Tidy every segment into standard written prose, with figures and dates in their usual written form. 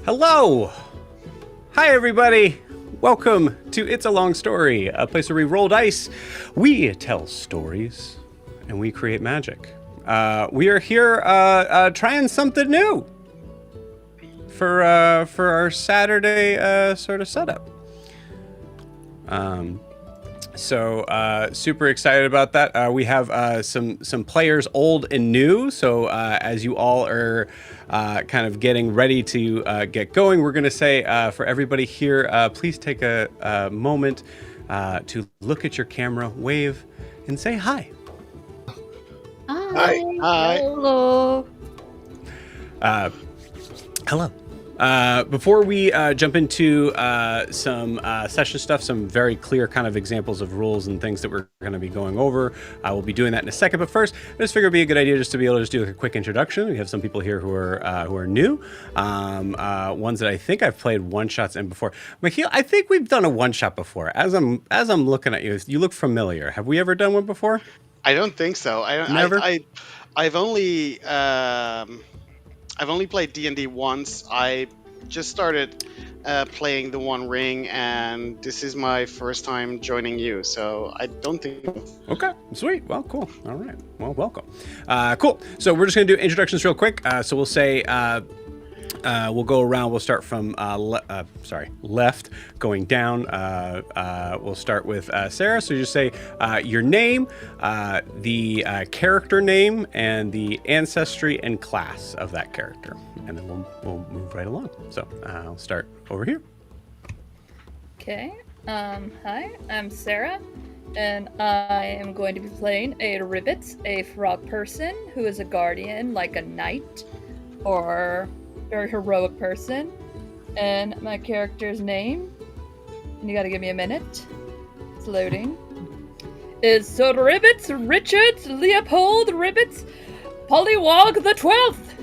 Hello! Hi, everybody! Welcome to It's a Long Story, a place where we roll dice, we tell stories, and we create magic. We are here trying something new for our Saturday sort of setup. So super excited about that. We have some players old and new. So as you all are kind of getting ready to get going, we're going to say for everybody here, please take a moment to look at your camera, wave, and say hi. Hi. Hi. Hello. Hello. Before we jump into some session stuff, some very clear kind of examples of rules and things that we're going to be going over, we'll be doing that in a second. But first, I just figured it'd be a good idea just to be able to just do a quick introduction. We have some people here who are new, ones that I think I've played one shots in before. Michiel, I think we've done a one shot before. As I'm looking at you, you look familiar. Have we ever done one before? I don't think so. Never? I've only played D&D once. I just started playing the One Ring, and this is my first time joining you. So I don't think. Okay, sweet. Well, cool. All right. Well, welcome. Cool. So we're just gonna do introductions real quick. So we'll say. We'll go around. We'll start from left, going down. We'll start with Sarah. So you just say your name, the character name, and the ancestry and class of that character, and then we'll move right along. So I'll start over here. Okay. Hi, I'm Sarah, and I am going to be playing a ribbit, a frog person who is a guardian, like a knight, or very heroic person. And my character's name, and you gotta give me a minute, it's loading, is Sir Ribbit Richard Leopold Ribbit Pollywog the 12th.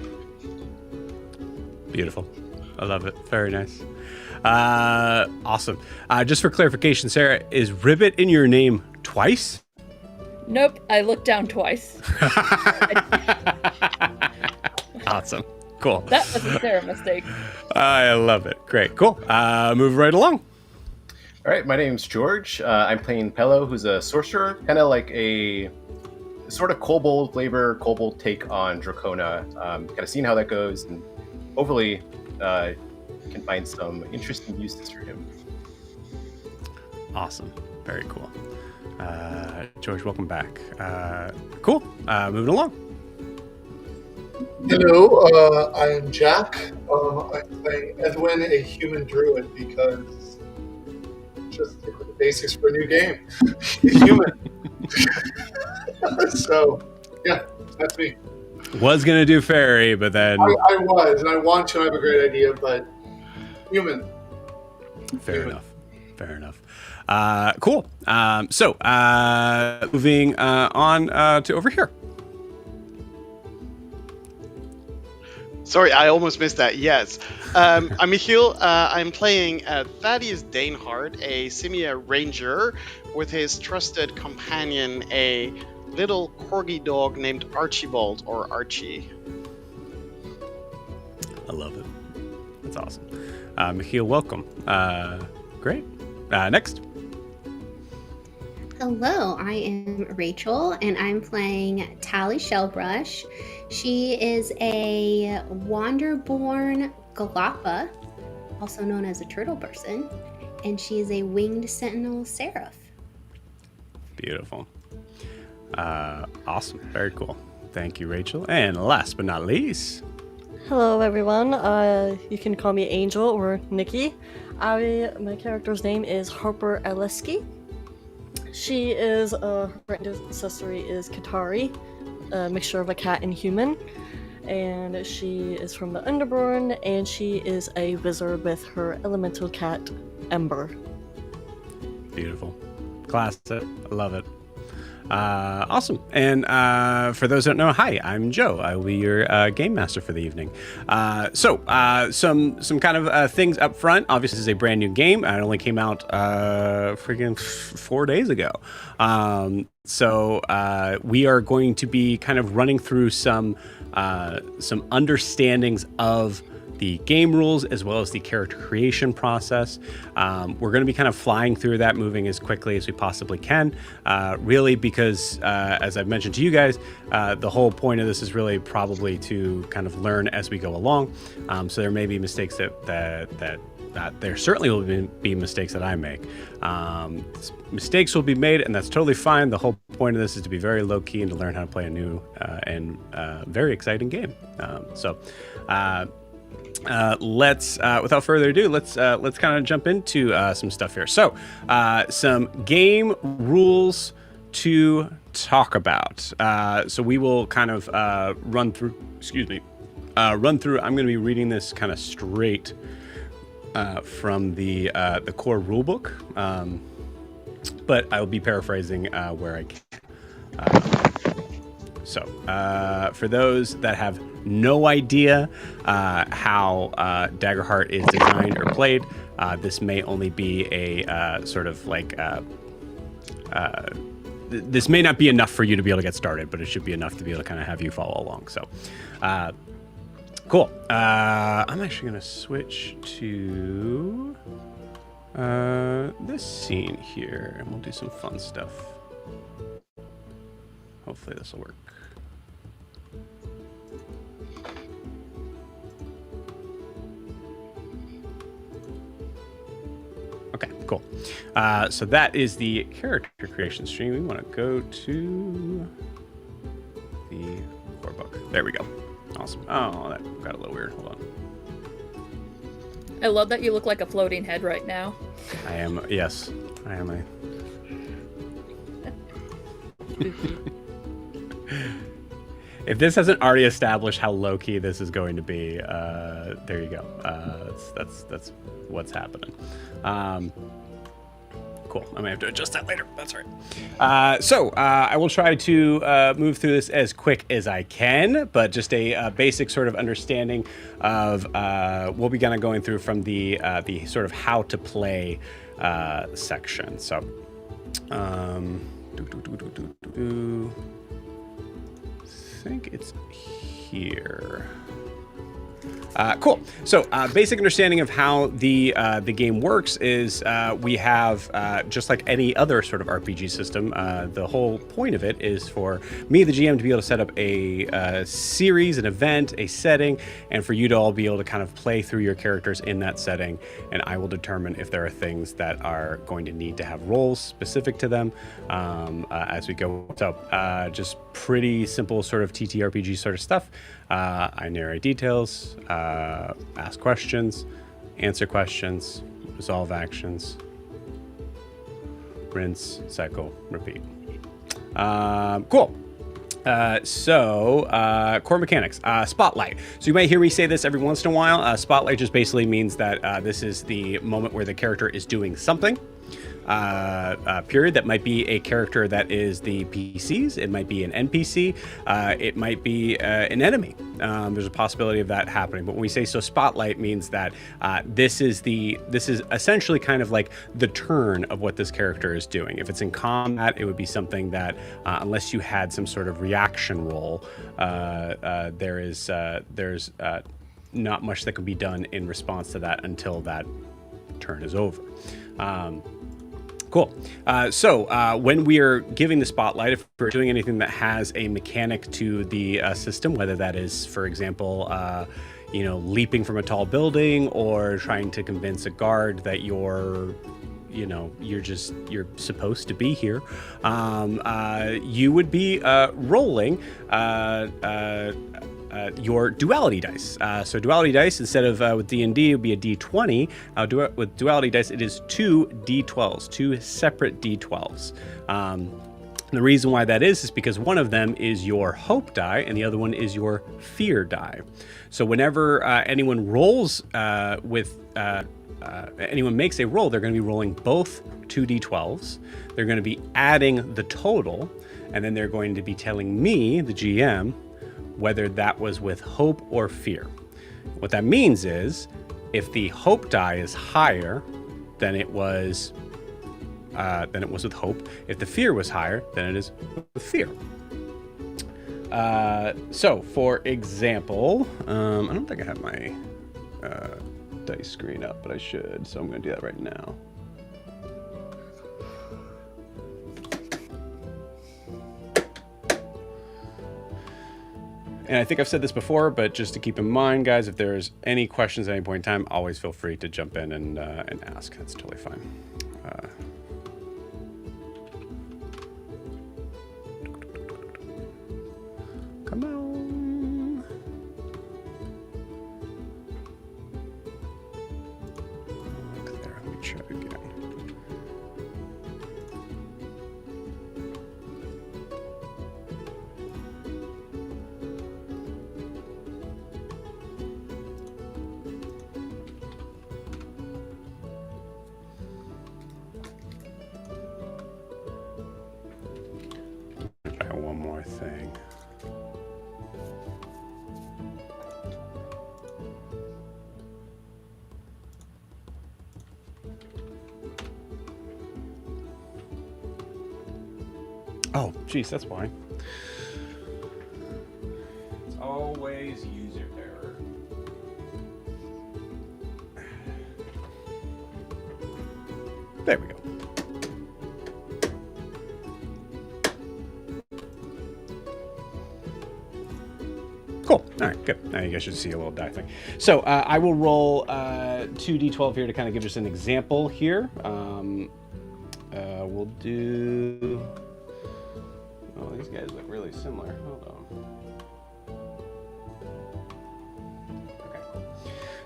Beautiful. I love it. Very nice. Awesome. Just for clarification, Sarah, is Ribbit in your name twice? Nope, I looked down twice. Awesome. Cool. That was a Sarah mistake. I love it. Great. Cool. Move right along. All right, my name's George. I'm playing Pello, who's a sorcerer, kind of like a sort of kobold flavor, kobold take on Dracona. Kind of seeing how that goes, and hopefully can find some interesting uses for him. Awesome. Very cool. George, welcome back. Cool. Moving along. Hello, I am Jack. I'm playing Edwin, a human druid, because just stick with the basics for a new game. Human. So, yeah, that's me. Was going to do fairy, but then... I was, and I want to. I have a great idea, but human. Fair enough. Cool. So, moving on to over here. Sorry, I almost missed that. Yes. I'm Michiel. I'm playing Thaddeus Daggerheart, a Simia ranger, with his trusted companion, a little corgi dog named Archibald, or Archie. I love it. That's awesome. Michiel, welcome. Great. Next. Hello, I am Rachel, and I'm playing Tally Shellbrush. She is a Wanderborn Galapa, also known as a turtle person, and she is a winged sentinel seraph. Beautiful. Awesome. Very cool. Thank you, Rachel. And last but not least... Hello, everyone. You can call me Angel or Nikki. My character's name is Harper Eliski. She is, her ancestry is Katari, a mixture of a cat and human. And she is from the Underborn, and she is a wizard with her elemental cat, Ember. Beautiful. Classic. I love it. Awesome. And for those who don't know, hi, I'm Joe. I will be your game master for the evening. So some kind of things up front. Obviously, this is a brand new game. It only came out freaking 4 days ago. So we are going to be kind of running through some understandings of the game rules as well as the character creation process. We're going to be kind of flying through that, moving as quickly as we possibly can, really because, as I've mentioned to you guys, the whole point of this is really probably to kind of learn as we go along. So there may be mistakes that there certainly will be mistakes that I make. Mistakes will be made, and that's totally fine. The whole point of this is to be very low-key and to learn how to play a new and very exciting game. Let's without further ado, let's kind of jump into some stuff here. So some game rules to talk about. So we will kind of run through. I'm going to be reading this kind of straight from the core rulebook, but I will be paraphrasing where I can. So for those that have no idea how Daggerheart is designed or played, this may only be a sort of like this may not be enough for you to be able to get started, but it should be enough to be able to kind of have you follow along. So cool. I'm actually going to switch to this scene here, and we'll do some fun stuff. Hopefully this will work. Okay, cool. So that is the character creation stream. We want to go to the core book. There we go. Awesome. Oh, that got a little weird. Hold on. I love that you look like a floating head right now. I am. Yes, I am. If this hasn't already established how low-key this is going to be, there you go. That's what's happening. Cool. I may have to adjust that later. That's all right. So I will try to move through this as quick as I can, but just a basic sort of understanding of we'll be kind of going through from the sort of how to play section. So, I think it's here. Cool. So basic understanding of how the game works is we have, just like any other sort of RPG system, the whole point of it is for me, the GM, to be able to set up a series, an event, a setting, and for you to all be able to kind of play through your characters in that setting, and I will determine if there are things that are going to need to have roles specific to them as we go. So just pretty simple sort of TTRPG sort of stuff. I narrate details, ask questions, answer questions, resolve actions, rinse, cycle, repeat. Cool. So core mechanics, spotlight. So you might hear me say this every once in a while. Spotlight just basically means that this is the moment where the character is doing something. Period. That might be a character that is the PCs. It might be an NPC. It might be an enemy. There's a possibility of that happening. But when we say so, spotlight means that this is essentially kind of like the turn of what this character is doing. If it's in combat, it would be something that unless you had some sort of reaction roll, there's not much that can be done in response to that until that turn is over. Cool. So when we are giving the spotlight, if we're doing anything that has a mechanic to the system, whether that is, for example, leaping from a tall building or trying to convince a guard that you're supposed to be here, you would be rolling your duality dice. So duality dice, instead of with D&D, it would be a D20. With duality dice, it is 2 D12s, 2 separate D12s. The reason why that is because one of them is your hope die and the other one is your fear die. So whenever anyone rolls anyone makes a roll, they're going to be rolling both 2 D12s. They're going to be adding the total, and then they're going to be telling me, the GM, whether that was with hope or fear. What that means is, if the hope die is higher than it was with hope, if the fear was higher, then it is with fear. So, for example, I don't think I have my dice screen up, but I should, so I'm going to do that right now. And I think I've said this before, but just to keep in mind, guys, if there's any questions at any point in time, always feel free to jump in and ask. That's totally fine. Come on. Look there. Let me try again. Try one more thing. Oh, geez, that's why. It's always user error. There we go. Cool. All right, good. Now you guys should see a little die thing. So I will roll 2d12 here to kind of give us an example here. We'll do... Oh, these guys look really similar. Hold on. Okay.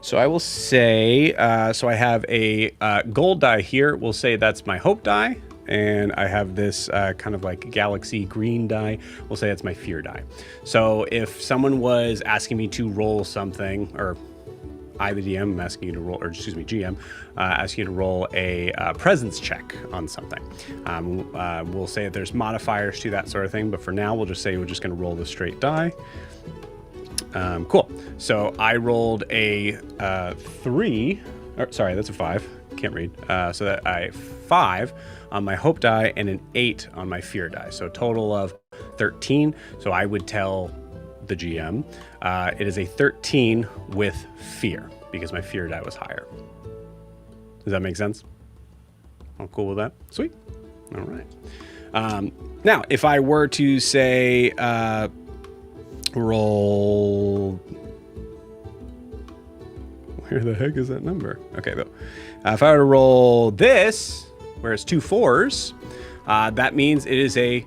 So I will say, so I have a gold die here. We'll say that's my hope die. And I have this kind of like galaxy green die. We'll say that's my fear die. So if someone was asking me to roll something, or I, the DM, am asking you to roll, or excuse me, GM, asking you to roll a presence check on something. We'll say that there's modifiers to that sort of thing, but for now, we'll just say we're just going to roll the straight die. Cool. So I rolled a 3, or sorry, that's a 5. Can't read. So that I 5 on my hope die and an 8 on my fear die. So a total of 13. So I would tell the GM, it is a 13 with fear because my fear die was higher. Does that make sense? I'm cool with that. Sweet. All right. Now, if I were to say roll, where the heck is that number? Okay, though. If I were to roll this, where it's 2 4s, that means it is a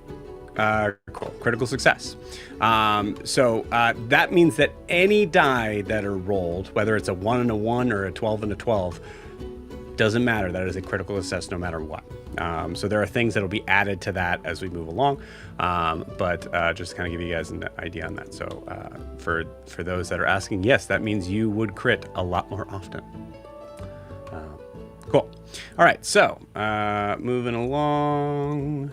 critical success. So that means that any die that are rolled, whether it's a 1 and a 1 or a 12 and a 12, doesn't matter. That is a critical success no matter what. So there are things that will be added to that as we move along, but just to kind of give you guys an idea on that. So for those that are asking, yes, that means you would crit a lot more often. Cool. All right, so moving along.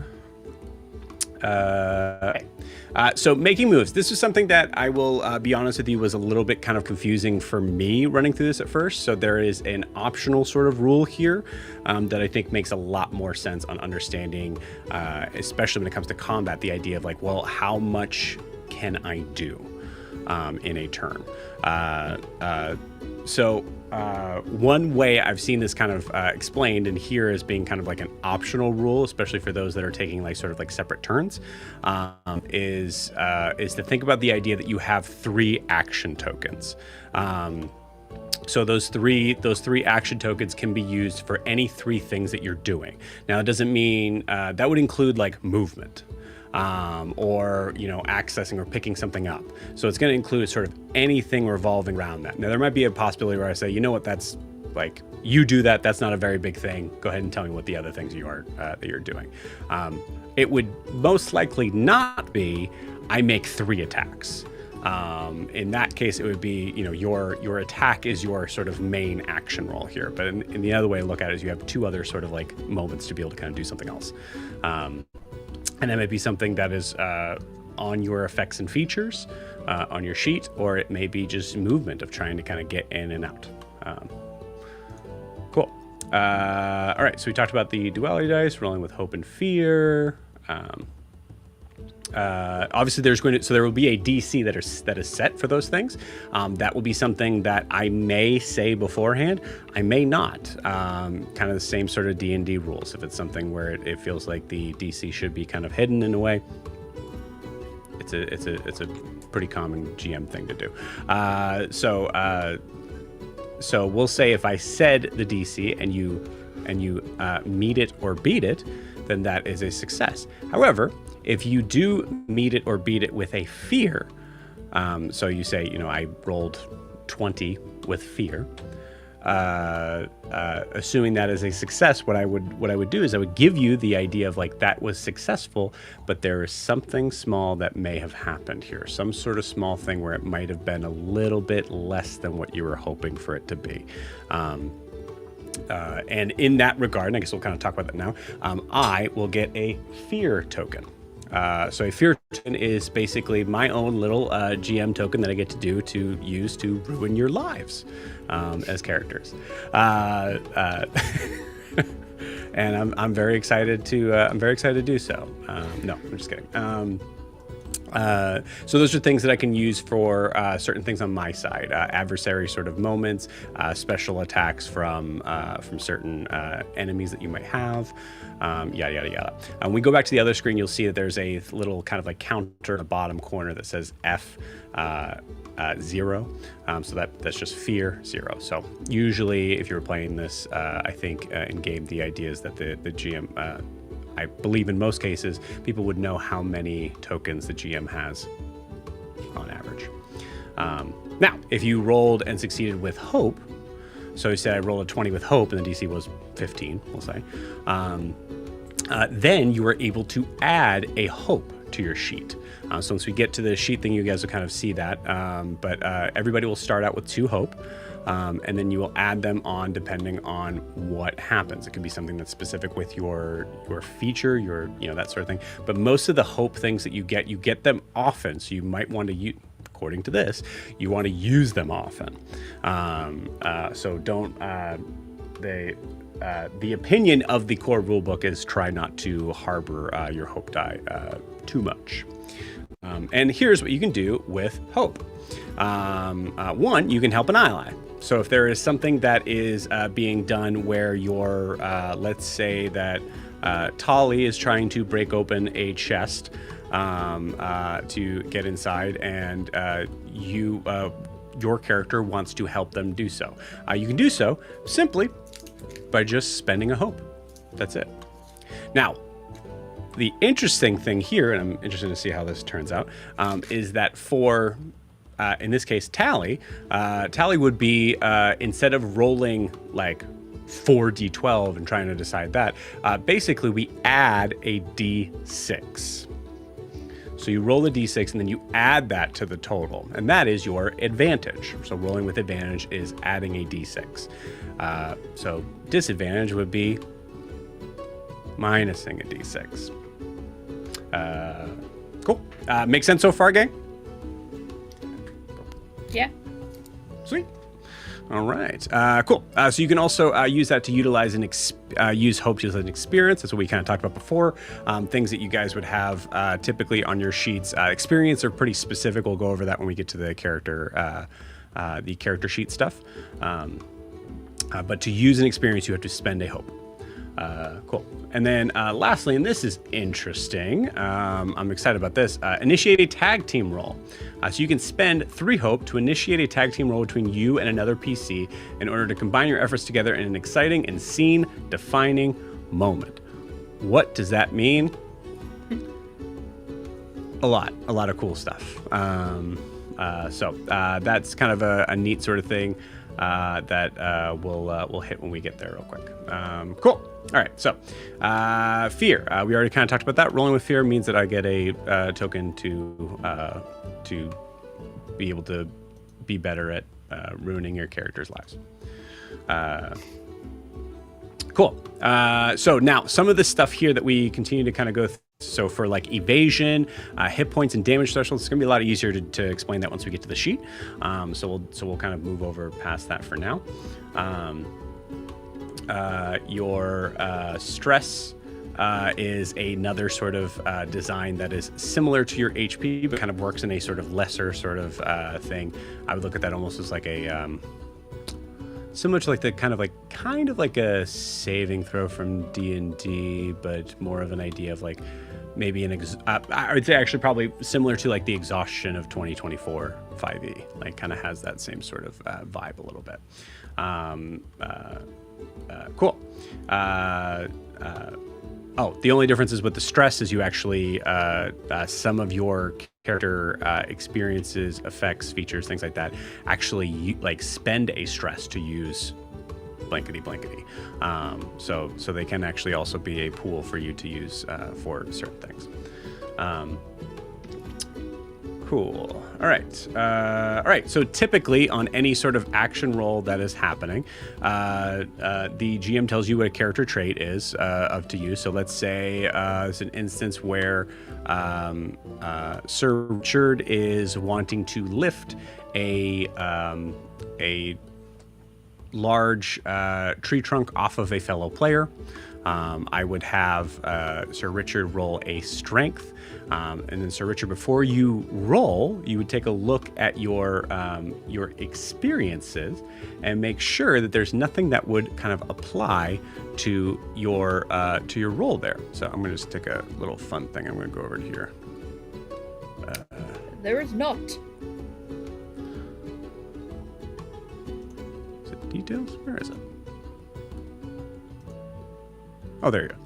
So making moves. This is something that I will be honest with you was a little bit kind of confusing for me running through this at first. So there is an optional sort of rule here that I think makes a lot more sense on understanding, especially when it comes to combat, the idea of like, well, how much can I do in a turn? So one way I've seen this kind of explained in here as being kind of like an optional rule, especially for those that are taking like sort of like separate turns, is to think about the idea that you have 3 action tokens. So those three action tokens can be used for any 3 things that you're doing. Now, it doesn't mean that would include like movement. Or, you know, accessing or picking something up. So it's going to include sort of anything revolving around that. Now, there might be a possibility where I say, you know what, that's like, you do that. That's not a very big thing. Go ahead and tell me what the other things you are that you're doing. It would most likely not be, I make 3 attacks. In that case, it would be, you know, your attack is your sort of main action roll here. But in the other way to look at it is you have 2 other sort of like moments to be able to kind of do something else. And that might be something that is on your effects and features on your sheet, or it may be just movement of trying to kind of get in and out. Cool. All right, so we talked about the duality dice, rolling with hope and fear. obviously there will be a DC that is set for those things. That will be something that I may say beforehand. I may not. Kind of the same sort of D&D rules. If it's something where it feels like the DC should be kind of hidden in a way, it's a pretty common GM thing to do. So we'll say if I said the DC and you meet it or beat it, then that is a success. However, if you do meet it or beat it with a fear, so you say, I rolled 20 with fear, assuming that is a success, what I would do is I would give you the idea of like that was successful, but there is something small that may have happened here, some sort of small thing where it might have been a little bit less than what you were hoping for it to be. And in that regard, and I guess we'll kind of talk about that now, I will get a fear token. So a fear token is basically my own little GM token that I get to use to ruin your lives as characters. And I'm very excited to do so. No, I'm just kidding. So those are things that I can use for certain things on my side, adversary sort of moments, special attacks from certain enemies that you might have, yada, yada, yada. When we go back to the other screen, you'll see that there's a little kind of like counter in the bottom corner that says F0. So that's just fear 0. So usually if you're playing this, I think in game, the idea is that the GM, I believe in most cases, people would know how many tokens the GM has on average. Now, if you rolled and succeeded with hope, so you said I rolled a 20 with hope and the DC was 15, we'll say, then you are able to add a hope to your sheet. So once we get to the sheet thing, you guys will kind of see that. But everybody will start out with 2 hope. And then you will add them on depending on what happens. It could be something that's specific with your feature, that sort of thing. But most of the hope things that you get them often. So you might want to use, according to this, you want to use them often. So don't, the opinion of the core rulebook is try not to harbor your hope die too much. And here's what you can do with hope. One, you can help an ally. So if there is something that is being done where you're, let's say that Tali is trying to break open a chest to get inside, and your character wants to help them do so. You can do so simply by just spending a hope. That's it. Now, the interesting thing here, and I'm interested to see how this turns out, is that for in this case, Tally would be, instead of rolling like 4d12 and trying to decide that, basically we add a d6. So you roll a d6 and then you add that to the total, and that is your advantage. So rolling with advantage is adding a d6. So disadvantage would be minusing a d6. Cool. Make sense so far, gang? Yeah. Sweet. All right. Cool. So you can also use that to utilize use hope as an experience. That's what we kind of talked about before. Things that you guys would have typically on your sheets. Experience are pretty specific. We'll go over that when we get to the character sheet stuff. But to use an experience, you have to spend a hope. Cool. And then lastly, and this is interesting, I'm excited about this, initiate a tag team roll. So you can spend 3 hope to initiate a tag team roll between you and another PC in order to combine your efforts together in an exciting and scene-defining moment. What does that mean? A lot of cool stuff. So that's kind of a neat sort of thing that we'll hit when we get there real quick. Cool. All right, so fear. We already kind of talked about that. Rolling with fear means that I get a token to be able to be better at ruining your character's lives. Cool. So now some of the stuff here that we continue to kind of go through. So for like evasion, hit points, and damage thresholds, it's gonna be a lot easier to explain that once we get to the sheet. So we'll kind of move over past that for now. Your stress is another sort of design that is similar to your HP, but kind of works in a sort of lesser sort of thing. I would look at that almost as like a similar to like the kind of like a saving throw from D&D, but more of an idea of like maybe I would say actually probably similar to like the exhaustion of 2024 5e, like kind of has that same sort of vibe a little bit. Cool. The only difference is with the stress is you actually some of your character experiences, effects, features, things like that actually like spend a stress to use blankety. So they can actually also be a pool for you to use for certain things. Cool. All right. So typically on any sort of action roll that is happening, the GM tells you what a character trait is of to use. So let's say it's an instance where Sir Richard is wanting to lift a large tree trunk off of a fellow player. I would have Sir Richard roll a strength, and then Sir Richard, before you roll, you would take a look at your experiences and make sure that there's nothing that would kind of apply to your roll there. So I'm gonna just take a little fun thing. I'm gonna go over to here. There is not. Is it details? Where is it? Oh, there you go.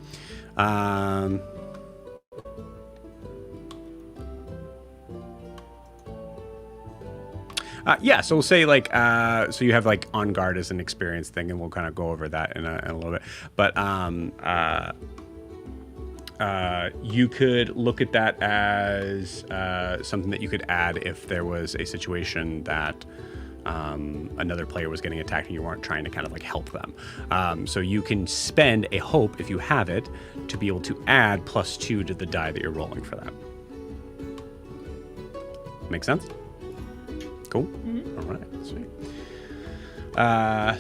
So we'll say like, so you have like on guard as an experience thing, and we'll kind of go over that in a little bit. But you could look at that as something that you could add if there was a situation that another player was getting attacked and you weren't trying to kind of like help them. So you can spend a hope, if you have it, to be able to add +2 to the die that you're rolling for that. Make sense? Cool. Mm-hmm. All right.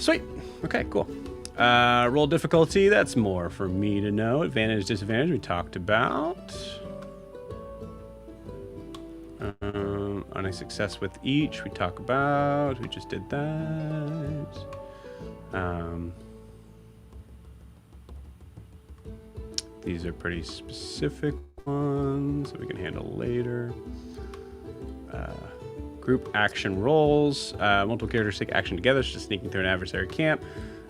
Sweet. Okay, cool. Roll difficulty, that's more for me to know. Advantage, disadvantage, we talked about. On a success with each, we talk about. We just did that. These are pretty specific ones that we can handle later. Group action rolls. Multiple characters take action together, such as sneaking through an adversary camp.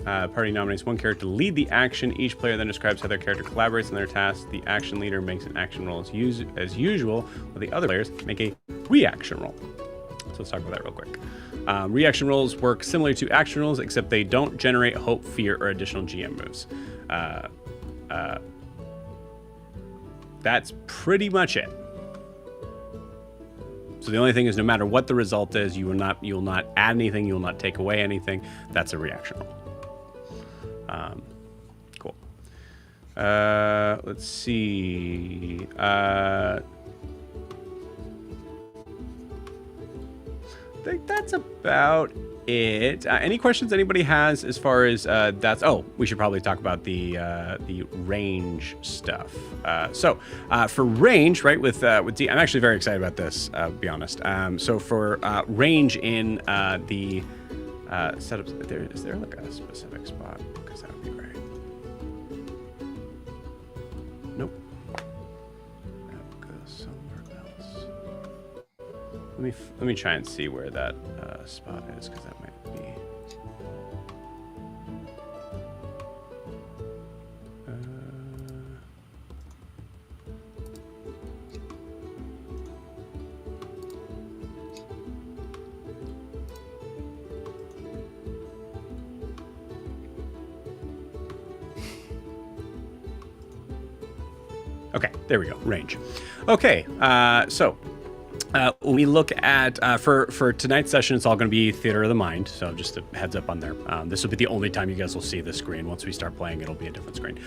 Party nominates one character to lead the action. Each player then describes how their character collaborates on their tasks. The action leader makes an action roll as usual, while the other players make a reaction roll. So let's talk about that real quick. Reaction rolls work similar to action rolls, except they don't generate hope, fear, or additional GM moves. That's pretty much it. So the only thing is, no matter what the result is, you will not add anything, you will not take away anything. That's a reaction roll. Cool. Let's see. I think that's about it. Any questions anybody has as far as that's? Oh, we should probably talk about the range stuff. So for range, right? With D, I'm actually very excited about this. To be honest. So for range in the setups, is there like a specific spot? Because that would be great. Nope. That goes somewhere else. Let me try and see where that spot is, because that might be. Okay, there we go. Range. Okay, so when we look at for tonight's session, it's all going to be Theater of the Mind. So just a heads up on there. This will be the only time you guys will see this screen. Once we start playing, it'll be a different screen.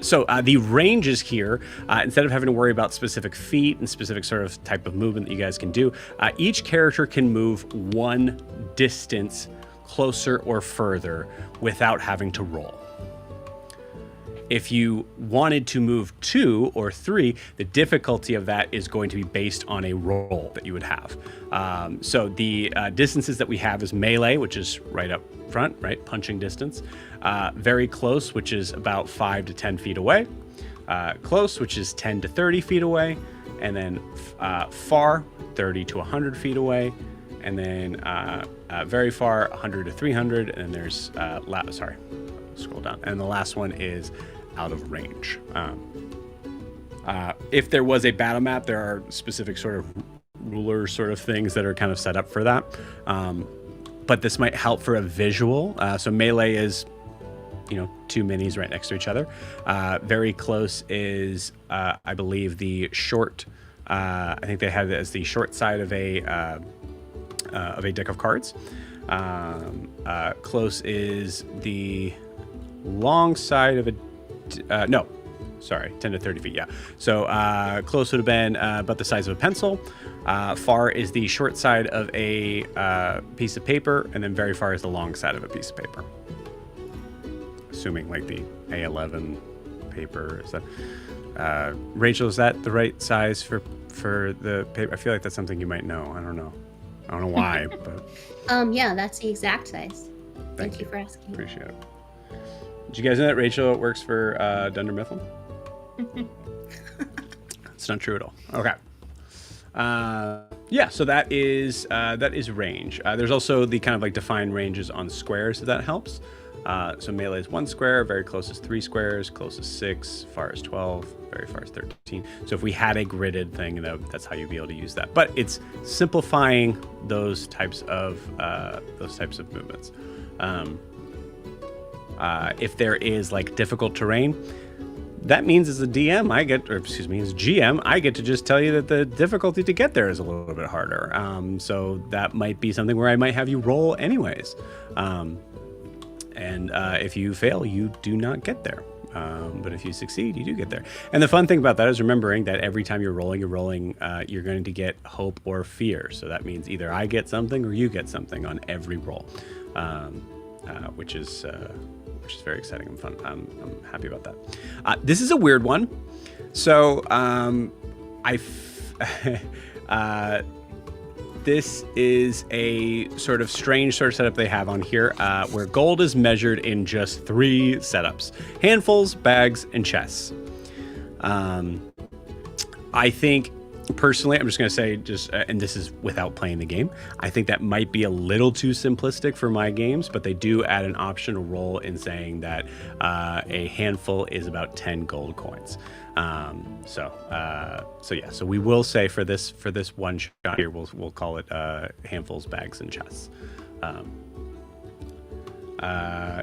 So the ranges here, instead of having to worry about specific feet and specific sort of type of movement that you guys can do, each character can move one distance closer or further without having to roll. If you wanted to move 2 or 3, the difficulty of that is going to be based on a roll that you would have. So the distances that we have is melee, which is right up front, right? Punching distance. Very close, which is about 5 to 10 feet away. Close, which is 10 to 30 feet away. And then far, 30 to 100 feet away. And then very far, 100 to 300. And then there's, scroll down. And the last one is out of range. If there was a battle map, there are specific sort of ruler sort of things that are kind of set up for that. But this might help for a visual. So melee is, 2 minis right next to each other. Very close is, I believe, the short. I think they have it as the short side of a deck of cards. Close is the long side of a 10 to 30 feet, yeah. So close would have been about the size of a pencil. Far is the short side of a piece of paper, and then very far is the long side of a piece of paper. Assuming like the A11 paper. Is that Rachel, is that the right size for the paper? I feel like that's something you might know. I don't know why, but yeah, that's the exact size. Thank you for asking. Appreciate it. Did you guys know that Rachel works for Dunder Mifflin? It's not true at all. Okay. Yeah, so that is range. There's also the kind of like defined ranges on squares, if that helps. So melee is 1 square, very close is 3 squares, close is 6, far is 12, very far is 13. So if we had a gridded thing, that's how you'd be able to use that. But it's simplifying those types of movements. If there is like difficult terrain, that means as a DM, as GM, I get to just tell you that the difficulty to get there is a little bit harder. So that might be something where I might have you roll anyways. And if you fail, you do not get there. But if you succeed, you do get there. And the fun thing about that is remembering that every time you're rolling, you're going to get hope or fear. So that means either I get something or you get something on every roll, which is very exciting and fun. I'm happy about that. This is a weird one. So this is a sort of strange sort of setup they have on here, where gold is measured in just 3 setups: handfuls, bags, and chests. I think personally, I'm just going to say, and this is without playing the game, I think that might be a little too simplistic for my games, but they do add an optional role in saying that a handful is about 10 gold coins. So we will say for this one shot here, we'll call it handfuls, bags, and chests.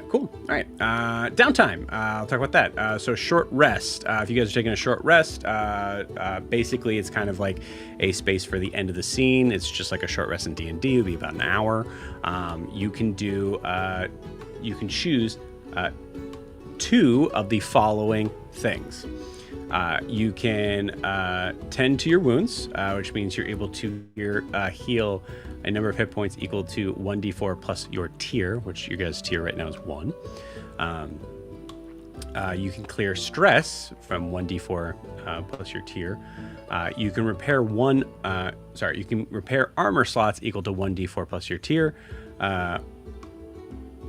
Cool. All right. Downtime. I'll talk about that. So short rest. If you guys are taking a short rest, basically it's kind of like a space for the end of the scene. It's just like a short rest in D&D. It'll be about an hour. You can choose 2 of the following things. You can tend to your wounds, which means you're able to heal a number of hit points equal to 1d4 plus your tier, which your guys' tier right now is 1. You can clear stress from 1d4 plus your tier. You can repair armor slots equal to 1d4 plus your tier.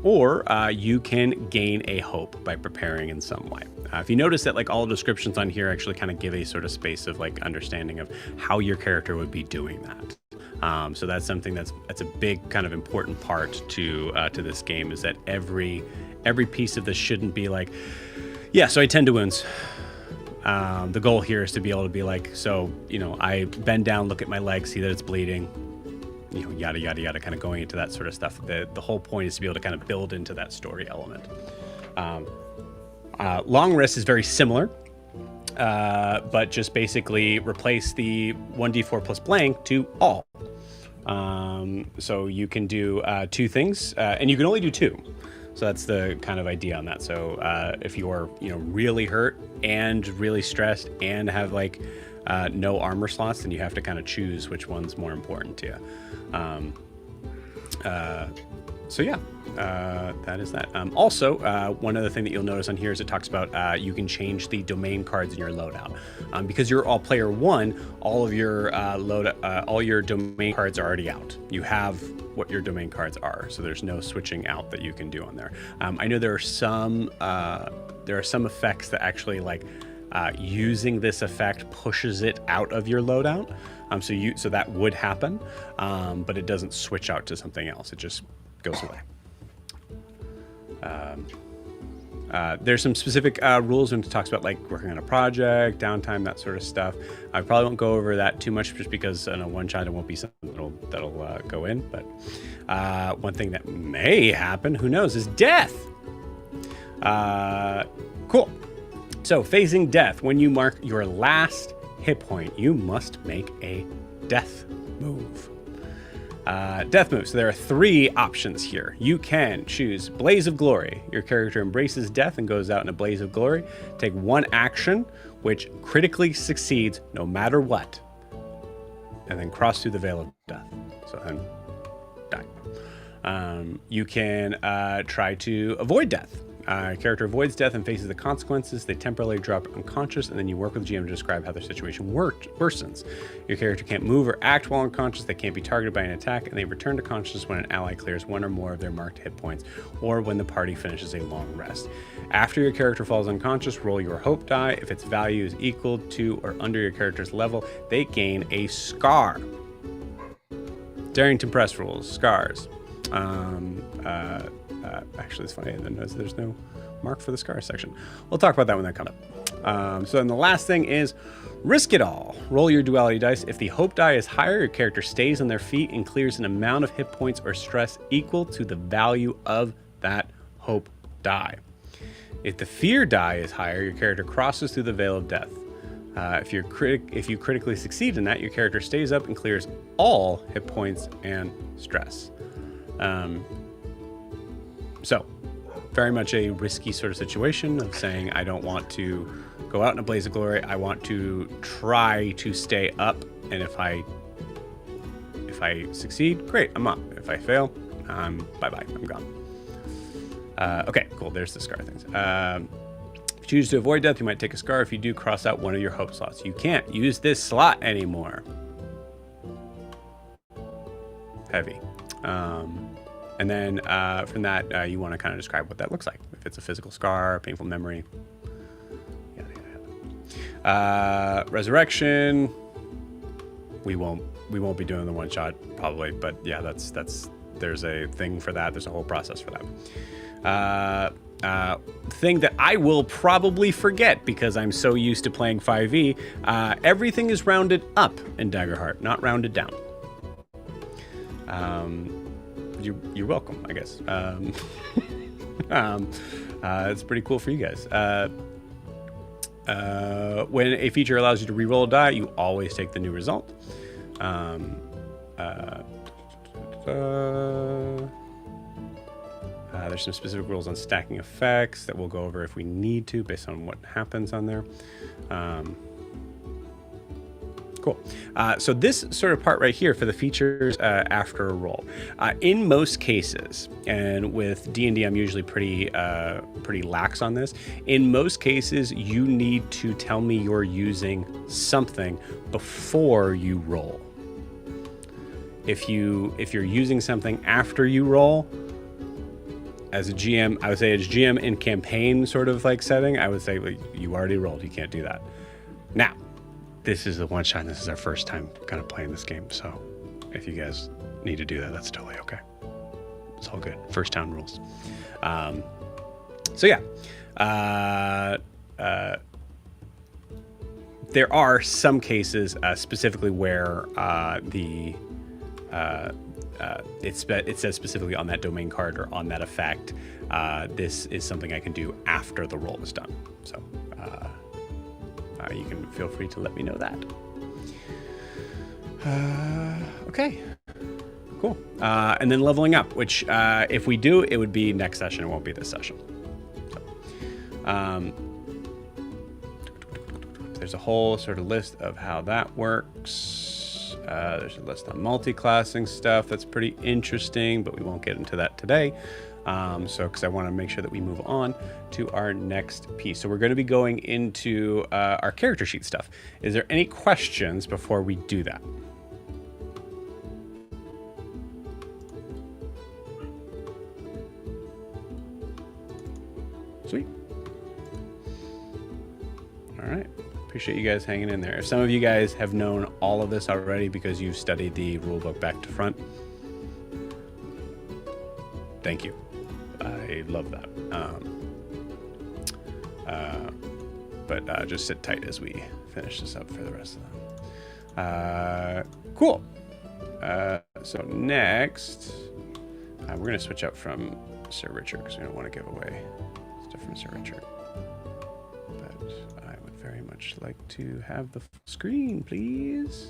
Or you can gain a hope by preparing in some way. If you notice that like all descriptions on here actually kind of give a sort of space of like understanding of how your character would be doing that. So that's something that's a big kind of important part to this game, is that every piece of this shouldn't be like, yeah, so I tend to wounds. The goal here is to be able to be like, so, I bend down, look at my leg, see that it's bleeding, yada, yada, yada, kind of going into that sort of stuff. The whole point is to be able to kind of build into that story element. Long rest is very similar, but just basically replace the 1d4 plus blank to all. So you can do 2 things, and you can only do 2. So that's the kind of idea on that. So if you're really hurt and really stressed and have like no armor slots, then you have to kind of choose which one's more important to you. So yeah, that is that. Also, one other thing that you'll notice on here is it talks about you can change the domain cards in your loadout. Because you're all player 1, all of your all your domain cards are already out. You have what your domain cards are, so there's no switching out that you can do on there. I know there are some effects that actually like using this effect pushes it out of your loadout. So that would happen, but it doesn't switch out to something else. It just goes away. There's some specific rules when it talks about like working on a project, downtime, that sort of stuff. I probably won't go over that too much just because in a one shot it won't be something that'll go in. But one thing that may happen, who knows, is death. Cool. So facing death, when you mark your last hit point, you must make a death move. Death moves. So there are 3 options here. You can choose Blaze of Glory. Your character embraces death and goes out in a blaze of glory. Take 1 action, which critically succeeds no matter what. And then cross through the veil of death. So then die. You can try to avoid death. Character avoids death and faces the consequences. They temporarily drop unconscious, and then you work with the GM to describe how their situation worsens. Your character can't move or act while unconscious. They can't be targeted by an attack, and they return to consciousness when an ally clears 1 or more of their marked hit points, or when the party finishes a long rest. After your character falls unconscious, roll your hope die. If its value is equal to or under your character's level, they gain a scar. Darrington Press rules, scars. Actually, it's funny. There's no mark for the scar section. We'll talk about that when that comes up. So then the last thing is risk it all. Roll your duality dice. If the hope die is higher, your character stays on their feet and clears an amount of hit points or stress equal to the value of that hope die. If the fear die is higher, your character crosses through the veil of death. If you critically succeed in that, your character stays up and clears all hit points and stress. So, very much a risky sort of situation of saying, I don't want to go out in a blaze of glory. I want to try to stay up, and if I succeed, great, I'm up. If I fail, bye-bye, I'm gone. Okay, cool, there's the scar things. If you choose to avoid death, you might take a scar. If you do, cross out 1 of your hope slots. You can't use this slot anymore. Heavy. And then from that, you want to kind of describe what that looks like. If it's a physical scar, a painful memory. Resurrection. We won't be doing the one shot probably, but yeah, there's a thing for that. There's a whole process for that. Thing that I will probably forget because I'm so used to playing 5e. Everything is rounded up in Daggerheart, not rounded down. You're welcome, I guess. It's pretty cool for you guys. When a feature allows you to re-roll a die, you always take the new result. There's some specific rules on stacking effects that we'll go over if we need to, based on what happens on there. Cool. So this sort of part right here for the features after a roll. In most cases, and with D&D I'm usually pretty lax on this, in most cases you need to tell me you're using something before you roll. If you're using something after you roll, as a GM, I would say as GM in campaign sort of like setting, I would say, well, you already rolled, you can't do that. Now, this is the one shot. This is our first time kind of playing this game. So if you guys need to do that, that's totally okay. It's all good. First town rules. So yeah, there are some cases specifically where it says specifically on that domain card or on that effect, this is something I can do after the roll is done. So you can feel free to let me know that. Okay, cool. And then leveling up, which if we do, it would be next session. It won't be this session. So, there's a whole sort of list of how that works. There's a list on multi-classing stuff that's pretty interesting, but we won't get into that today. Because I want to make sure that we move on to our next piece. So we're going to be going into our character sheet stuff. Is there any questions before we do that? Sweet. All right. Appreciate you guys hanging in there. If some of you guys have known all of this already because you've studied the rulebook back to front, thank you. I love that. But just sit tight as we finish this up for the rest of them. Cool. So next, we're going to switch up from Sir Richard because we don't want to give away stuff from Sir Richard. But I would very much like to have the full screen, please.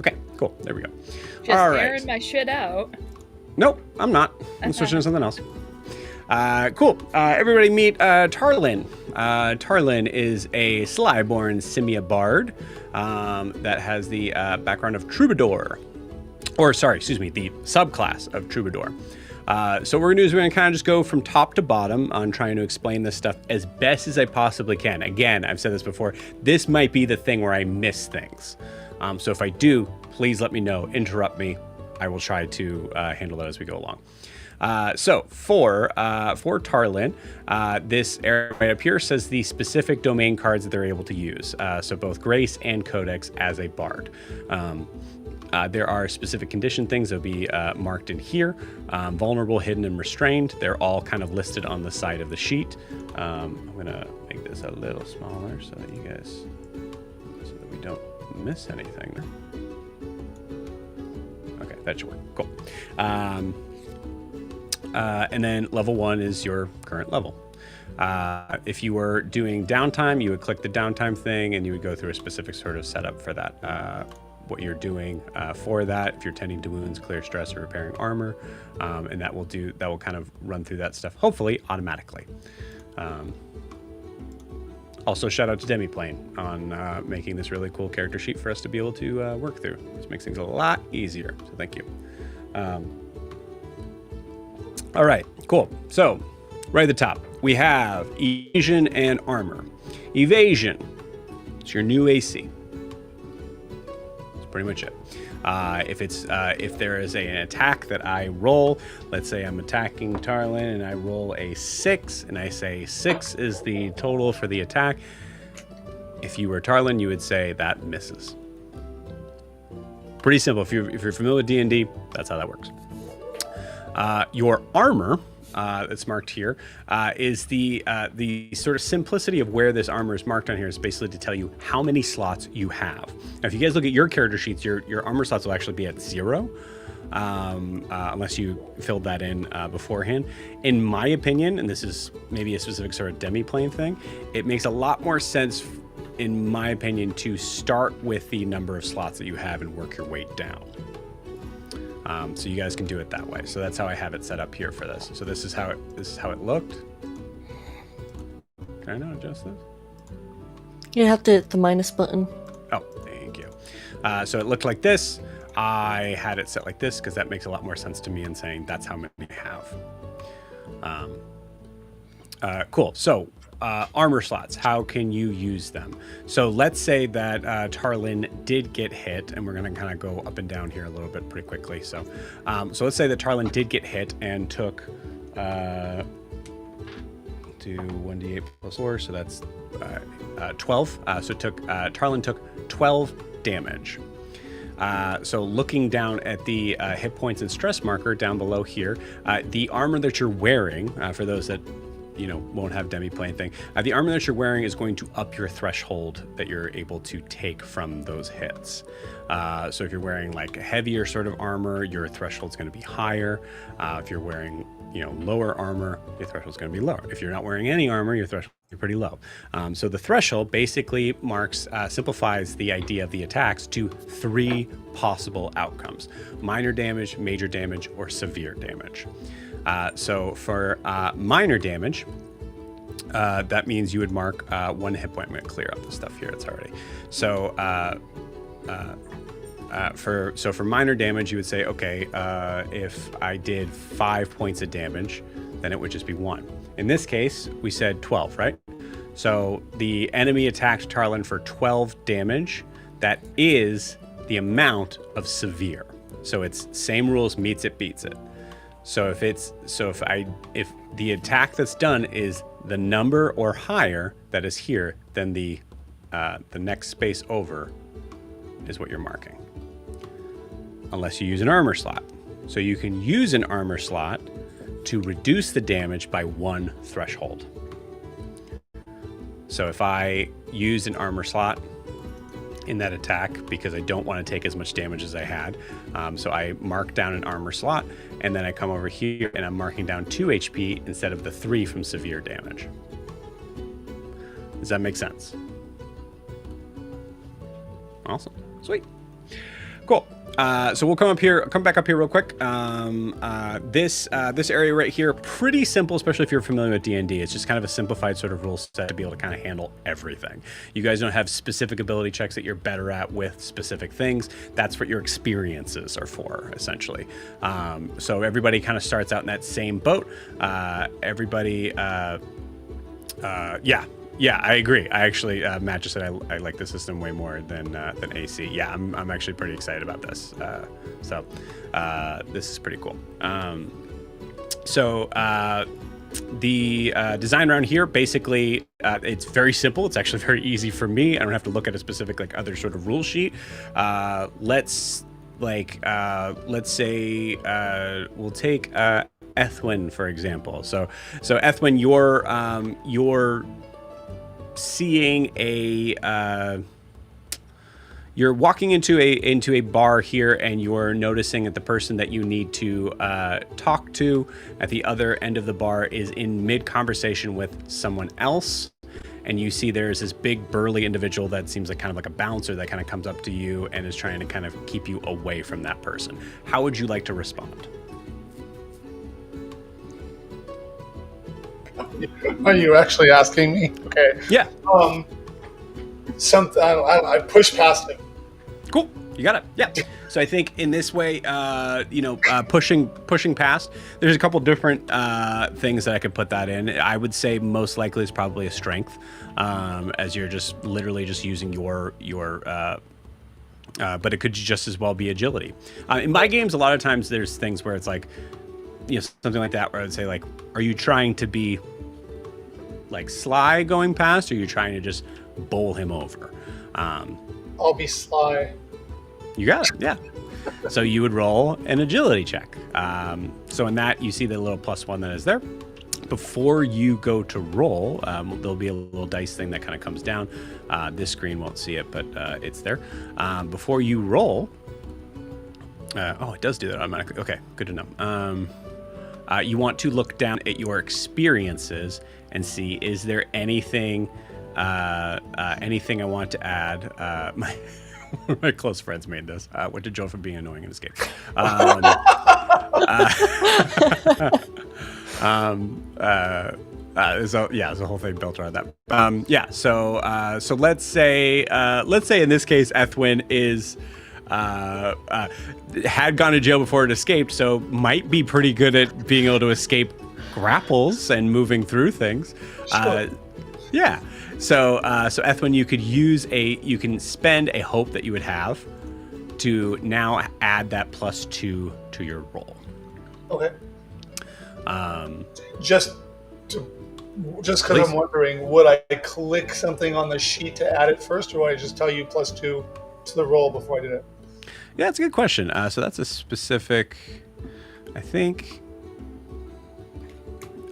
Okay, cool. There we go. Just All airing right. my shit out. Nope, I'm not. I'm switching to something else. Cool. Everybody meet Tarlin. Tarlin is a Slyborn Simia bard that has the background of Troubadour. Or, sorry, excuse me, the subclass of Troubadour. So what we're going to do is we're going to kind of just go from top to bottom on trying to explain this stuff as best as I possibly can. Again, I've said this before. This might be the thing where I miss things. So if I do, please let me know. Interrupt me. I will try to handle that as we go along. So for Tarlin, this area right up here says the specific domain cards that they're able to use. So both Grace and Codex as a bard. There are specific condition things that will be marked in here. Vulnerable, hidden, and restrained. They're all kind of listed on the side of the sheet. I'm going to make this a little smaller so that you guys, so that we don't miss anything. Okay, that should work. Cool. And then level 1 is your current level. If you were doing downtime, you would click the downtime thing and you would go through a specific sort of setup for that. What you're doing for that, if you're tending to wounds, clear stress, or repairing armor, and that will kind of run through that stuff, hopefully automatically. Also, shout out to Demiplane on making this really cool character sheet for us to be able to work through. This makes things a lot easier, so thank you. All right, cool. So, right at the top, we have evasion and armor. Evasion, it's your new AC. That's pretty much it. If there is an attack that I roll, let's say I'm attacking Tarlin and I roll a 6, and I say 6 is the total for the attack. If you were Tarlin, you would say that misses. Pretty simple. If you're familiar with D&D, that's how that works. Your armor, that's marked here, is the sort of simplicity of where this armor is marked on here is basically to tell you how many slots you have. Now, if you guys look at your character sheets, your armor slots will actually be at 0, unless you filled that in beforehand. In my opinion, and this is maybe a specific sort of demi-plane thing, it makes a lot more sense, in my opinion, to start with the number of slots that you have and work your way down. So you guys can do it that way. So that's how I have it set up here for this. So this is how it looked. Can I not adjust this? You have to hit the minus button. Oh, thank you. So it looked like this. I had it set like this because that makes a lot more sense to me in saying that's how many I have. Cool. So armor slots, how can you use them? So let's say that Tarlin did get hit, and we're going to kind of go up and down here a little bit pretty quickly. So let's say that Tarlin did get hit and took to 1d8 plus 4, so that's 12. Tarlin took 12 damage. So looking down at the hit points and stress marker down below here, the armor that you're wearing, for those that won't have demi-plane thing. The armor that you're wearing is going to up your threshold that you're able to take from those hits. So if you're wearing like a heavier sort of armor, your threshold's going to be higher. If you're wearing, lower armor, your threshold's going to be lower. If you're not wearing any armor, your threshold is pretty low. So the threshold basically simplifies the idea of the attacks to 3 possible outcomes: minor damage, major damage, or severe damage. So for minor damage, that means you would mark 1 hit point. I'm going to clear out the stuff here. It's already. So for minor damage, you would say, okay, if I did 5 points of damage, then it would just be 1. In this case, we said 12, right? So the enemy attacked Tarlin for 12 damage. That is the amount of severe. So it's same rules, meets it, beats it. So if the attack that's done is the number or higher that is here, then the next space over is what you're marking. Unless you use an armor slot. So you can use an armor slot to reduce the damage by 1 threshold. So if I use an armor slot in that attack because I don't want to take as much damage as I had, so I mark down an armor slot, and then I come over here and I'm marking down 2 HP instead of the 3 from severe damage. Does that make sense? Awesome. Sweet. Cool. So we'll come back up here real quick. This area right here, pretty simple, especially if you're familiar with D&D. It's just kind of a simplified sort of rule set to be able to kind of handle everything. You guys don't have specific ability checks that you're better at with specific things. That's what your experiences are for, essentially. So everybody kind of starts out in that same boat. Yeah, I agree. I actually, Matt just said I like the system way more than AC. Yeah, I'm actually pretty excited about this. This is pretty cool. The design around here, basically, it's very simple. It's actually very easy for me. I don't have to look at a specific other sort of rule sheet. Let's say we'll take Ethwin, for example. So Ethwin, you're seeing you're walking into a bar here, and you're noticing that the person that you need to talk to at the other end of the bar is in mid conversation with someone else, and you see there's this big burly individual that seems like kind of like a bouncer that kind of comes up to you and is trying to kind of keep you away from that person. How would you like to respond? Are you actually asking me? Okay. Yeah. I push past him. Cool. You got it. Yeah. So I think in this way, pushing past, there's a couple different things that I could put that in. I would say most likely is probably a strength, as you're just literally just using your but it could just as well be agility. In my games, a lot of times there's things where it's like, something like that, where I would say are you trying to be sly going past, or are you trying to just bowl him over? I'll be sly. You got it. Yeah. So you would roll an agility check. So in that, you see the little +1 that is there. Before you go to roll, there'll be a little dice thing that kind of comes down. This screen won't see it, but it's there. Before you roll, it does do that automatically. Okay, good to know. You want to look down at your experiences and see, is there anything I want to add? My close friends made this. What did Joe for being annoying in Escape? There's a whole thing built around that. So let's say in this case, Ethwin is had gone to jail before it escaped, so might be pretty good at being able to escape grapples and moving through things. Sure. Yeah. So Ethwin, you can spend a hope that you would have to now add that +2 to your roll. Okay. Just because I'm wondering, would I click something on the sheet to add it first, or would I just tell you +2 to the roll before I did it? Yeah, that's a good question. So that's a specific, I think.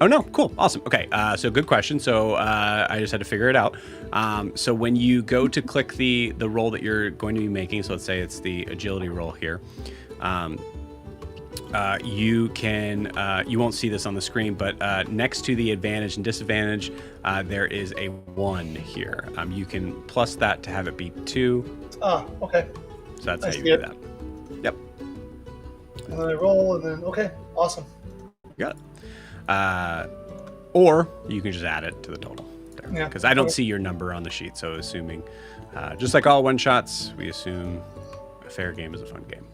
Oh no, cool, awesome. Okay, so good question. So I just had to figure it out. So when you go to click the roll that you're going to be making, so let's say it's the agility roll here. You won't see this on the screen, but next to the advantage and disadvantage, there is a 1 here. You can plus that to have it be 2. Ah, okay. So that's how you do that. Yep. And then I roll, and then okay, awesome. got it. Or you can just add it to the total. Yeah. Because I don't see your number on the sheet, so assuming, just like all one-shots, we assume a fair game is a fun game.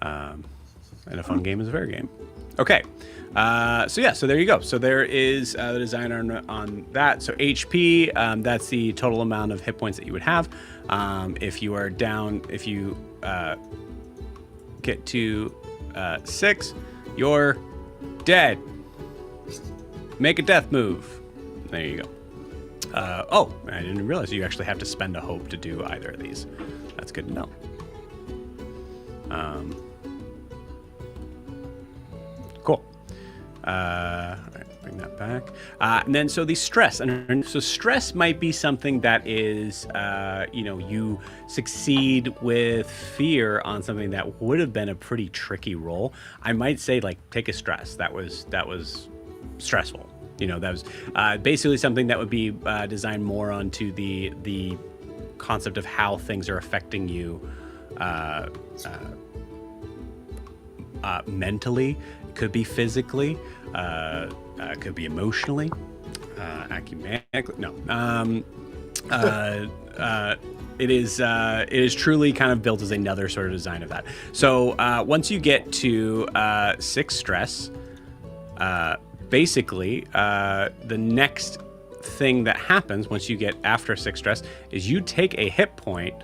And a fun game is a fair game. Okay. So there you go. So there is the design on that. So HP, that's the total amount of hit points that you would have. If you are down, if you get to 6, you're dead. Make a death move. There you go. Oh, I didn't realize you actually have to spend a hope to do either of these. That's good to know. Cool. All right, bring that back. And then, so the stress. And so stress might be something that is, you succeed with fear on something that would have been a pretty tricky roll. I might say, like, take a stress. That was stressful. That was basically something that would be designed more onto the concept of how things are affecting you mentally. It could be physically. It could be emotionally. Ecumenically. No. It is truly kind of built as another sort of design of that. So once you get to 6 stress, basically, the next thing that happens once you get after 6 stress is you take a hit point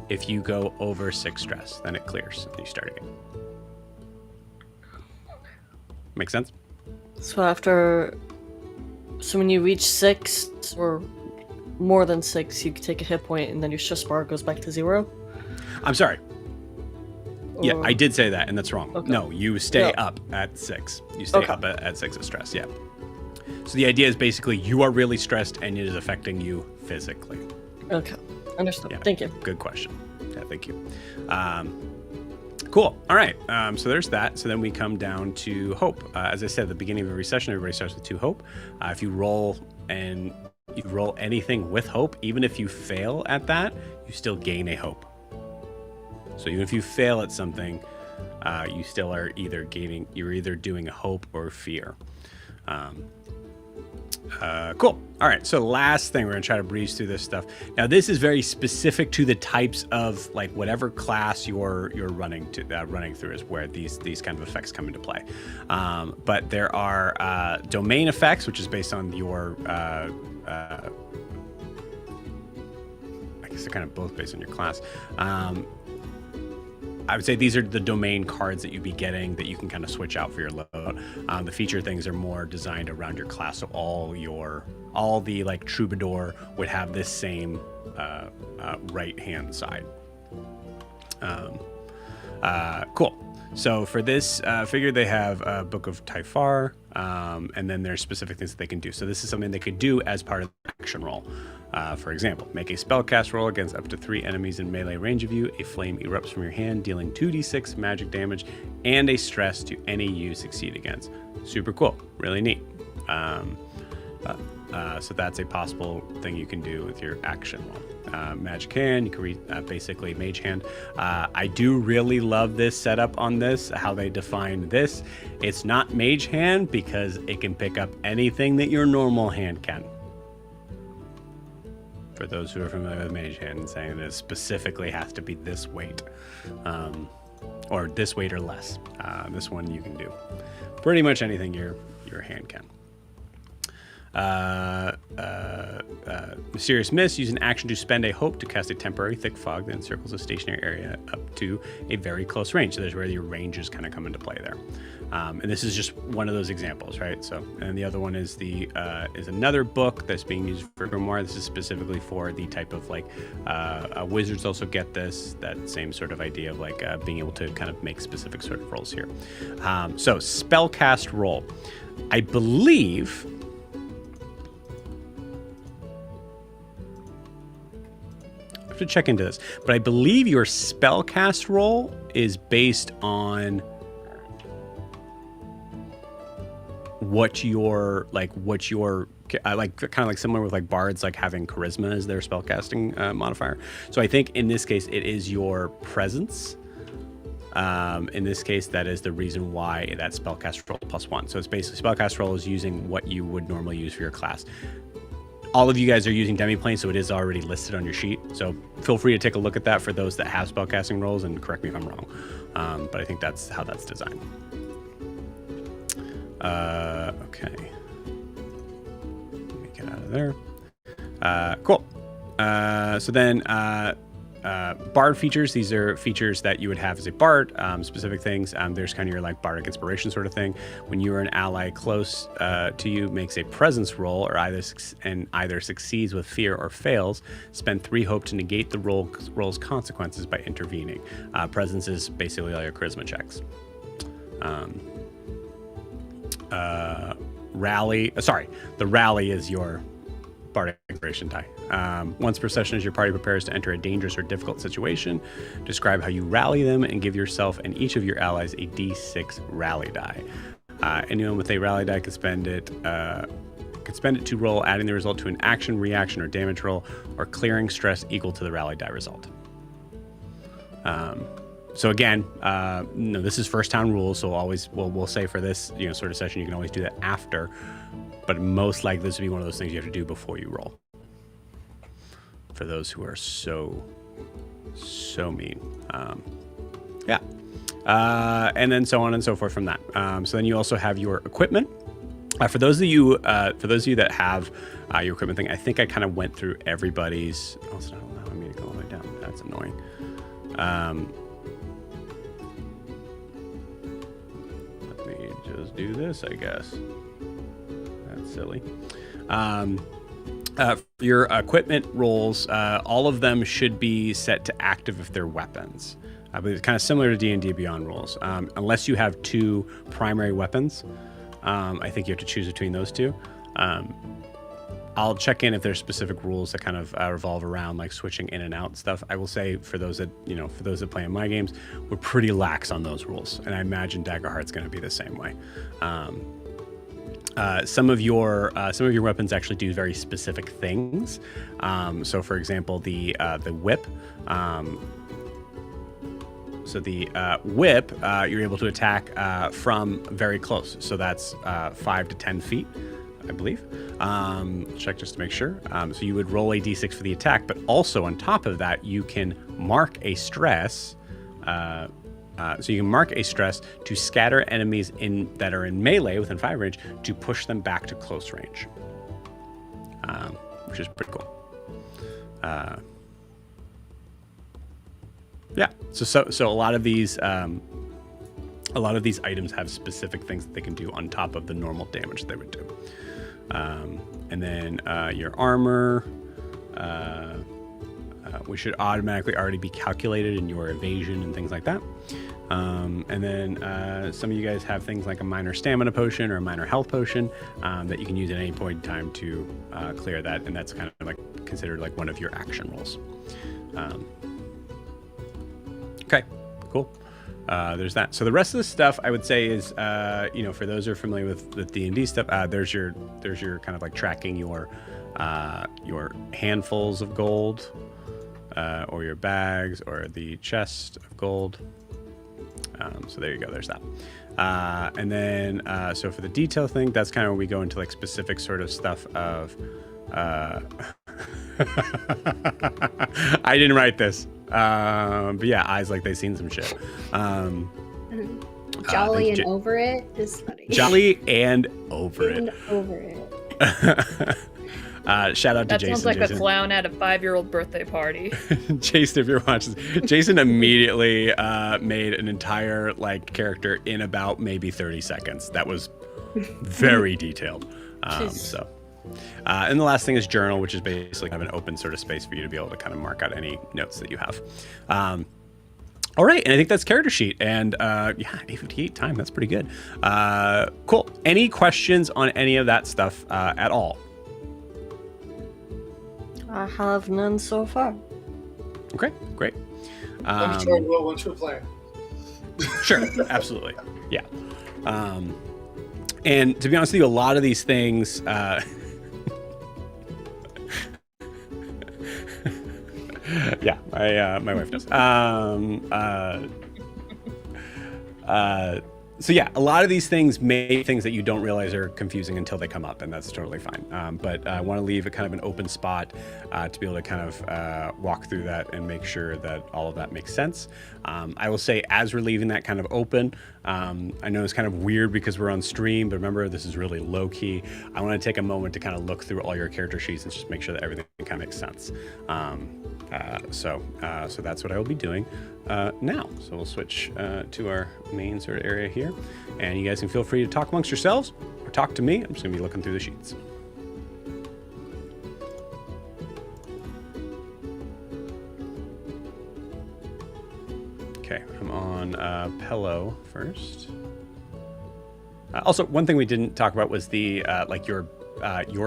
if you go over 6 stress. Then it clears and you start again. Make sense? So when you reach 6 or more than 6, you can take a hit point and then your stress bar goes back to 0? I'm sorry. Yeah, I did say that, and that's wrong. Okay. No, you stay up at 6. You stay up at 6 of stress, yeah. So the idea is basically you are really stressed, and it is affecting you physically. Okay, understood. Yeah. Thank you. Good question. Yeah, thank you. Cool. All right. So there's that. So then we come down to hope. As I said at the beginning of every session, everybody starts with 2 hope. If you roll anything with hope, even if you fail at that, you still gain a hope. So even if you fail at something, you still are you're either doing a hope or fear. Cool. All right. So last thing, we're going to try to breeze through this stuff. Now, this is very specific to the types of, like, whatever class you're running through is where these kind of effects come into play. But there are domain effects, which is based on your I guess they're kind of both based on your class. I would say these are the domain cards that you'd be getting that you can kind of switch out for your loadout. The feature things are more designed around your class, so all the like troubadour would have this same right hand side. Cool. So for this figure, they have a Book of Typhar, and then there's specific things that they can do. So this is something they could do as part of the action roll. For example, make a spellcast roll against up to 3 enemies in melee range of you. A flame erupts from your hand, dealing 2d6 magic damage and a stress to any you succeed against. Super cool. Really neat. So that's a possible thing you can do with your action roll. Magic hand, you can read basically mage hand. I do really love this setup on this, how they define this. It's not mage hand because it can pick up anything that your normal hand can. For those who are familiar with mage hand, and saying that it specifically has to be this weight, or this weight or less. This one you can do pretty much anything your hand can. Mysterious Mist, use an action to spend a hope to cast a temporary thick fog that encircles a stationary area up to a very close range. So there's where your ranges kind of come into play there. And this is just one of those examples, right? So, and the other one is is another book that's being used for Grimoire. This is specifically for the type of like wizards also get this, that same sort of idea of like being able to kind of make specific sort of rolls here. So spellcast roll, I believe. I have to check into this, but I believe your spellcast roll is based on what your like kind of like similar with like bards like having charisma as their spellcasting modifier. So I think in this case it is your presence In this case, that is the reason why that spellcast roll +1. So it's basically spellcast roll is using what you would normally use for your class. All of you guys are using demiplane, so it is already listed on your sheet. So feel free to take a look at that for those that have spellcasting rolls, and correct me if I'm wrong. But I think that's how that's designed. Okay. Let me get out of there. Cool. So then bard features. These are features that you would have as a bard, specific things. There's kind of your like bardic inspiration sort of thing. When you are an ally close to you makes a presence roll, or either succeeds with fear or fails, spend 3 hope to negate the roll's consequences by intervening. Presence is basically all your charisma checks. The rally is your bardic inspiration die. Once per session, as your party prepares to enter a dangerous or difficult situation, describe how you rally them and give yourself and each of your allies a d6 rally die. Anyone with a rally die can spend it to roll, adding the result to an action, reaction, or damage roll, or clearing stress equal to the rally die result. So again, no, this is first town rules, so we'll say for this sort of session, you can always do that after, but most likely this would be one of those things you have to do before you roll. For those who are so mean. Yeah. And then so on and so forth from that. So then you also have your equipment. For those of you that have your equipment thing, I think I kind of went through everybody's. Oh, it's not allowing me to go all the way down. That's annoying. Let me just do this, I guess. That's silly. Your equipment rolls, all of them should be set to active if they're weapons. But it's kind of similar to D&D Beyond rules. Unless you have 2 primary weapons, I think you have to choose between those 2. I'll check in if there's specific rules that kind of revolve around like switching in and out stuff. I will say for those that play in my games, we're pretty lax on those rules, and I imagine Daggerheart's going to be the same way. Some of your weapons actually do very specific things. So, for example, the whip. Whip, you're able to attack from very close. So that's 5 to 10 feet, I believe. Check just to make sure. So you would roll a d6 for the attack, but also on top of that, you can mark a stress. So you can mark a stress to scatter enemies that are in melee within 5 range to push them back to close range, which is pretty cool. Yeah. So a lot of these items have specific things that they can do on top of the normal damage they would do. And then your armor. We should automatically already be calculated in your evasion and things like that. And then some of you guys have things like a minor stamina potion or a minor health potion that you can use at any point in time to clear that, and that's kind of like considered like one of your action rolls. Okay, cool. There's that. So the rest of the stuff I would say is, for those who are familiar with D&D stuff, there's your kind of like tracking your handfuls of gold. Or your bags, or the chest of gold. So there you go, there's that. And then, so for the detail thing, that's kind of where we go into like specific sort of stuff of, I didn't write this. But yeah, eyes like they've seen some shit. Jolly and over it is funny. Jolly and over and it. over it. Shout out to That Jason. sounds like Jason. a clown at a 5-year-old birthday party. Jason, if you're watching this, Jason immediately made an entire like character in about maybe 30 seconds. That was very detailed. And the last thing is journal, which is basically kind of an open sort of space for you to be able to kind of mark out any notes that you have. All right, and I think that's character sheet. And 8:58 time, that's pretty good. Cool. Any questions on any of that stuff at all? I have none so far. Okay, great. I'm sure we will once we're playing. Sure, absolutely. Yeah. And to be honest with you, a lot of these things... yeah, my wife does. So yeah, a lot of these things may be things that you don't realize are confusing until they come up, and that's totally fine. But I want to leave a kind of an open spot to be able to kind of walk through that and make sure that all of that makes sense. I will say, as we're leaving that kind of open, I know it's kind of weird because we're on stream, but remember, this is really low key. I want to take a moment to kind of look through all your character sheets and just make sure that everything kind of makes sense. So that's what I will be doing now. So we'll switch to our main sort of area here, and you guys can feel free to talk amongst yourselves or talk to me. I'm just gonna be looking through the sheets. Okay, I'm on Pello first. Also, one thing we didn't talk about was the like your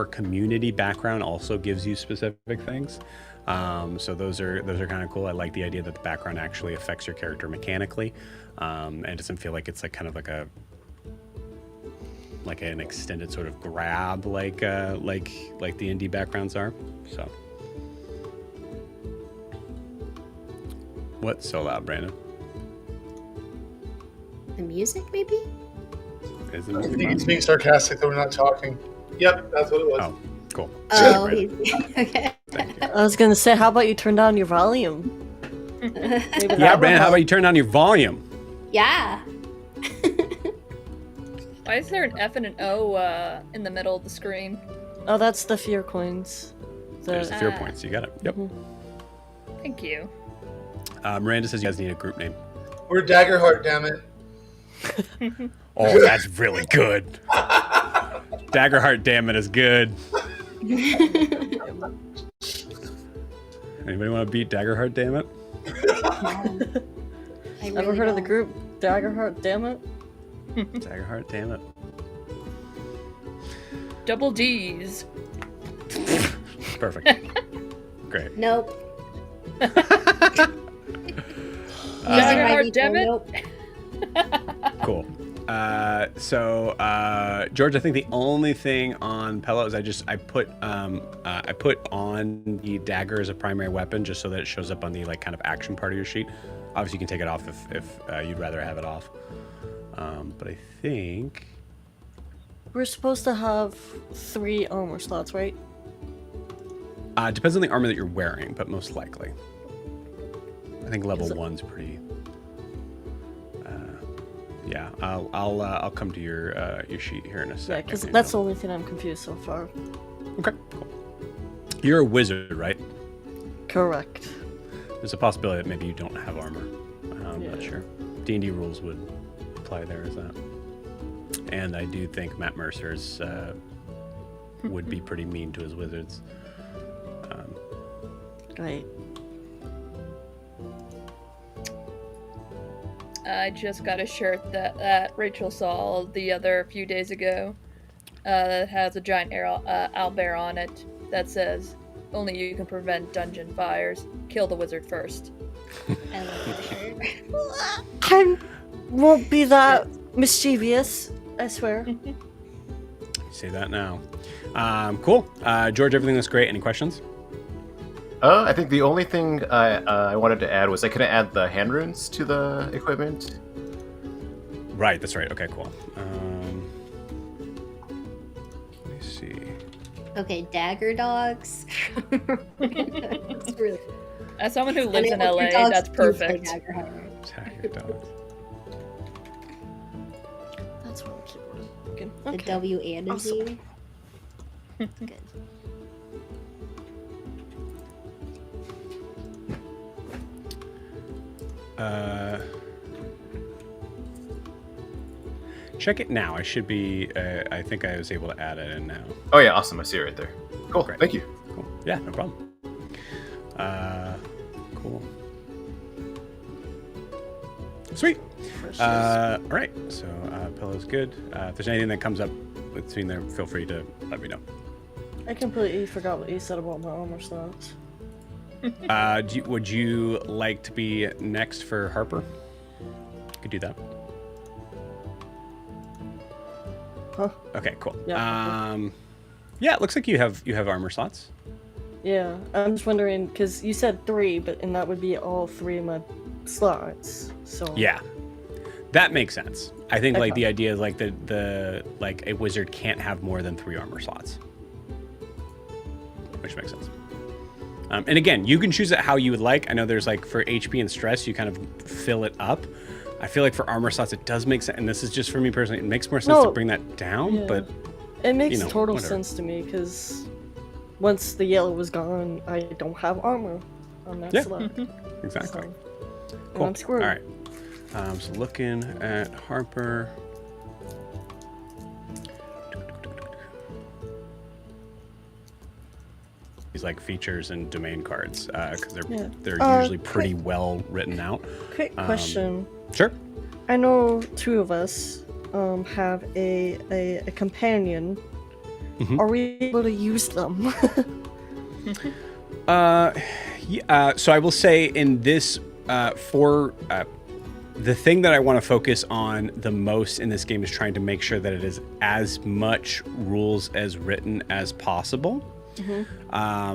community background also gives you specific things. So those are kind of cool. I like the idea that the background actually affects your character mechanically, and it doesn't feel like it's like kind of like an extended sort of grab like the indie backgrounds are. So what's so loud, Brandon? The music, maybe? Is the I music think loud? it's being sarcastic that we're not talking. Yep, that's what it was. Oh, cool. Oh, Brandon. okay. Thank you. I was gonna say, how about you turn down your volume? Maybe Yeah, that would Brandon, how help. about you turn down your volume? Yeah. Why is there an F and an O in the middle of the screen? Oh, that's the fear coins. There's The, the fear Ah. points. You got it. Yep. Thank you. Miranda says you guys need a group name. We're Daggerheart, damn it. Oh, that's really good. Daggerheart, damn it, is good. Anybody want to beat Daggerheart, damn it? I Ever really heard of the don't. group Daggerheart? Damn it! Daggerheart, damn it. Double D's. Perfect. Great. Nope. Daggerheart, damn it. Nope. Cool. So George, I think the only thing on Pello is I put on the dagger as a primary weapon just so that it shows up on the like kind of action part of your sheet. Obviously, you can take it off if you'd rather have it off. But I think We're supposed to have 3 armor slots, right? it depends on the armor that you're wearing, but most likely. I think level Is it- 1's pretty. Yeah, I'll come to your sheet here in a Yeah, second. because that's the only thing I'm confused so far. Okay, cool. You're a wizard, right? Correct. There's a possibility that maybe you don't have armor. I'm not Yeah. sure. D&D rules would apply there as that. And I do think Matt Mercer's would be pretty mean to his wizards. Right. I just got a shirt that Rachel saw the other few days ago. That has a giant owlbear on it that says, "Only you can prevent dungeon fires. Kill the wizard first." I love that shirt. I won't be that mischievous, I swear. You say that now. Cool. George, everything looks great. Any questions? I think the only thing I wanted to add was I couldn't add the hand runes to the equipment. Right, that's right. Okay, cool. Let me see. Okay, dagger dogs. It's really As someone who lives in And LA, your dogs that's do play perfect. Daggerheart. Dagger dogs. That's what I'm keeping. The Okay. W and a I'm Z. sorry. Good. Check it now. I should be. I think I was able to add it in now. Oh yeah, awesome! I see it right there. Cool. Great. Thank you. Cool. Yeah, no problem. Cool. Sweet. All right. So Pillow's good. If there's anything that comes up between there, feel free to let me know. I completely forgot what you said about my armor slots. Would you like to be next for Harper? You could do that. Huh? Okay, cool. Yeah. Yeah, it looks like you have armor slots. Yeah, I'm just wondering, because you said 3, and that would be all 3 of my slots, so... Yeah. That makes sense. I think like Okay. the idea is like the like a wizard can't have more than 3 armor slots, which makes sense. And again, you can choose it how you would like. I know there's like for HP and stress, you kind of fill it up. I feel like for armor slots, it does make sense. And this is just for me personally. It makes more sense to No. bring that down, Yeah. but It makes total whatever. sense to me because once the yellow was gone, I don't have armor on that Yeah. slot. exactly. So, Cool. I'm screwed. All right. So looking at Harper. These like features and domain cards because they're usually pretty well written out. Quick question. Sure. I know 2 of us have a companion. Mhm. Are we able to use them? So I will say in this for the thing that I want to focus on the most in this game is trying to make sure that it is as much rules as written as possible.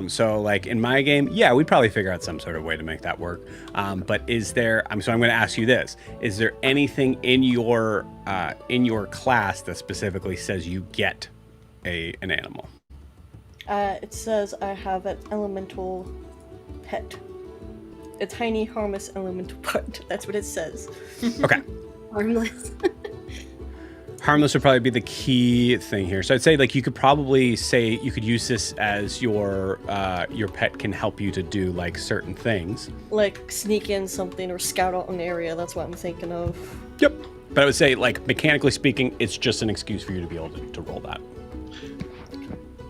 So like in my game, yeah, we'd probably figure out some sort of way to make that work. But is there? So I'm going to ask you this: is there anything in your class that specifically says you get an animal? It says I have an elemental pet. A tiny, harmless elemental pet. That's what it says. Okay. Harmless. Harmless would probably be the key thing here. So I'd say like you could probably say you could use this as your pet can help you to do like certain things. Like sneak in something or scout out an area. That's what I'm thinking of. Yep. But I would say like mechanically speaking, it's just an excuse for you to be able to roll that.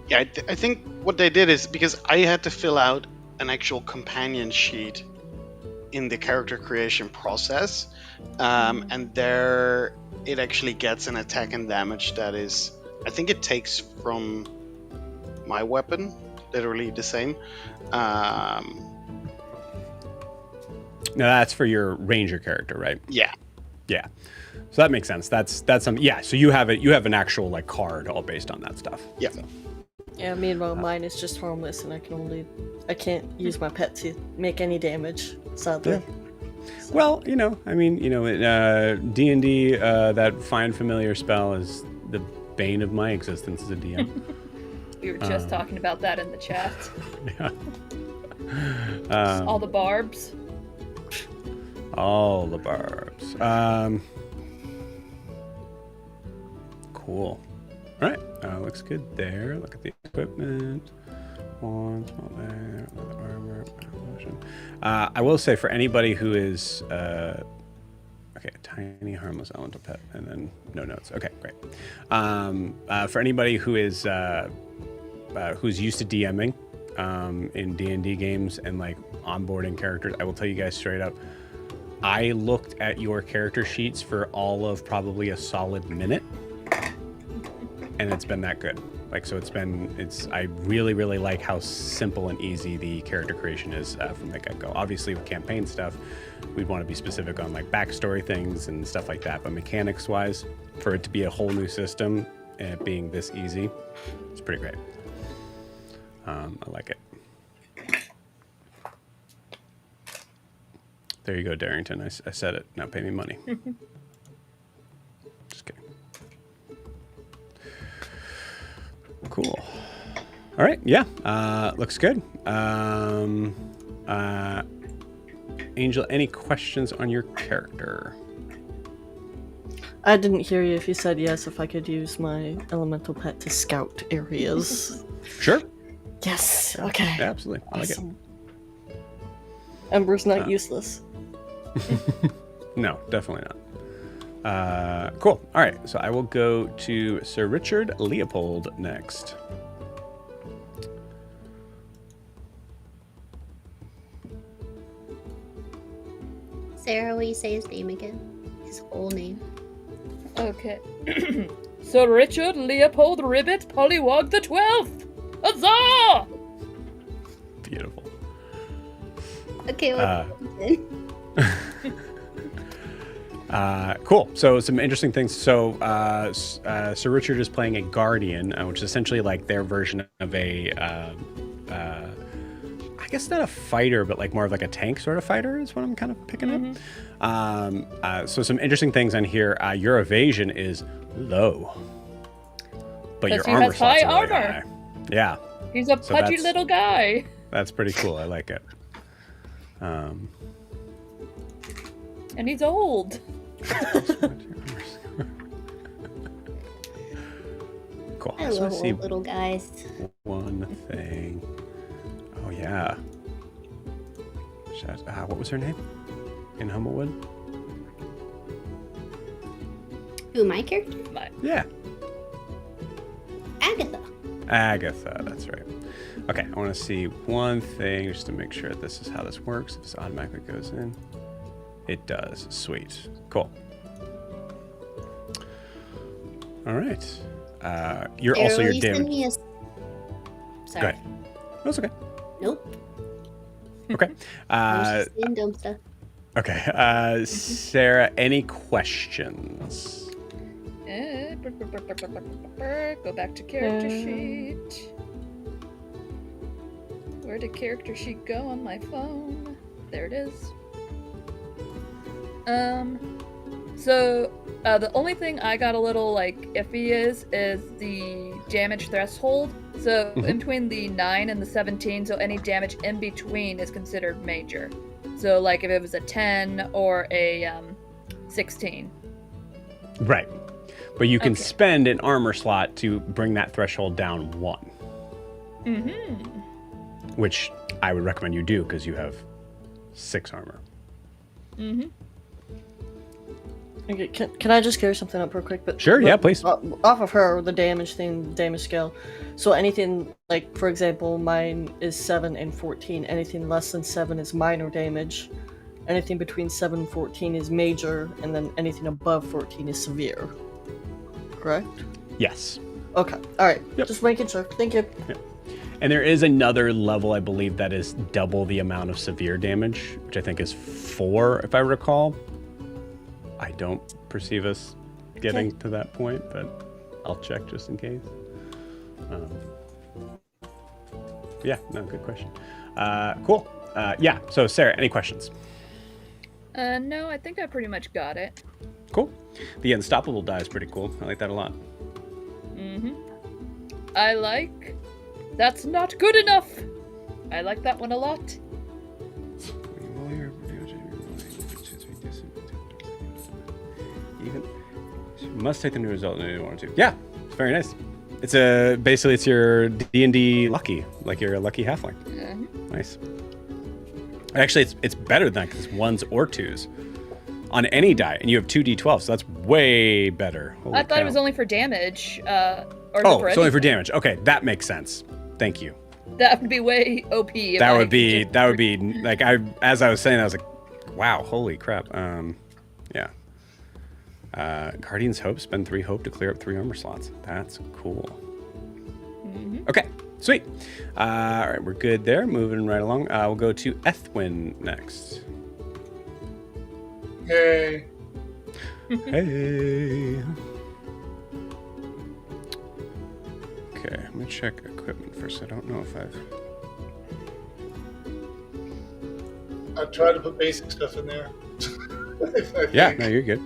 Yeah, I think what they did is because I had to fill out an actual companion sheet in the character creation process, and there it actually gets an attack and damage that is, I think it takes from my weapon, literally the same. Now that's for your ranger character, right? Yeah. Yeah. So that makes sense. That's some so you have an actual like card all based on that stuff. Yeah. So. Yeah, meanwhile mine is just harmless and I can't use my pet to make any damage, sadly. Well, I mean, D&D, that find familiar spell is the bane of my existence as a DM. We were just talking about that in the chat. Yeah. All the barbs. All the barbs. Cool. All right. Looks good there. Look at the equipment. Wands, not there. Leather armor. Motion. I will say for anybody who is okay, tiny harmless elemental pet, and then no notes. Okay, great. For anybody who is who's used to DMing in D&D games and like onboarding characters, I will tell you guys straight up. I looked at your character sheets for all of probably a solid minute, and it's been that good. Like, so I really, really like how simple and easy the character creation is from the get-go. Obviously, with campaign stuff, we'd want to be specific on like backstory things and stuff like that. But mechanics-wise, for it to be a whole new system and it being this easy, it's pretty great. I like it. There you go, Darrington. I said it. Now pay me money. Just kidding. Cool. All right. Yeah. Looks good. Angel, any questions on your character? I didn't hear you if you said yes if I could use my elemental pet to scout areas. Sure. Yes. Okay. Yeah, absolutely. I like it. Awesome. Ember's not useless. No, definitely not. Cool. All right. So I will go to Sir Richard Leopold next. Sarah, will you say his name again? His whole name. Okay. Sir Richard Leopold Ribbit Pollywog the 12th! Huzzah! Beautiful. Okay, well, Cool. So some interesting things. So Sir Richard is playing a guardian, which is essentially like their version of a I guess not a fighter, but like more of like a tank sort of fighter is what I'm kind of picking up. So some interesting things on here. Your evasion is low, but your armor slots are really high. Yeah. He's a pudgy little guy. That's pretty cool. I like it. And he's old. Cool. I love old little guys. One thing. Oh yeah. What was her name in Humblewood? Who, my character? Yeah. Agatha. That's right. Okay, I want to see one thing just to make sure this is how this works. This automatically goes in. It does. Sweet. Cool. All right. You're also your damage. Sorry. Go ahead. That's okay. Nope. Okay. I was just saying dumb stuff. Okay. Sarah, any questions? Go back to character sheet. Where did character sheet go on my phone? There it is. So the only thing I got a little like iffy is the damage threshold. So in between the 9 and the 17, so any damage in between is considered major. So like if it was a 10 or a 16. Right. But you can spend an armor slot to bring that threshold down 1. Mm-hmm. Which I would recommend you do because you have 6 armor. Mm-hmm. Okay, can I just clear something up real quick? Sure, yeah, please. Off of her, the damage scale. So anything, like, for example, mine is 7 and 14. Anything less than 7 is minor damage. Anything between 7 and 14 is major. And then anything above 14 is severe. Correct? Yes. Okay, alright. Yep. Just making sure. Thank you. Yep. And there is another level, I believe, that is double the amount of severe damage, which I think is 4, if I recall. I don't perceive us getting to that point, but I'll check just in case. Yeah, no, good question. Cool. Yeah, so Sarah, any questions? No, I think I pretty much got it. Cool. The unstoppable die is pretty cool. I like that a lot. Mm-hmm. I like... That's not good enough! I like that one a lot. You must take the new result in 1 or 2. Yeah, it's very nice. It's basically it's your D&D lucky, like you're a lucky halfling. Mm-hmm. Nice. Actually, it's better than that because it's 1s or 2s on any die, and you have 2d12, so that's way better. Holy I thought cow. it was only for damage. It's only for damage. Okay, that makes sense. Thank you. That would be way OP. That would be like as I was saying, I was like, wow, holy crap. Yeah. Guardian's Hope, spend 3 hope to clear up 3 armor slots. That's cool. Mm-hmm. Okay, sweet. All right, we're good there. Moving right along. We'll go to Ethwin next. Yay. Hey. Okay, I'm gonna check equipment first. I don't know if I tried to put basic stuff in there. Yeah, no, you're good.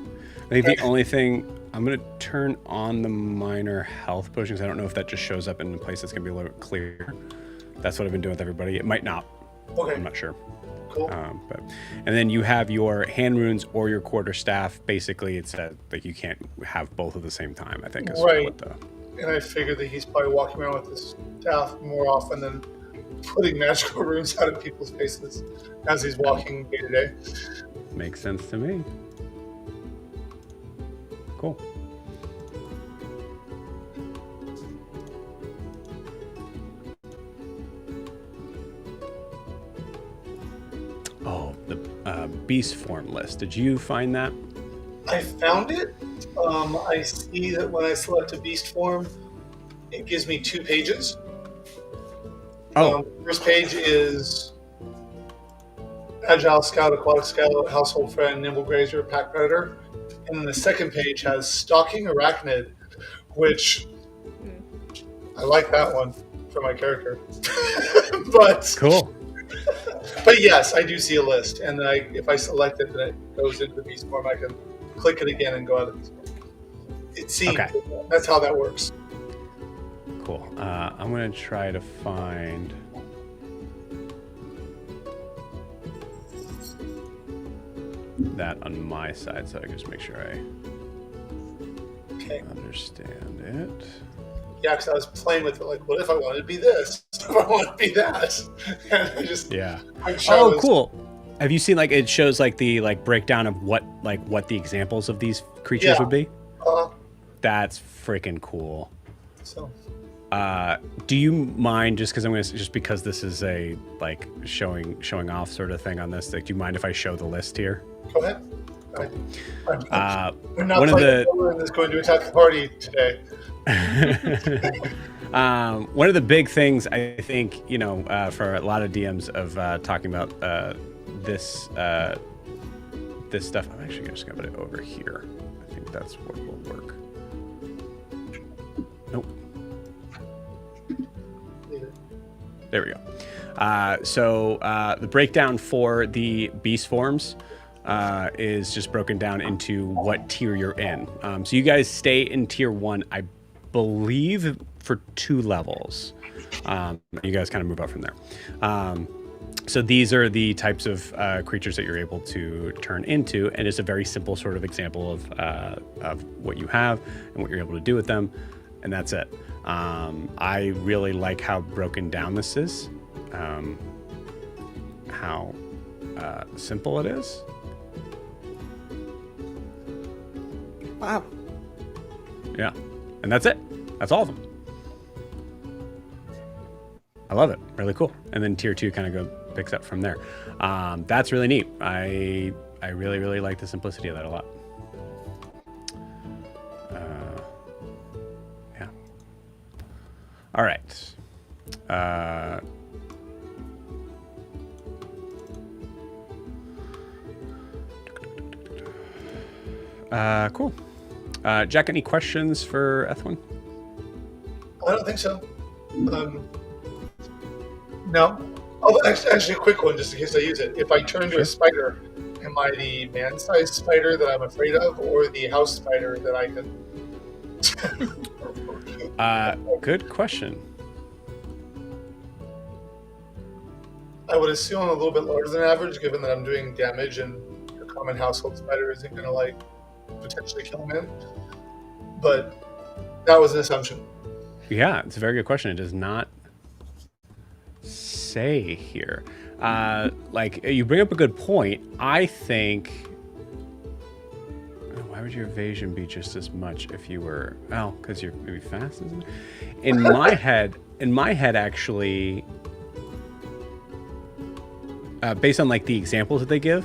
I think the only thing, I'm going to turn on the minor health potions. I don't know if that just shows up in a place that's going to be a little bit clear. That's what I've been doing with everybody. It might not. Okay. I'm not sure. Cool. And then you have your hand runes or your quarterstaff. Basically, it's like you can't have both at the same time, I think. Is right. What the... And I figured that he's probably walking around with his staff more often than putting magical runes out of people's faces as he's walking day to day. Makes sense to me. Cool. Oh, the beast form list. Did you find that? I found it. I see that when I select a beast form, it gives me 2 pages. Oh. First page is Agile Scout, Aquatic Scout, Household Friend, Nimble Grazer, Pack Predator. And then the second page has Stalking Arachnid, which I like that one for my character. But cool. But yes, I do see a list, and then if I select it, then it goes into the beast form. I can click it again and go out of the beast form. It seems that's how that works. Cool. I'm gonna try to find. That on my side, so I just make sure I understand it. Yeah, because I was playing with it, like, what if I wanted to be this? If I want to be that? And I just cool. Have you seen like it shows like the breakdown of what the examples of these creatures would be? That's freaking cool. So, do you mind just because this is a showing off sort of thing on this? Like, do you mind if I show the list here? Go ahead. I'm not one of the that's going to attack the party today. One of the big things I think for a lot of DMs of talking about this stuff. I'm actually just gonna put it over here. I think that's what will work. Nope. There we go. So the breakdown for the beast forms is just broken down into what tier you're in. So you guys stay in tier 1, I believe, for 2 levels. You guys kind of move up from there. So these are the types of creatures that you're able to turn into, and it's a very simple sort of example of what you have and what you're able to do with them, and that's it. I really like how broken down this is, how simple it is. Wow. Yeah, and that's it. That's all of them. I love it. Really cool. And then tier 2 kind of picks up from there. That's really neat. I really, really like the simplicity of that a lot. Yeah. All right. Cool. Jack, any questions for Ethwin? I don't think so. No. Oh, actually, a quick one, just in case I use it. If I turn into a spider, am I the man-sized spider that I'm afraid of, or the house spider that I can? Good question. I would assume I'm a little bit larger than average, given that I'm doing damage, and your common household spider isn't going to potentially kill him in. But that was an assumption. Yeah, it's a very good question. It does not say here. You bring up a good point. I think. Why would your evasion be just as much if you were? Oh, because you're maybe fast, isn't it? In my head, actually, based on the examples that they give,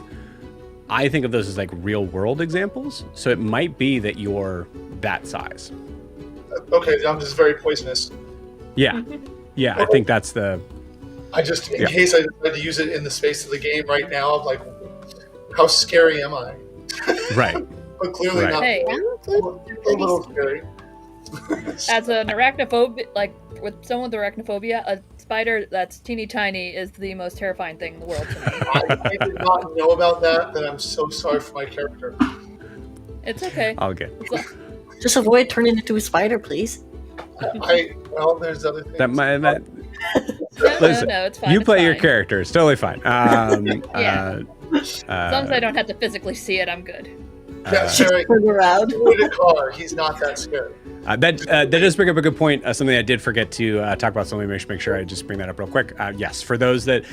I think of those as real world examples. So it might be that you're that size. Okay, I'm just very poisonous. Yeah. Yeah, I think that's the... I just, in case I decide to use it in the space of the game right now, I'm how scary am I? Right. But clearly not. Hey. A little scary. As an arachnophobia, with someone with arachnophobia, a spider that's teeny tiny is the most terrifying thing in the world to me. I did not know about that, and I'm so sorry for my character. It's okay. All good. Just avoid turning into a spider, please. Well, there's other things. Listen, no, it's fine. You it's play fine. your character. It's totally fine. Yeah. As long as I don't have to physically see it, I'm good. Yeah, Sherry, Turn around. in a car, he's not that scary. That does bring up a good point. Something I did forget to talk about. So let me make sure I just bring that up real quick. Yes, for those that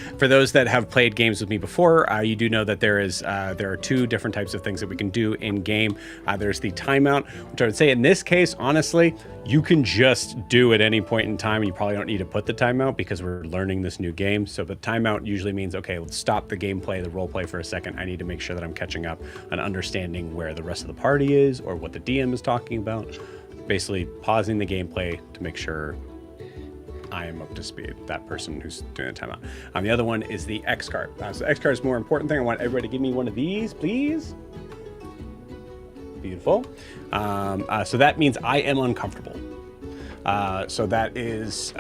have played games with me before, you do know that there are 2 different types of things that we can do in game. There's the timeout, which I would say in this case, honestly, you can just do at any point in time, and you probably don't need to put the timeout because we're learning this new game. So the timeout usually means, okay, let's stop the gameplay, the role play for a second. I need to make sure that I'm catching up and understanding where the rest of the party is or what the DM is talking about. Basically pausing the gameplay to make sure I am up to speed, that person who's doing the timeout. The other one is the X card. So the X card is a more important thing. I want everybody to give me one of these, please. Beautiful. So that means I am uncomfortable. So that is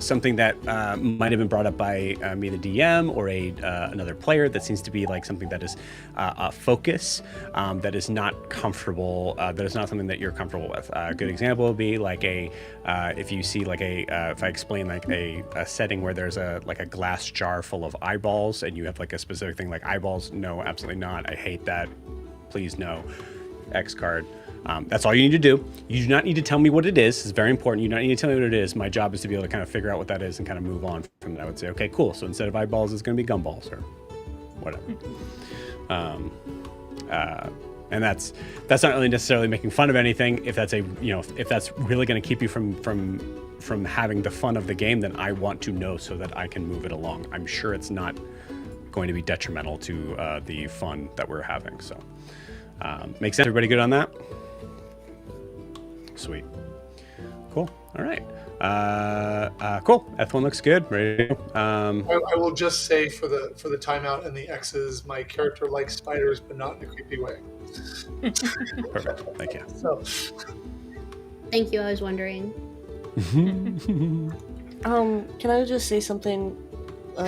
something that might have been brought up by me, the DM, or another player. That seems to be like something that is a focus that is not comfortable. That is not something that you're comfortable with. A good example would be like if you see like if I explain like a setting where there's a glass jar full of eyeballs, and you have like a specific thing like eyeballs. No, absolutely not. I hate that. Please no. X card. That's all you need to do. You do not need to tell me what it is. It's very important. You do not need to tell me what it is. My job is to be able to kind of figure out what that is and kind of move on from that. I would say, okay, cool. So instead of eyeballs, it's going to be gumballs or whatever. And that's not really necessarily making fun of anything. If that's if that's really going to keep you from having the fun of the game, then I want to know so that I can move it along. I'm sure it's not going to be detrimental to the fun that we're having. So makes sense. Everybody good on that? Sweet. Cool. All right. Cool. F1 looks good. Ready to go. I will just say for the timeout and the X's, my character likes spiders, but not in a creepy way. Perfect. Thank you. So, Thank you. I was wondering. Can I just say something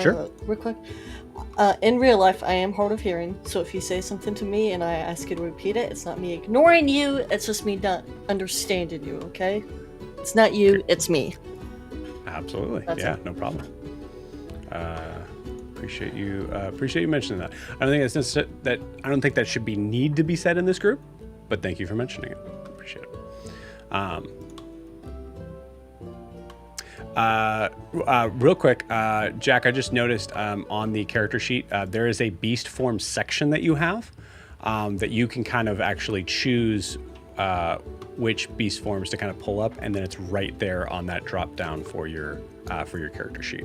Sure. real quick? In real life, I am hard of hearing, so if you say something to me and I ask you to repeat it, it's not me ignoring you, it's just me not understanding you, okay? It's not you, it's me. Absolutely. That's yeah, it. no problem. Appreciate you mentioning that. I don't think that should need to be said in this group, but thank you for mentioning it. Appreciate it. Real quick, Jack, I just noticed on the character sheet there is a beast form section that you have that you can kind of actually choose which beast forms to kind of pull up, and then it's right there on that drop down for your character sheet.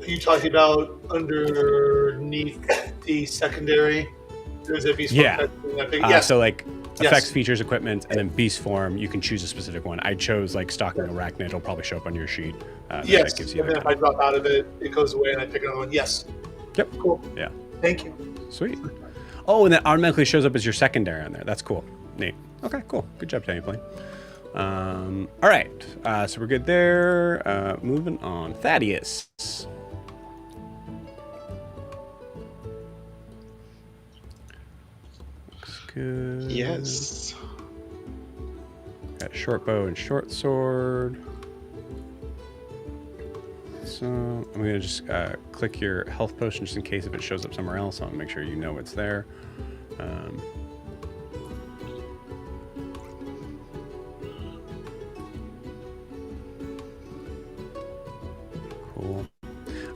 are you talking about underneath the secondary? There's a beast Yeah. form. Yes. So like Yes. effects, features, equipment, and then beast form. You can choose a specific one. I chose like stalking arachnid. It'll probably show up on your sheet. Yes. That gives you And then if I drop out of it, it goes away, and I pick another one. Yes. Yep. Cool. Yeah. Thank you. Sweet. Oh, and that automatically shows up as your secondary on there. That's cool. Neat. Okay, cool. Good job, Danny Plain. All right. So we're good there. Moving on. Thaddeus. Looks good. Yes. Got short bow and short sword. So I'm gonna just click your health potion just in case if it shows up somewhere else. I want to make sure you know it's there. Cool.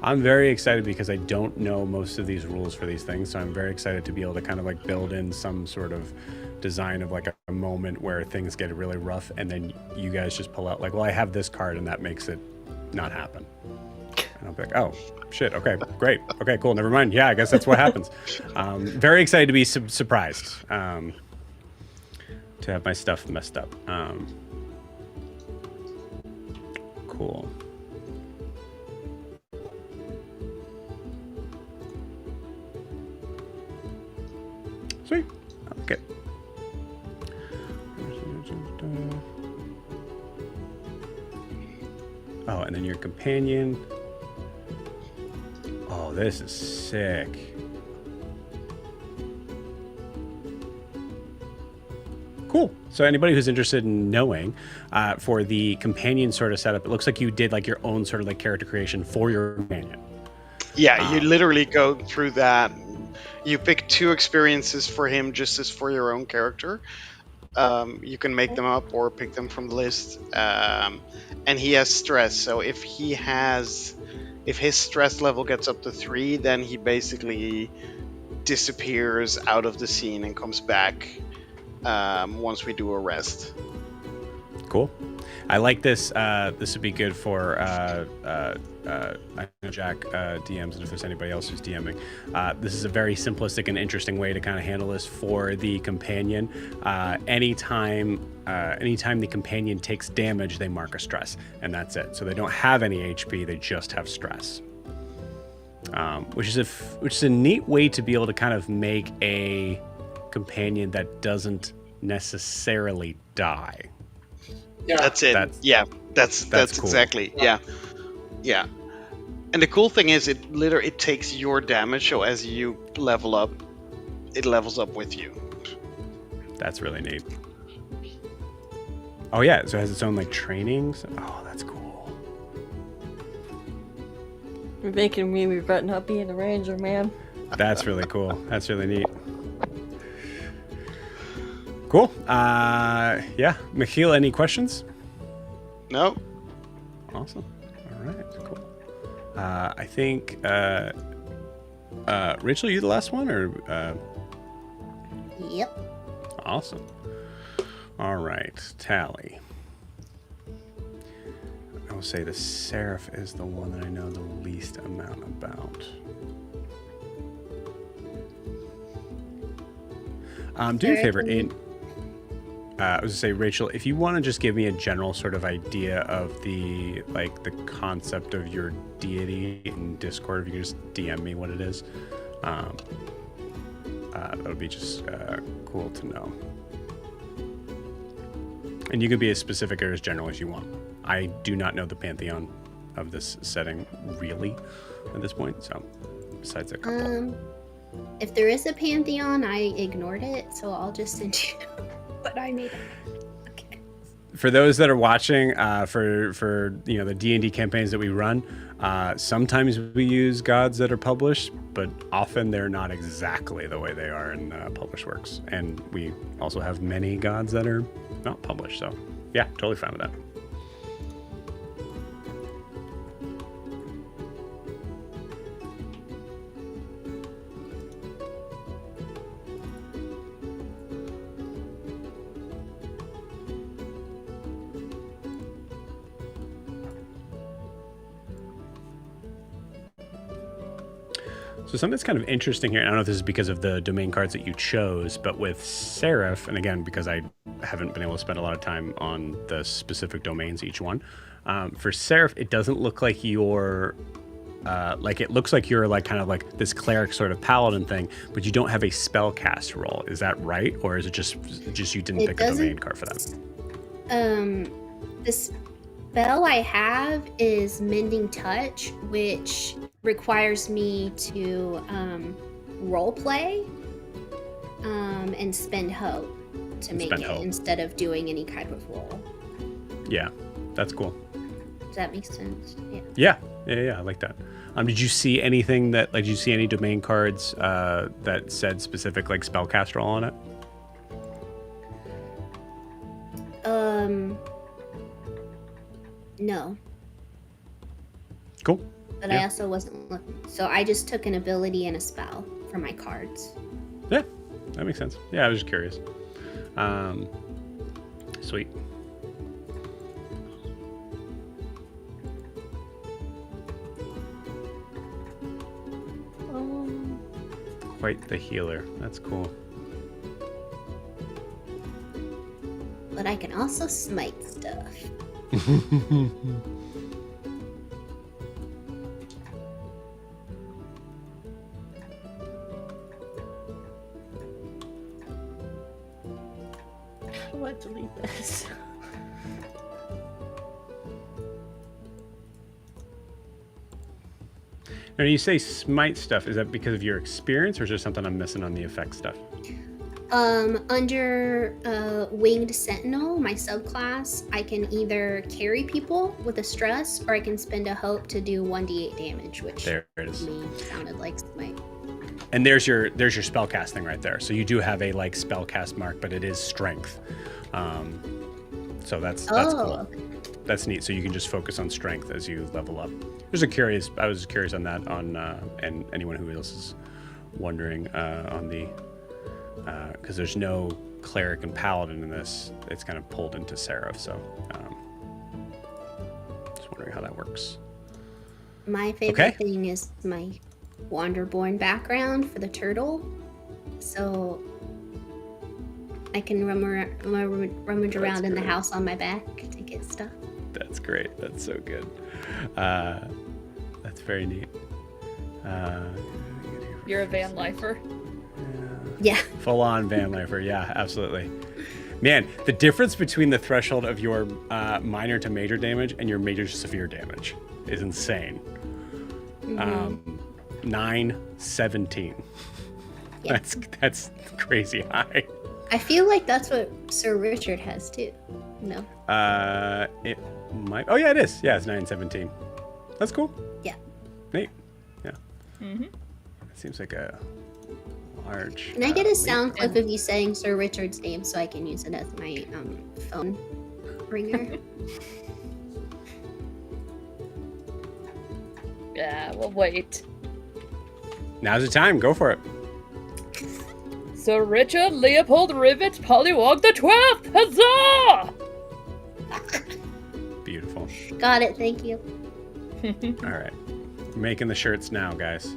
I'm very excited because I don't know most of these rules for these things, so I'm very excited to be able to kind of like build in some sort of design of like a moment where things get really rough, and then you guys just pull out like, well, I have this card, and that makes it not happen. And I'll be like, oh, shit, okay, great, okay, cool, never mind. Yeah, I guess that's what happens. Very excited to be surprised, to have my stuff messed up. Cool. Sweet. Okay. Oh, and then your companion. Oh, this is sick. Cool. So anybody who's interested in knowing, for the companion sort of setup, it looks like you did like your own sort of like character creation for your companion. Yeah, you literally go through that. You pick 2 experiences for him just as for your own character. You can make them up or pick them from the list. And he has stress, so if his stress level gets up to 3, then he basically disappears out of the scene and comes back once we do a rest. Cool. I like this. This would be good for I know Jack DMs, and if there's anybody else who's DMing, this is a very simplistic and interesting way to kind of handle this for the companion. Anytime the companion takes damage, they mark a stress, and that's it. So they don't have any HP; they just have stress. Which is a neat way to be able to kind of make a companion that doesn't necessarily die. Yeah. That's it. Yeah. That's cool. exactly, yeah. And the cool thing is, it takes your damage, so as you level up, it levels up with you. That's really neat. Oh yeah, so it has its own like trainings. Oh, that's cool. You're making me regret not being a ranger, man. That's really cool. That's really neat. Cool. Yeah, Michiel, any questions? No, Awesome. All right, cool. I think Rachel, you the last one, or Yep. awesome. All right, Tally. I will say the Seraph is the one that I know the least amount about. Do me a favor. I was gonna say, Rachel, if you want to just give me a general sort of idea of the concept of your deity in Discord, if you can just DM me what it is, that would be just cool to know. And you can be as specific or as general as you want. I do not know the pantheon of this setting really at this point, so besides a couple. If there is a pantheon, I ignored it, so I'll just send you what I made. Okay. For those that are watching, for the D&D campaigns that we run, sometimes we use gods that are published, but often they're not exactly the way they are in published works. And we also have many gods that are not published. So yeah, totally fine with that. So something that's kind of interesting here, I don't know if this is because of the domain cards that you chose, but with Seraph, and again, because I haven't been able to spend a lot of time on the specific domains, each one, for Seraph, it doesn't look like you're, it looks like you're like kind of like this cleric sort of paladin thing, but you don't have a spell cast roll. Is that right? Or is it just you didn't pick a domain card for that? The spell I have is Mending Touch, which requires me to role play and spend hope to make it instead of doing any kind of roll. Yeah, that's cool. Does that make sense? Yeah, I like that. Did you see anything that, did you see any domain cards that said specific spellcast roll on it? No. Cool. But I also wasn't looking. So I just took an ability and a spell for my cards. Yeah, that makes sense. Yeah, I was just curious. Sweet. Quite the healer. That's cool. But I can also smite stuff. How do I delete this? Now, you say smite stuff. Is that because of your experience, or is there something I'm missing on the effect stuff? Under Winged Sentinel, my subclass, I can either carry people with a stress, or I can spend a hope to do 1d8 damage, which there it is. to me sounded like smite. And there's your spell casting right there. So you do have a spell cast mark, but it is strength. So that's cool. That's neat. So you can just focus on strength as you level up. I was curious on that and anyone who else is wondering on the because there's no cleric and paladin in this. It's kind of pulled into Seraph. So just wondering how that works. My favorite thing is my Wanderborn background for the turtle. So I can rummage around in the house on my back to get stuff. That's great. That's so good. That's very neat. You're a van lifer. Yeah. Full on van lifer. Yeah, absolutely. Man, the difference between the threshold of your minor to major damage and your major to severe damage is insane. 9-17. Yeah. That's crazy high. I feel like that's what Sir Richard has too. No. It might. Oh yeah, it is. Yeah, it's 9-17. That's cool. Yeah. Neat. Yeah. Mm-hmm. It seems like a large. Can I get a leap. sound clip of you saying Sir Richard's name so I can use it as my phone ringer? Yeah, we'll wait. Now's the time. Go for it. Sir Richard Leopold Rivet Pollywog the 12th! Huzzah! Beautiful. Got it, thank you. All right. Making the shirts now, guys.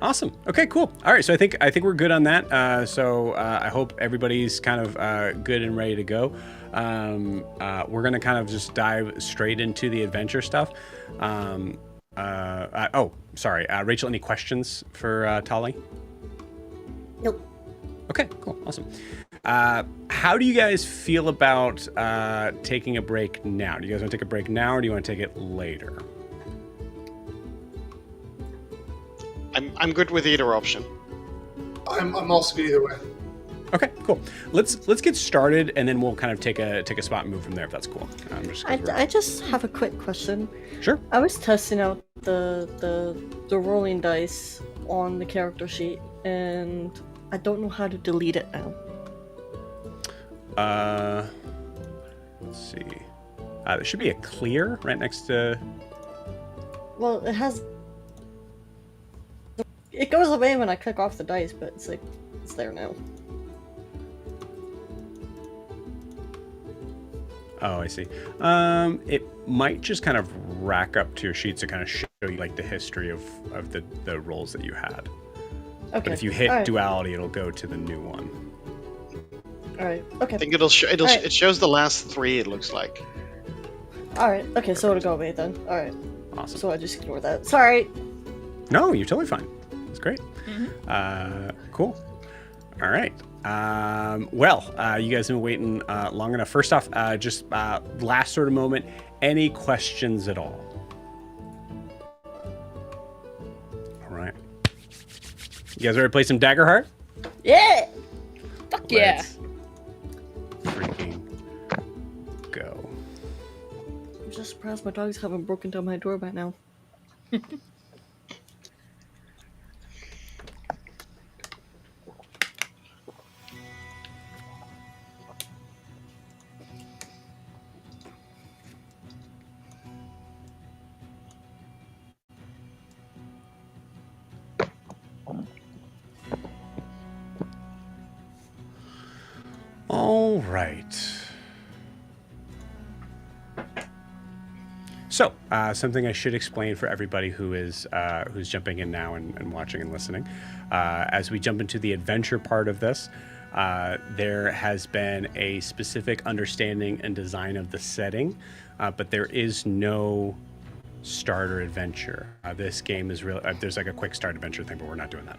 Awesome. Okay, cool. All right, so I think we're good on that. I hope everybody's kind of good and ready to go. We're gonna kind of just dive straight into the adventure stuff. Sorry, Rachel. Any questions for Tali? Nope. Okay, cool, awesome. How do you guys feel about taking a break now? Do you guys want to take a break now, or do you want to take it later? I'm good with either option. I'm also good either way. Okay, cool. Let's get started, and then we'll kind of take a spot and move from there if that's cool. I just have a quick question. Sure. I was testing out the rolling dice on the character sheet, and I don't know how to delete it now. Let's see. There should be a clear right next to. Well, it goes away when I click off the dice, but it's there now. Oh, I see. It might just kind of rack up to your sheet to kind of show you like the history of the rolls that you had. Okay. But if you hit Alright. duality, it'll go to the new one. All right. Okay. I think it shows the last 3. It looks like. All right. Okay. So it'll go away then. All right. Awesome. So I just ignore that. Sorry. No, you're totally fine. It's great. Mm-hmm. Cool. All right. You guys have been waiting long enough. First off, just last sort of moment. Any questions at all? All right. You guys ready to play some Daggerheart? Yeah. Fuck yeah. Let's freaking go. I'm just surprised my dogs haven't broken down my door by now. All right. So, something I should explain for everybody who's jumping in now and watching and listening. As we jump into the adventure part of this, there has been a specific understanding and design of the setting, but there is no starter adventure. This game is real. There's like a quick start adventure thing, but we're not doing that.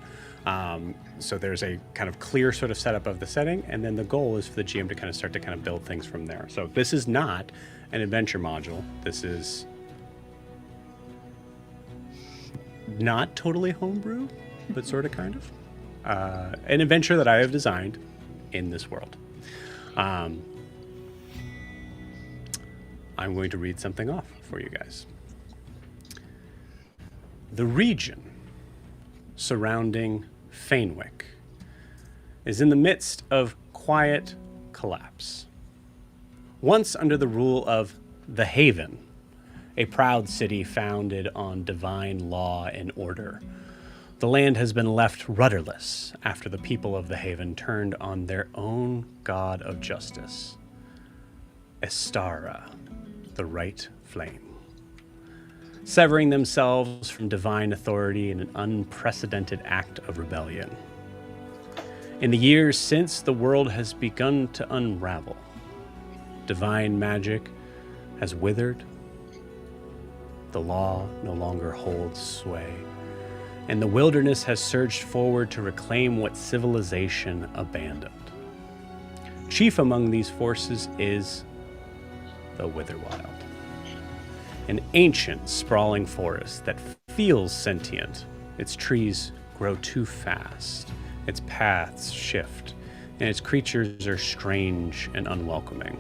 So there's a kind of clear sort of setup of the setting, and then the goal is for the GM to kind of start to kind of build things from there. So this is not an adventure module. This is not totally homebrew, but sort of kind of an adventure that I have designed in this world. I'm going to read something off for you guys. The region surrounding Fainwick is in the midst of quiet collapse. Once under the rule of the Haven, a proud city founded on divine law and order, the land has been left rudderless after the people of the Haven turned on their own god of justice, Estara, the Right Flame, severing themselves from divine authority in an unprecedented act of rebellion. In the years since, the world has begun to unravel. Divine magic has withered. The law no longer holds sway. And the wilderness has surged forward to reclaim what civilization abandoned. Chief among these forces is the Witherwild, an ancient, sprawling forest that feels sentient. Its trees grow too fast, its paths shift, and its creatures are strange and unwelcoming.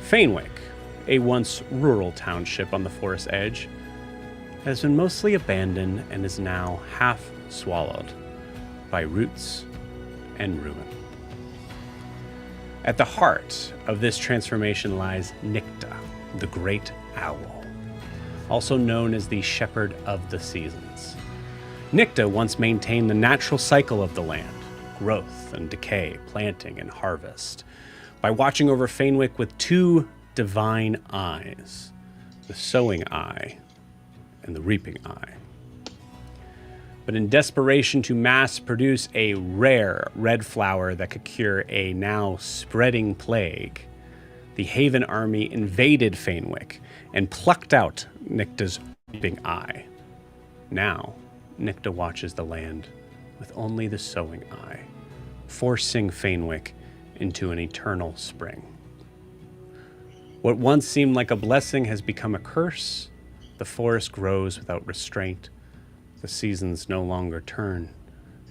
Fainwick, a once rural township on the forest edge, has been mostly abandoned and is now half swallowed by roots and ruin. At the heart of this transformation lies Nicta, the Great Owl, also known as the Shepherd of the Seasons. Nicta once maintained the natural cycle of the land, growth and decay, planting and harvest, by watching over Fainwick with two divine eyes, the sowing eye and the reaping eye. But in desperation to mass produce a rare red flower that could cure a now spreading plague, the Haven army invaded Fainwick and plucked out Nicta's reaping eye. Now, Nicta watches the land with only the sowing eye, forcing Fainwick into an eternal spring. What once seemed like a blessing has become a curse. The forest grows without restraint. The seasons no longer turn,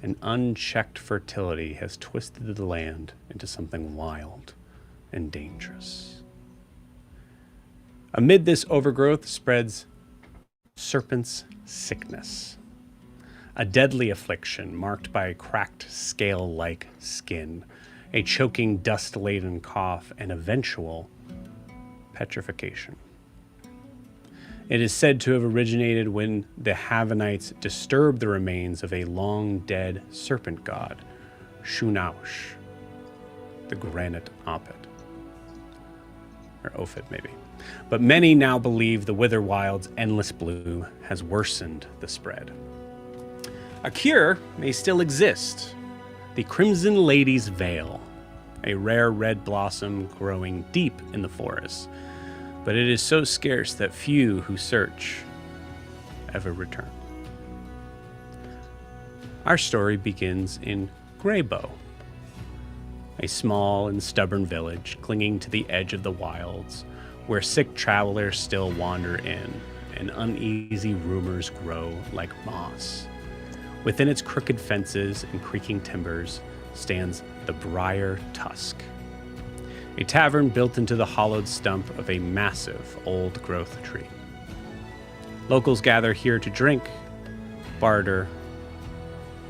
and unchecked fertility has twisted the land into something wild and dangerous. Amid this overgrowth spreads serpent's sickness, a deadly affliction marked by a cracked scale-like skin, a choking dust-laden cough, and eventual petrification. It is said to have originated when the Havenites disturbed the remains of a long-dead serpent god, Shunaush, the granite Ophid. Or Ophid, maybe. But many now believe the Witherwild's endless bloom has worsened the spread. A cure may still exist. The Crimson Lady's Veil, a rare red blossom growing deep in the forest, but it is so scarce that few who search ever return. Our story begins in Greybow, a small and stubborn village clinging to the edge of the wilds, where sick travelers still wander in, and uneasy rumors grow like moss. Within its crooked fences and creaking timbers stands the Brier Tusk, a tavern built into the hollowed stump of a massive old-growth tree. Locals gather here to drink, barter,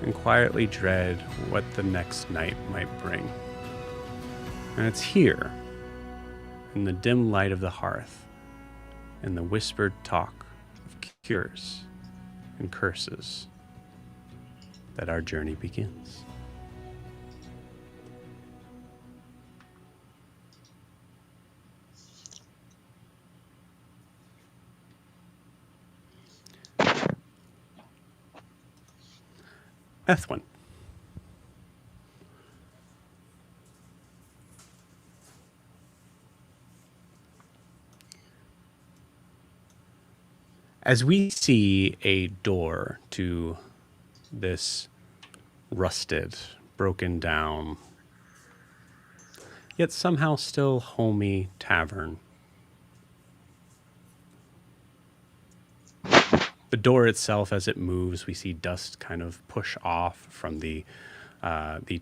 and quietly dread what the next night might bring. And it's here, in the dim light of the hearth, and the whispered talk of cures and curses, that our journey begins. Ethwin. As we see a door to this rusted, broken down, yet somehow still homey tavern, the door itself, as it moves, we see dust kind of push off from the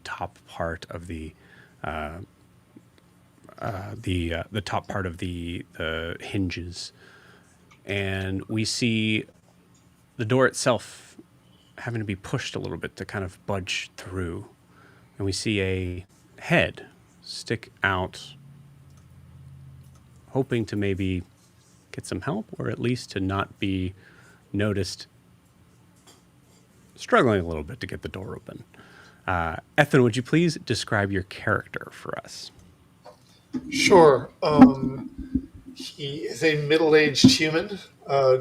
top part of the top part of the hinges, and we see the door itself having to be pushed a little bit to kind of budge through, and we see a head stick out, hoping to maybe get some help, or at least to not be noticed, struggling a little bit to get the door open. Ethan, would you please describe your character for us? Sure. He is a middle-aged human,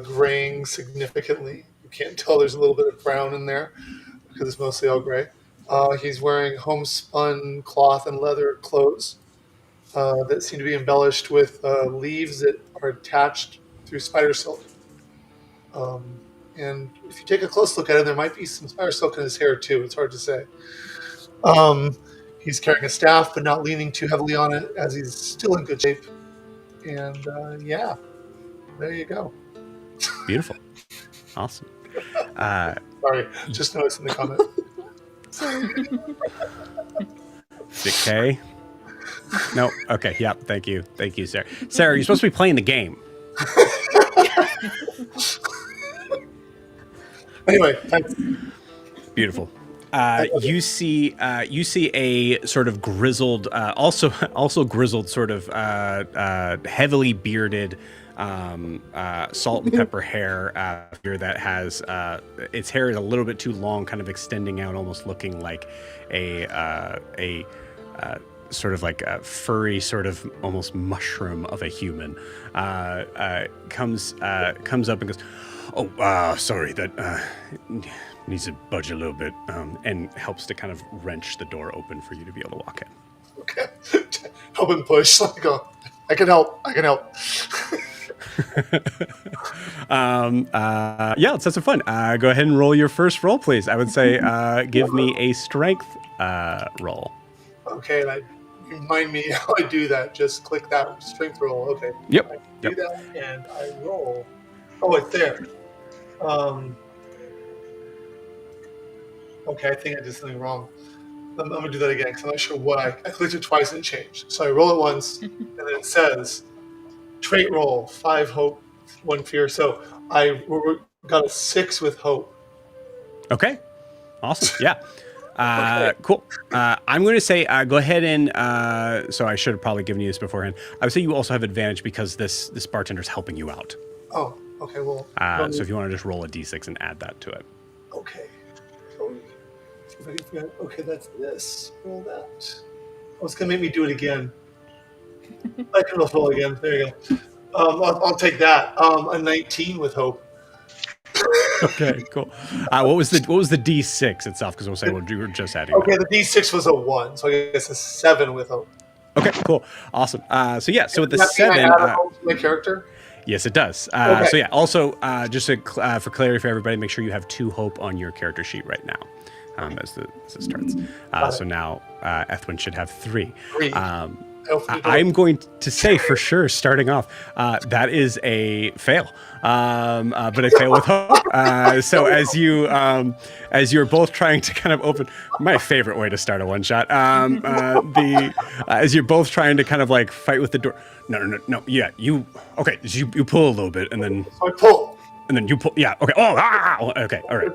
graying significantly. You can't tell there's a little bit of brown in there because it's mostly all gray. He's wearing homespun cloth and leather clothes that seem to be embellished with leaves that are attached through spider silk. And if you take a close look at it, there might be some spider silk in his hair too. It's hard to say. He's carrying a staff, but not leaning too heavily on it, as he's still in good shape. And yeah, there you go. Beautiful. Awesome. Sorry, just noticed in the comment. Is it K? No. Okay. Yep. Thank you. Thank you, Sarah. Sarah, you're supposed to be playing the game. Anyway, thanks. Beautiful. You see a sort of grizzled, also grizzled, sort of heavily bearded, salt and pepper hair figure that has its hair is a little bit too long, kind of extending out, almost looking like a sort of like a furry, sort of almost mushroom of a human. Comes up and goes, "Oh, sorry, that needs to budge a little bit," and helps to kind of wrench the door open for you to be able to walk in. Okay. Help him push. Let me go. I can help. Yeah, let's have some fun. Go ahead and roll your first roll, please. I would say give me a strength roll. Okay, and remind me how I do that. Just click that strength roll. Okay. Yep. I do that, and I roll. Oh, it's there. Okay, I think I did something wrong. I'm going to do that again because I'm not sure what I clicked it twice and it changed. So I roll it once, and then it says trait roll, 5 hope, 1 fear. So I got a 6 with hope. Okay. Awesome. Yeah. Okay. Cool. I'm going to say go ahead and so I should have probably given you this beforehand. I would say you also have advantage because this bartender's helping you out. Oh, okay. Well, so if you want to just roll a d6 and add that to it. Okay. Okay, that's this. Roll that. Oh, it's going to make me do it again. I can roll again. There you go. I'll take that. A 19 with hope. Okay, cool. What was the d6 itself? Because we'll say we were just adding. Okay, that. the d6 was a 1, so I guess a 7 with hope. Okay, cool, awesome. So with the Can 7, I add a hope to my character? yes, it does. Okay. So also just for clarity for everybody, make sure you have 2 hope on your character sheet right now. As it starts. So now Ethwin should have 3. 3. I'm going to say for sure, starting off, that is a fail, but a fail with hope. So as you're both trying to kind of open, my favorite way to start a one shot, as you're both trying to kind of like fight with the door. No. Yeah, you pull a little bit and then So I pull. and then you pull. Yeah. Okay. Okay. All right.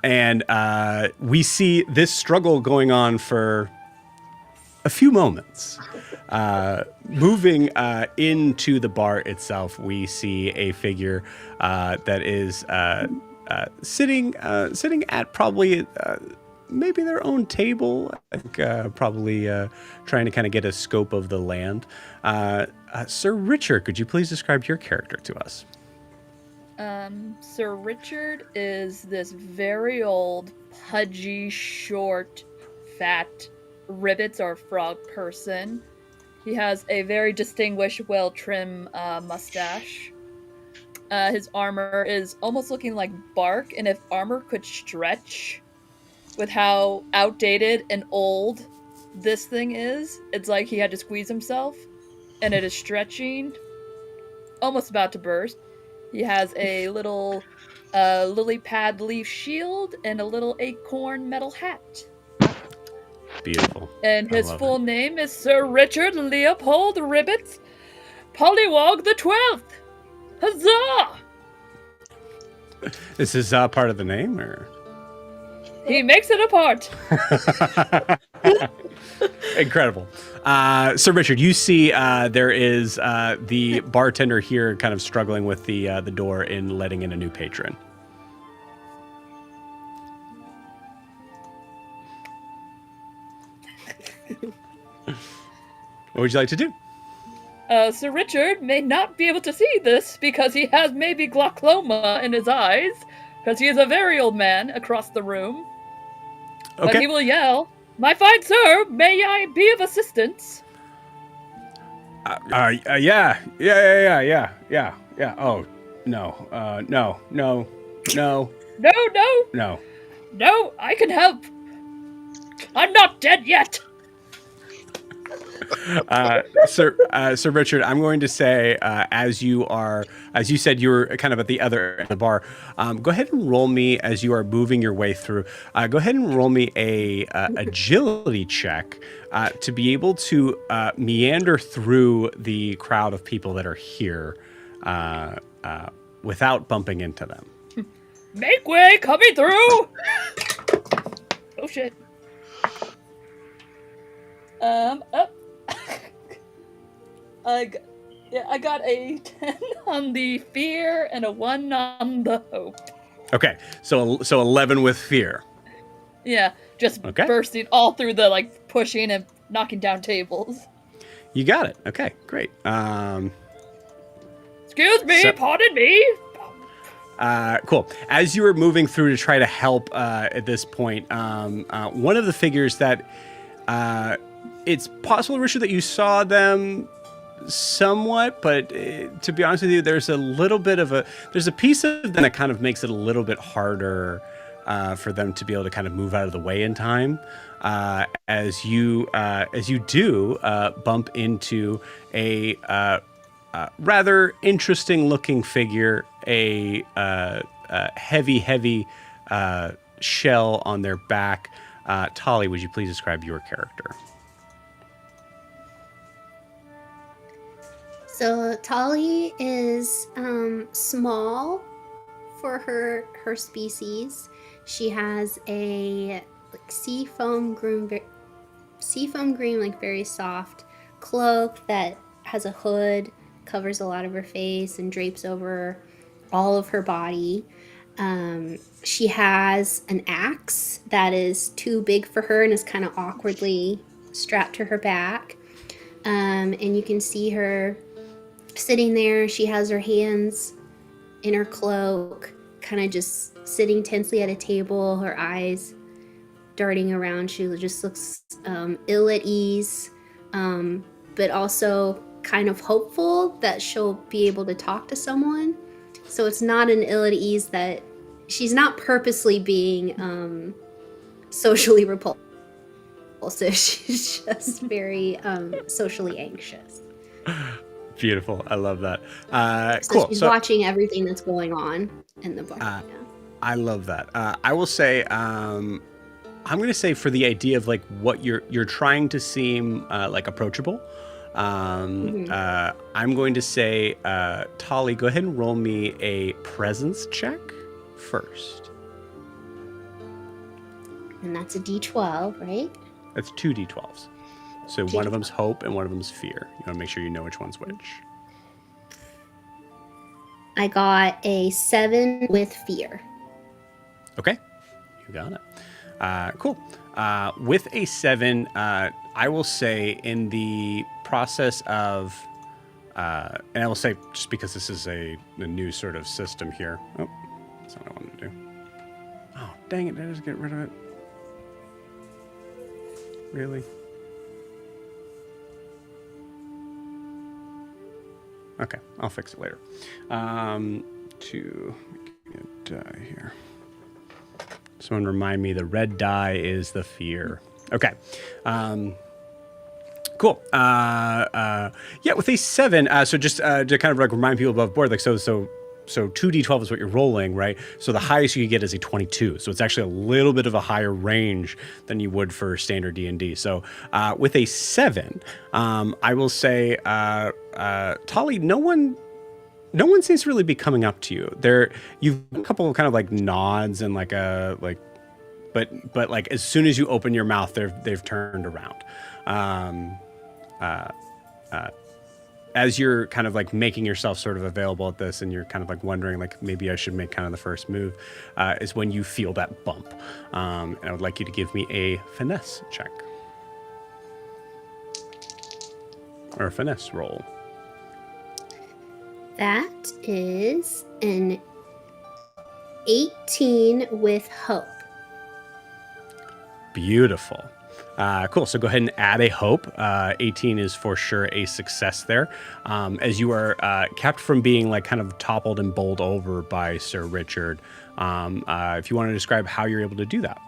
And we see this struggle going on for a few moments. Moving into the bar itself, we see a figure that is sitting at probably maybe their own table, probably trying to kind of get a scope of the land. Sir Richard, could you please describe your character to us? Sir Richard is this very old, pudgy, short, fat ribbits or frog person. He has a very distinguished, well-trimmed mustache. His armor is almost looking like bark, and if armor could stretch with how outdated and old this thing is, it's like he had to squeeze himself, and it is stretching, almost about to burst. He has a little lily pad leaf shield and a little acorn metal hat. Beautiful. And his full name is Sir Richard Leopold Ribbets Pollywog the 12th. Huzzah! Is this part of the name, or? He makes it a part. Incredible. Sir Richard, you see there is the bartender here kind of struggling with the door in letting in a new patron. What would you like to do? Sir Richard may not be able to see this because he has maybe glaucoma in his eyes, because he is a very old man across the room. Okay. But he will yell, "My fine sir, may I be of assistance?" Yeah. Oh, no. No, I can help. I'm not dead yet. Sir Richard, I'm going to say, as you said, you were kind of at the other end of the bar. Go ahead and roll me as you are moving your way through. Go ahead and roll me a agility check to be able to meander through the crowd of people that are here without bumping into them. Make way, coming through. Oh shit. Up. I got a 10 on the fear and a 1 on the hope. Okay, so 11 with fear. Yeah, just Okay. bursting all through the like pushing and knocking down tables. You got it. Okay, great. Excuse me, pardon me. Cool. As you were moving through to try to help at this point, one of the figures that it's possible, Richard, that you saw them somewhat, but to be honest with you, there's a little bit of there's a piece of them that kind of makes it a little bit harder for them to be able to kind of move out of the way in time. As you do bump into a rather interesting looking figure, a heavy shell on their back. Tali, would you please describe your character? So Tali is small for her species. She has a like seafoam green, like very soft cloak that has a hood, covers a lot of her face and drapes over all of her body. She has an axe that is too big for her and is kind of awkwardly strapped to her back. And you can see her sitting there. She has her hands in her cloak, kind of just sitting tensely at a table, her eyes darting around. She just looks ill at ease, but also kind of hopeful that she'll be able to talk to someone. So it's not an ill at ease that she's not purposely being socially repulsive. She's just very socially anxious. Beautiful. I love that. So cool. she's watching everything that's going on in the bar. Yeah. I love that. I will say, I'm going to say for the idea of like what you're trying to seem like approachable. I'm going to say, Tali, go ahead and roll me a presence check first. And that's a D12, right? That's 2 D12s. So one of them's hope and one of them's fear. You want to make sure you know which one's which. I got a 7 with fear. Okay, you got it. Cool. With a 7, I will say in the process of, and I will say just because this is a new sort of system here. Oh, that's not what I wanted to do. Oh, dang it! Did I just get rid of it? Really? Okay, I'll fix it later. To make a die here. Someone remind me the red die is the fear. Okay. Cool. Yeah, with a 7, so just to kind of like remind people above board, like so 2d12 is what you're rolling, right? So the highest you can get is a 22. So it's actually a little bit of a higher range than you would for standard D&D. So with a 7, I will say, Tali, no one seems to really be coming up to you. You've a couple of kind of like nods and like but like as soon as you open your mouth, they've turned around. As you're kind of like making yourself sort of available at this, and you're kind of like wondering like maybe I should make kind of the first move, is when you feel that bump. And I would like you to give me a finesse check or a finesse roll. That is an 18 with hope. Beautiful. Cool. So go ahead and add a hope. 18 is for sure a success there. As you are kept from being like kind of toppled and bowled over by Sir Richard. If you want to describe how you're able to do that.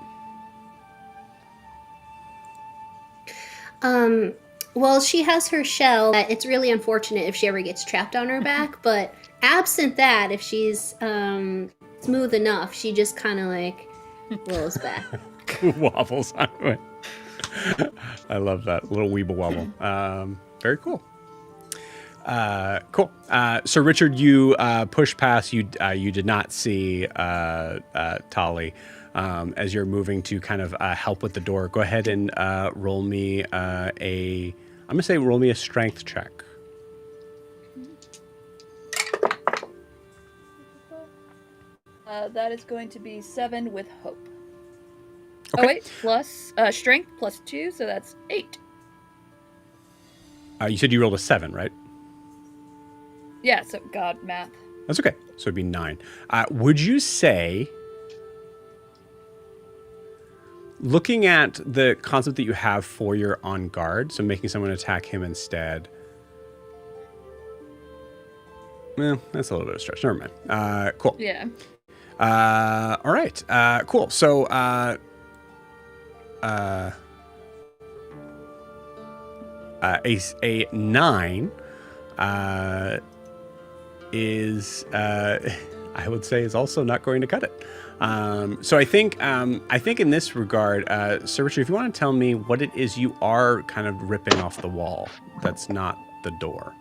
Well, she has her shell. It's really unfortunate if she ever gets trapped on her back, but absent that, if she's smooth enough, she just kind of like rolls back. Wobbles onto it. I love that little weeble wobble. Very cool. Cool. So Richard, you push past. You did not see Tali as you're moving to kind of help with the door. Go ahead and roll me I'm gonna say roll me a strength check. That is going to be 7 with hope. Okay. Oh wait, plus strength plus 2, so that's 8. You said you rolled a 7, right? Yeah, so God, math. That's okay. So it'd be 9. Would you say, looking at the concept that you have for your on guard, so making someone attack him instead, that's a little bit of a stretch. Never mind. Cool. Yeah. All right. Cool. So, a 9 is I would say is also not going to cut it. So I think in this regard, Sir Richard, if you want to tell me what it is you are kind of ripping off the wall, that's not the door.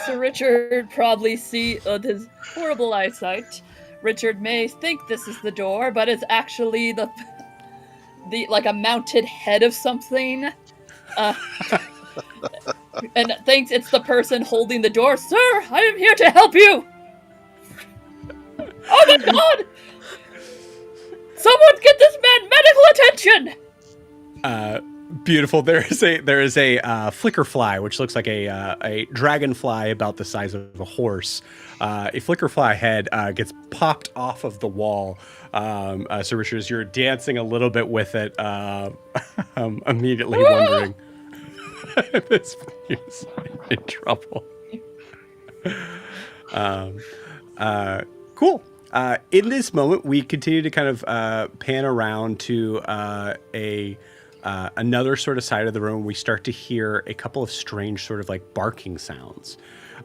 So Richard probably his horrible eyesight. Richard may think this is the door, but it's actually the like a mounted head of something. And thinks it's the person holding the door. Sir, I am here to help you. Oh my God! Someone get this man medical attention. Beautiful. There is a flicker fly, which looks like a dragonfly about the size of a horse. A flicker fly head gets popped off of the wall. So Richard, as you're dancing a little bit with it, immediately wondering if this is in trouble. Cool. In this moment, we continue to kind of pan around to another sort of side of the room. We start to hear a couple of strange sort of like barking sounds.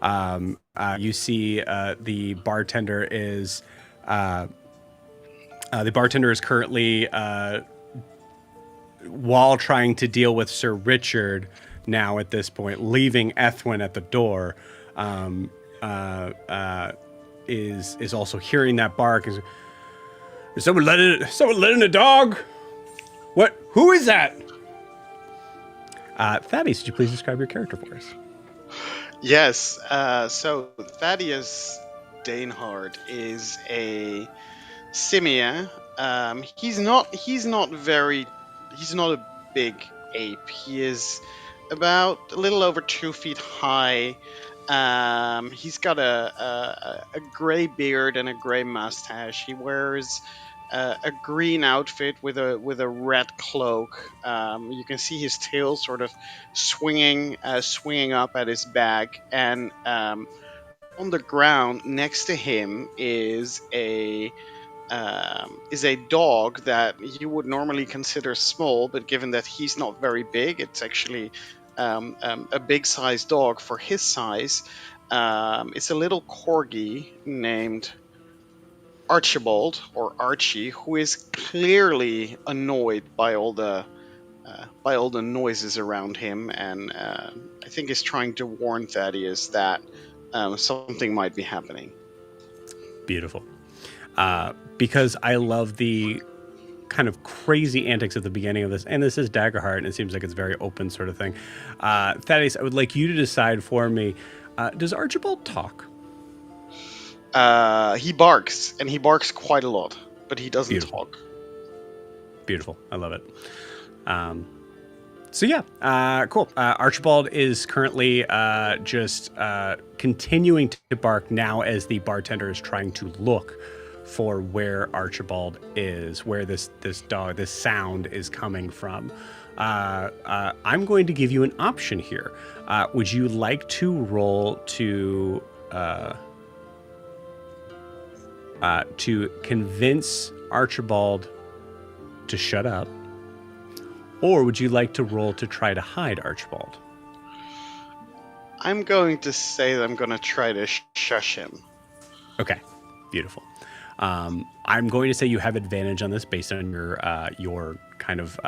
You see the bartender is currently while trying to deal with Sir Richard now at this point, leaving Ethwin at the door, is also hearing that bark. Is someone letting a dog? What? Who is that? Thaddeus, would you please describe your character for us? Yes. So Thaddeus Daggerheart is a simia. He's not a big ape. He is about a little over 2 feet high. He's got a gray beard and a gray mustache. He wears a green outfit with a red cloak. You can see his tail sort of swinging up at his back, and on the ground next to him is a dog that you would normally consider small, but given that he's not very big, it's actually a big-sized dog for his size. It's a little corgi named Archibald, or Archie, who is clearly annoyed by all the noises around him, and I think is trying to warn Thaddeus that something might be happening. Beautiful. Because I love the kind of crazy antics at the beginning of this, and this is Daggerheart, and it seems like it's very open sort of thing. Thaddeus, I would like you to decide for me, does Archibald talk? He barks, and he barks quite a lot, but he doesn't talk. Beautiful. I love it. Cool. Archibald is currently just continuing to bark now as the bartender is trying to look for where Archibald is, where this sound is coming from. I'm going to give you an option here. Would you like to roll to convince Archibald to shut up, or would you like to roll to try to hide Archibald? I'm going to say that I'm going to try to shush him. Okay, beautiful. I'm going to say you have advantage on this based on your kind of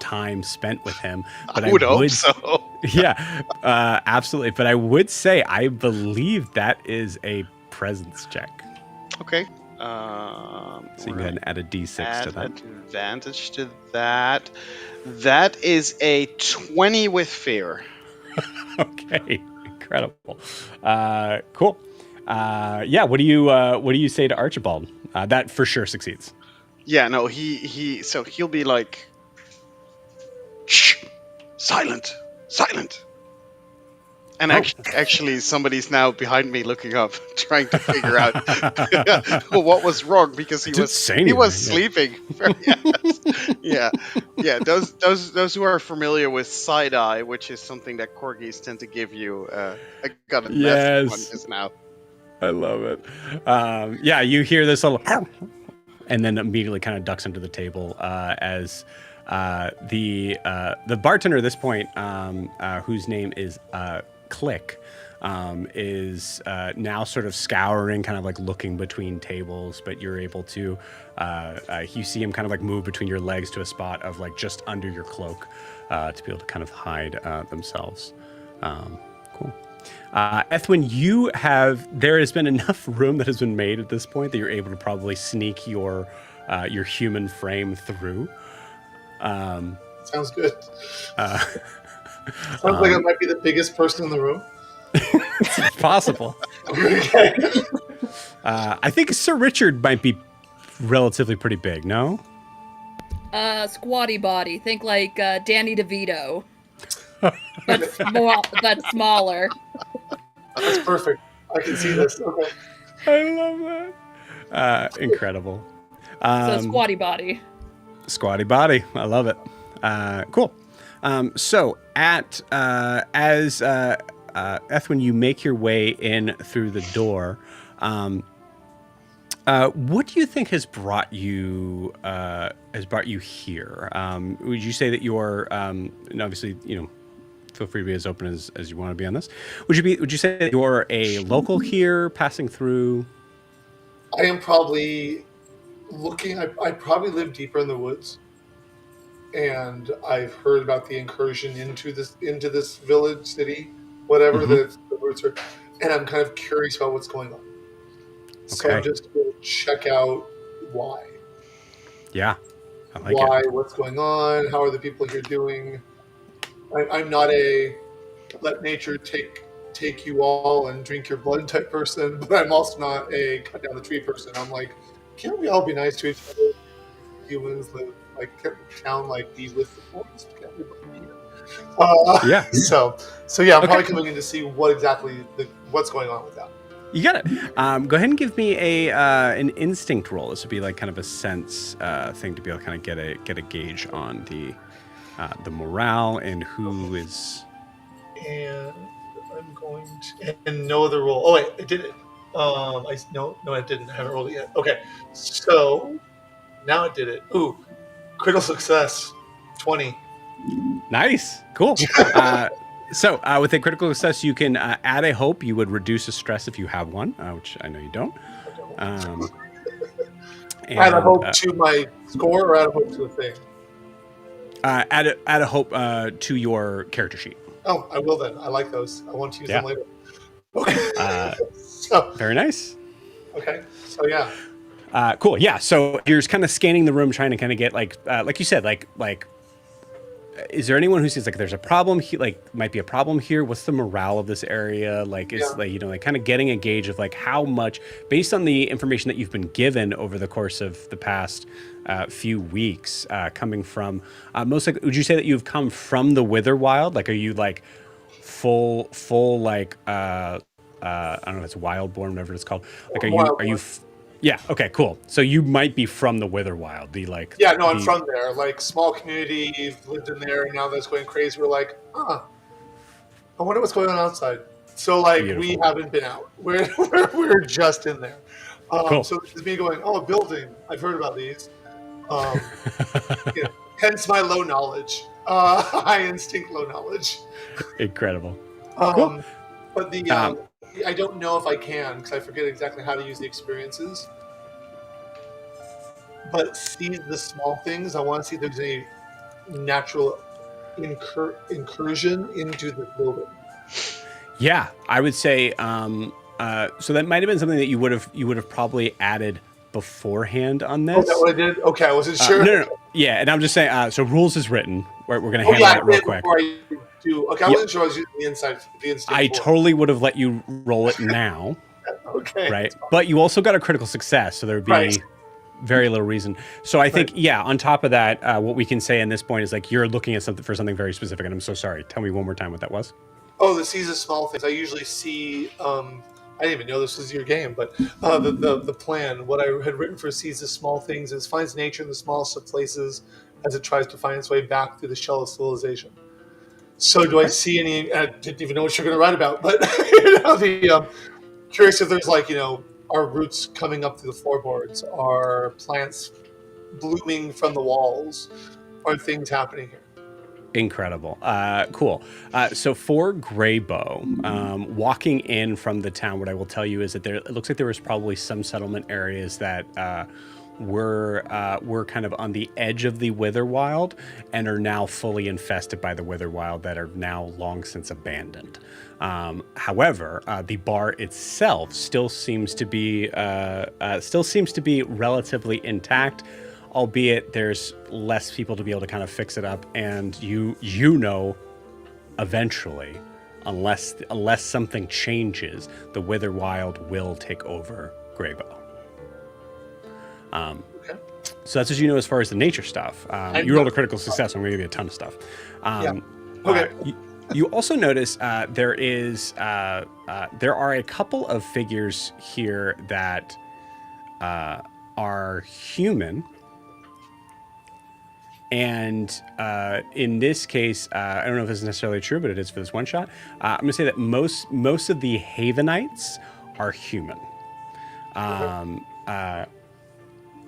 time spent with him. But I would hope so. Yeah, absolutely. But I would say I believe that is a presence check. Okay. So you can go ahead and add a d6 to that. Advantage to that. That is a 20 with fear. Okay, incredible. Cool. Yeah, what do you say to Archibald? That for sure succeeds. Yeah, no, so he'll be like, shh, silent. And actually, somebody's now behind me looking up, trying to figure out what was wrong because he was sleeping. Yeah. Those who are familiar with side eye, which is something that corgis tend to give you, I got a message one just now. I love it. Yeah, you hear this little, and then immediately kind of ducks under the table as the bartender at this point, whose name is Click, is now sort of scouring, kind of like looking between tables, but you're able to, you see him kind of like move between your legs to a spot of like just under your cloak to be able to kind of hide themselves. Cool. Ethwin, there has been enough room that has been made at this point that you're able to probably sneak your human frame through. Sounds good. Sounds like I might be the biggest person in the room. It's possible. Okay. I think Sir Richard might be relatively pretty big, no? Squatty body. Think like Danny DeVito. But smaller. That's perfect. I can see this. Okay. I love that. Incredible. So squatty body. Squatty body. I love it. Cool. So as Ethwin, you make your way in through the door. What do you think has brought you here? Would you say that you're and obviously, feel free to be as open as you want to be on this. Would you say that you're a local here, passing through? I am probably looking. I probably live deeper in the woods, and I've heard about the incursion into this village, city, whatever the roots are, and I'm kind of curious about what's going on. So I'm just going to check out why. Yeah, I like why? it. What's going on? How are the people here doing? I'm not a let nature take you all and drink your blood type person, but I'm also not a cut down the tree person. I'm like, can't we all be nice to each other? Humans live like town like be with the forest. Can't we be here? Yeah. So yeah, I'm probably coming in to see what's going on with that. You got it. Go ahead and give me an instinct roll. This would be like kind of a sense thing to be able to kind of get a gauge on the morale and who is. And I'm going to and no other roll. Oh wait, I did it. No, I didn't. I haven't rolled it yet. Okay, so now I did it. Ooh, critical success, 20. Nice, cool. So with a critical success, you can add a hope. You would reduce a stress if you have one, which I know you don't. Add a hope to my score, or add a hope to the thing. Add a hope to your character sheet. Oh, I will then. I like those. I want to use them later. Okay. Very nice. Okay. So yeah. Cool. Yeah. So you're just kind of scanning the room, trying to kind of get like you said, like. Is there anyone who sees like there's a problem? Might be a problem here. What's the morale of this area? Like, is like kind of getting a gauge of like how much, based on the information that you've been given over the course of the past few weeks, coming from most like, would you say that you've come from the Wither Wild? Like, are you like full like I don't know if it's Wildborn, whatever it's called. Like, are you? Yeah. Okay. Cool. So you might be from the Wither Wild. I'm from there. Like small community, lived in there, and now that's going crazy. We're like, I wonder what's going on outside. So like, beautiful. We haven't been out. We're just in there. Cool. So this is me going, oh, building. I've heard about these. Hence my low knowledge. High instinct, low knowledge. Incredible. Cool. But I don't know if I can because I forget exactly how to use the experiences. But see the small things. I want to see if there's any natural incursion into the building. Yeah, I would say. So that might have been something that you would have probably added beforehand on this. Oh, that's what I did? Okay, I wasn't sure. No. Yeah, and I'm just saying, so rules is written. We're going to handle that real quick. I wasn't sure I was using the instinct. I totally would have let you roll it now. Okay. Right? But you also got a critical success, so there would be very little reason. So I think, on top of that, what we can say in this point is like you're looking at something very specific, and I'm so sorry. Tell me one more time what that was. Oh, the sees the small things. I usually see... I didn't even know this was your game, but the plan, what I had written for sees the small things is finds nature in the smallest of places as it tries to find its way back through the shell of civilization. So do I see any, I didn't even know what you're going to write about, but curious if there's are roots coming up through the floorboards? Are plants blooming from the walls? Are things happening here? Incredible. Cool. So for Greybow, walking in from the town, what I will tell you is that it looks like there was probably some settlement areas that were kind of on the edge of the Witherwild and are now fully infested by the Witherwild that are now long since abandoned. However, the bar itself still seems to be relatively intact, albeit there's less people to be able to kind of fix it up. And eventually, unless something changes, the Witherwild will take over Greybow. Okay. So that's what you know as far as the nature stuff. You rolled a critical success. I'm going to give you a ton of stuff. Okay. You also notice there are a couple of figures here that are human. And in this case, I don't know if this is necessarily true, but it is for this one shot. I'm going to say that most of the Havenites are human.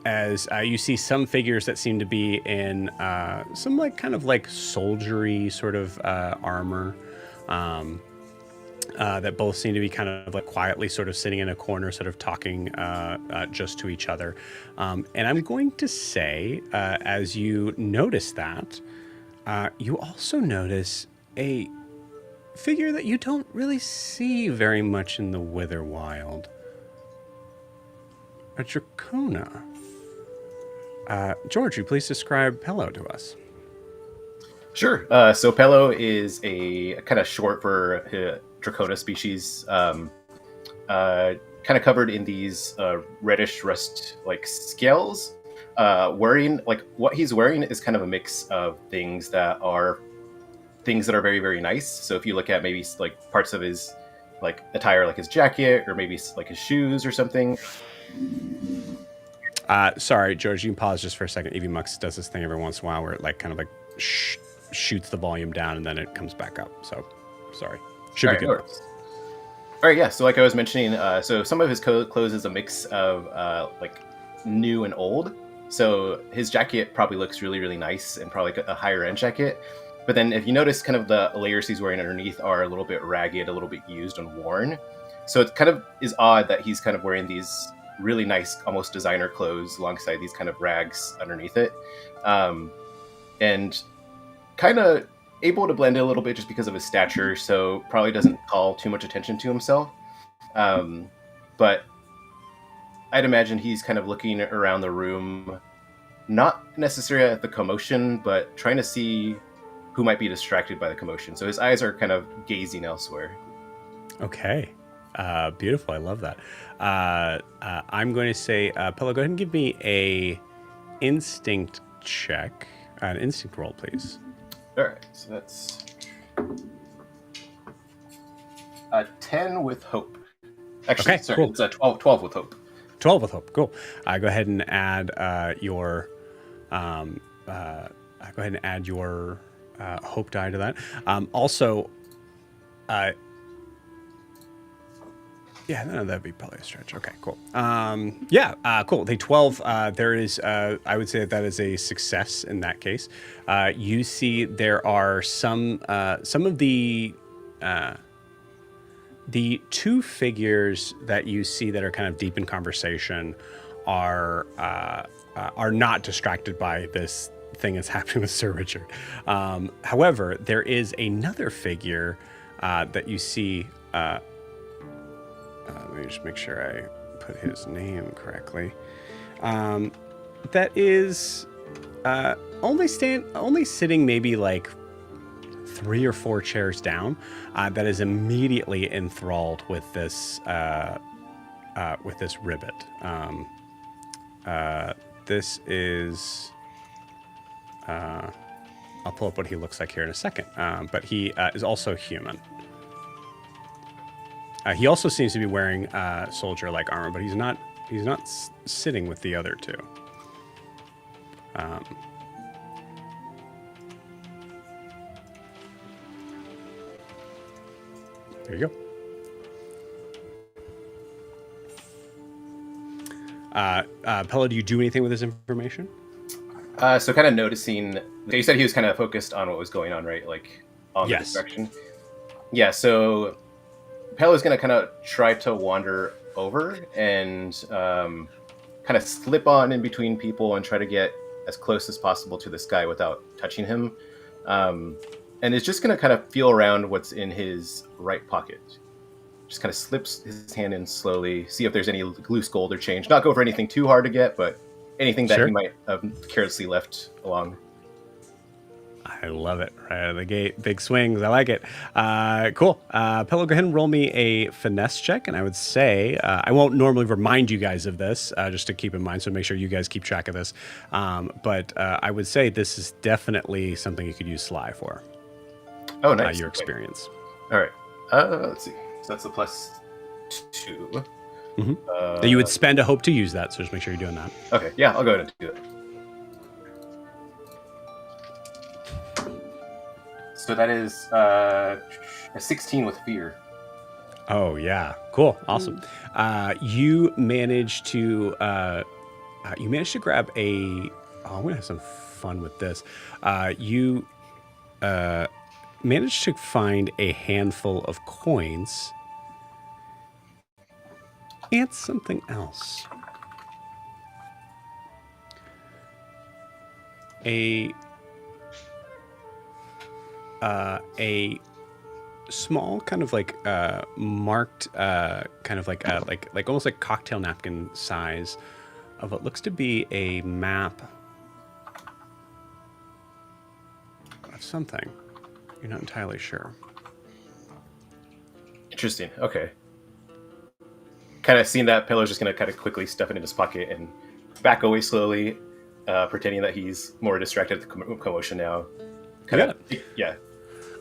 As you see some figures that seem to be in some kind of soldiery sort of armor, that both seem to be kind of quietly sort of sitting in a corner, sort of talking just to each other. And I'm going to say, as you notice that, you also notice a figure that you don't really see very much in the Witherwild. A Dracona. George, you please describe Pello to us. Sure. So Pello is a kind of short for Dracona species, kind of covered in these reddish rust scales. Wearing what he's wearing is kind of a mix of things that are very, very nice. So if you look at maybe parts of his attire, like his jacket or maybe his shoes or something. Sorry, George, you can pause just for a second. EV Mux does this thing every once in a while where it shoots the volume down and then it comes back up. So, sorry. Should be good. All right, yeah. So like I was mentioning, so some of his clothes is a mix of new and old. So his jacket probably looks really, really nice and probably a higher end jacket. But then if you notice, kind of the layers he's wearing underneath are a little bit ragged, a little bit used and worn. So it kind of is odd that he's kind of wearing these really nice, almost designer clothes alongside these kind of rags underneath it. And kind of able to blend in a little bit just because of his stature, so probably doesn't call too much attention to himself. But I'd imagine he's kind of looking around the room, not necessarily at the commotion, but trying to see who might be distracted by the commotion. So his eyes are kind of gazing elsewhere. Okay. Beautiful. I love that. I'm going to say, Pello, go ahead and give me a instinct check. An instinct roll, please. All right. So that's a 10 with hope. Actually, okay, sorry, cool. It's a 12 with hope. 12 with hope. Cool. Go ahead and add your hope die to that. Also, Yeah, no, that'd be probably a stretch. Okay, cool. Cool. The 12, there is, I would say that is a success in that case. You see there are some of the two figures that you see that are kind of deep in conversation are not distracted by this thing that's happening with Sir Richard. However, there is another figure that you see. Let me just make sure I put his name correctly. That is only sitting maybe like 3 or 4 chairs down. That is immediately enthralled with this ribbit. This is. I'll pull up what he looks like here in a second. But he is also human. He also seems to be wearing soldier-like armor, but he's not sitting with the other two. There you go. Pella, do you do anything with this information? So kind of noticing, you said he was kind of focused on what was going on, right? Like on the distraction. Yeah. So Pella's going to kind of try to wander over and kind of slip on in between people and try to get as close as possible to this guy without touching him. And is just going to kind of feel around what's in his right pocket. Just kind of slips his hand in slowly, see if there's any loose gold or change. Not go for anything too hard to get, but anything that he might have carelessly left along. I love it. Right out of the gate. Big swings. I like it. Cool. Pillow, go ahead and roll me a finesse check. And I would say, I won't normally remind you guys of this, just to keep in mind, so make sure you guys keep track of this. But I would say this is definitely something you could use Sly for. Oh, nice. Your experience. All right. Let's see. So that's a +2. Mm-hmm. You would spend a hope to use that, so just make sure you're doing that. Okay. Yeah, I'll go ahead and do it. So that is a 16 with fear. Oh yeah, cool, awesome. You managed to grab a. Oh, I'm gonna have some fun with this. You managed to find a handful of coins and something else. A small kind of like marked kind of like almost like cocktail napkin size of what looks to be a map of something. You're not entirely sure. Interesting. Okay. Kind of seeing that, Pillar's just going to kind of quickly stuff it in his pocket and back away slowly, pretending that he's more distracted at the commotion now. Yeah.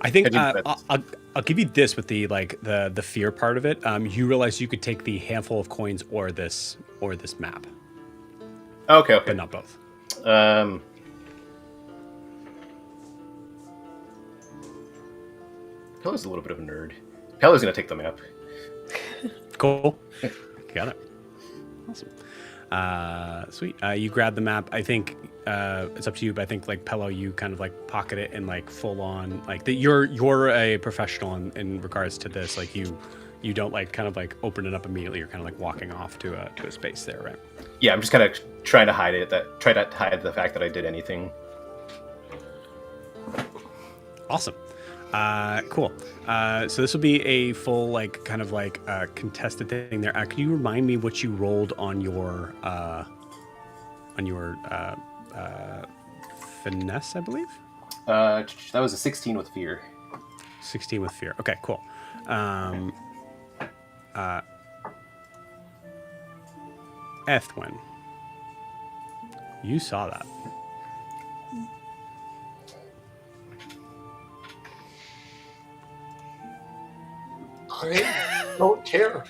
I think I'll give you this with the the fear part of it. You realize you could take the handful of coins or this map. Okay. But not both. Pella's a little bit of a nerd. Pella's gonna take the map. Cool. Got it. Awesome. Sweet. You grab the map. I think it's up to you, but I think like Pello, you kind of like pocket it and like full on like that. You're a professional in regards to this. Like you don't like kind of like open it up immediately. You're kind of like walking off to a space there, right? Yeah, I'm just kind of trying to hide it. Try to hide the fact that I did anything. Awesome. Cool. So this will be a full, like, kind of like contested thing there. Can you remind me what you rolled on your finesse, I believe? That was a 16 with fear. 16 with fear. Okay, cool. Ethwin, you saw that. I don't care.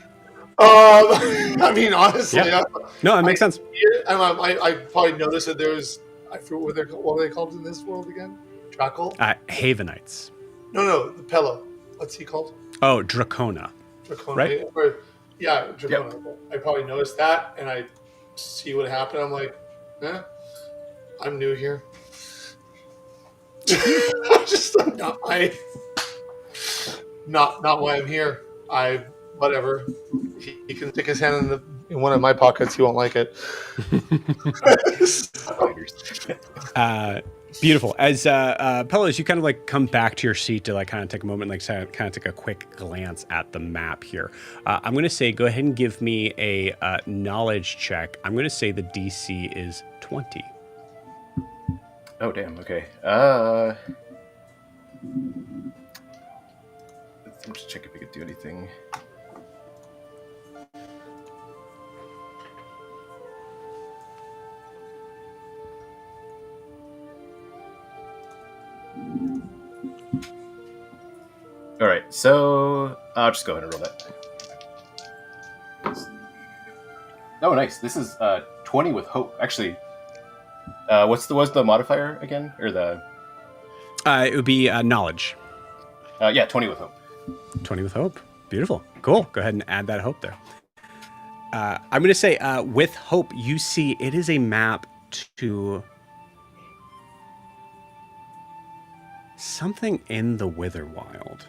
I mean, honestly, yeah. No, it makes sense. I probably noticed that there's. I forget what are they called in this world again? Trackle? Havenites. No, the Pello. What's he called? Oh, Dracona. Dracona. Right? Or Yeah, Dracona. I probably noticed that, and I see what happened. I'm like, I'm new here. Just not why I'm here. Whatever. He can stick his hand in one of my pockets. He won't like it. Beautiful. As Pello, as you kind of like come back to your seat to like kind of take a moment, like kind of take a quick glance at the map here. I'm going to say, go ahead and give me a knowledge check. I'm going to say the DC is 20. Oh, damn. Okay. Let's just check if we could do anything. All right, so I'll just go ahead and roll that. Oh, nice. This is 20 with hope. Actually, what's the modifier again, or the? It would be knowledge. Yeah, 20 with hope. 20 with hope. Beautiful. Cool. Go ahead and add that hope there. I'm going to say, with hope, you see it is a map to something in the Witherwild.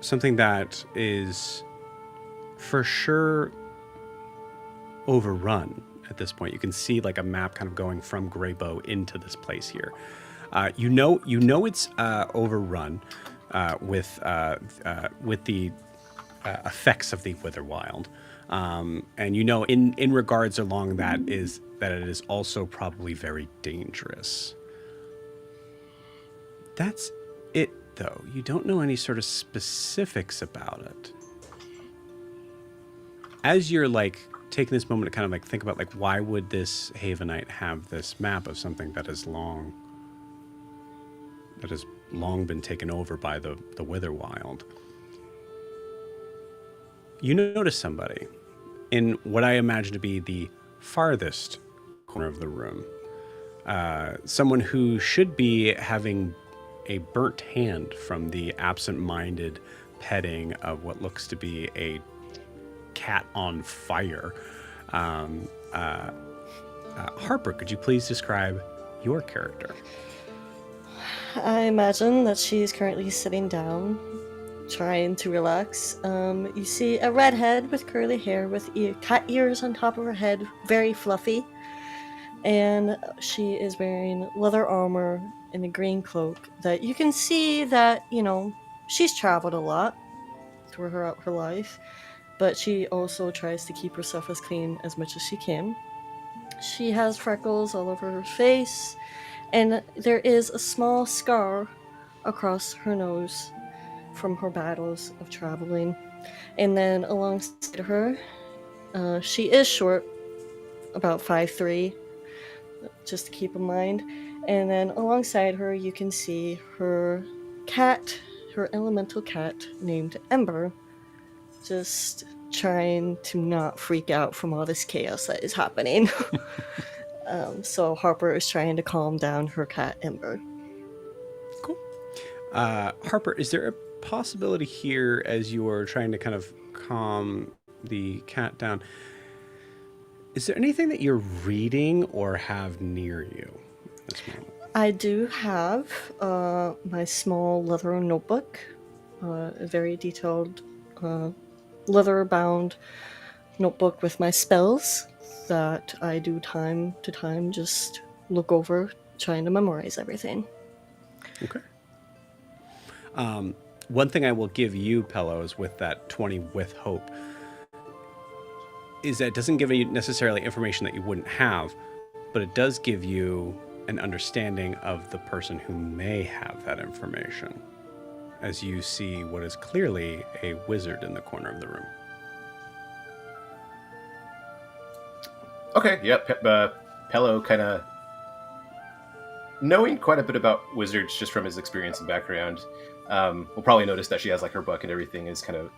Something that is for sure overrun at this point. You can see like a map kind of going from Greybow into this place here. You know it's overrun with the effects of the Witherwild. And you know in regards along that it is also probably very dangerous. That's it, though. You don't know any sort of specifics about it. As you're like taking this moment to kind of like think about like why would this Havenite have this map of something that has long been taken over by the Witherwild. You notice somebody in what I imagine to be the farthest corner of the room. Someone who should be having a burnt hand from the absent-minded petting of what looks to be a cat on fire. Harper, could you please describe your character? I imagine that she's currently sitting down, trying to relax. You see a redhead with curly hair with cat ears on top of her head, very fluffy. And she is wearing leather armor and a green cloak that you can see that, she's traveled a lot throughout her life, but she also tries to keep herself as clean as much as she can. She has freckles all over her face, and there is a small scar across her nose from her battles of traveling. And then alongside her, she is short, about 5'3", just to keep in mind. And then alongside her, you can see her cat, her elemental cat named Ember, just trying to not freak out from all this chaos that is happening. So Harper is trying to calm down her cat, Ember. Cool. Harper, is there a possibility here as you are trying to kind of calm the cat down? Is there anything that you're reading or have near you at this moment? I do have my small leather notebook, a very detailed leather-bound notebook with my spells that I do time to time just look over, trying to memorize everything. Okay. One thing I will give you, Pellos, with that 20 with hope, is that it doesn't give you necessarily information that you wouldn't have, but it does give you an understanding of the person who may have that information, as you see what is clearly a wizard in the corner of the room. Okay, yep. Pello kind of knowing quite a bit about wizards just from his experience and background. We'll probably notice that she has like her book and everything is kind of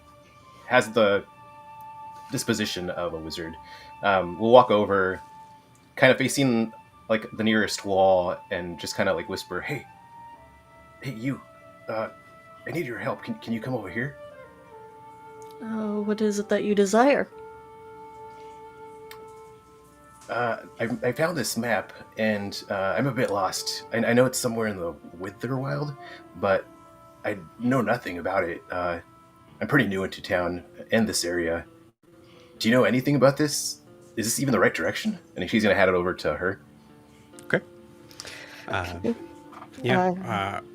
has the disposition of a wizard. We'll walk over, kind of facing like the nearest wall, and just kind of like whisper, "Hey, you! I need your help. Can you come over here?" What is it that you desire? I found this map, and I'm a bit lost. I know it's somewhere in the Witherwild, but I know nothing about it. I'm pretty new into town and this area. Do you know anything about this? Is this even the right direction? And she's going to hand it over to her. Okay.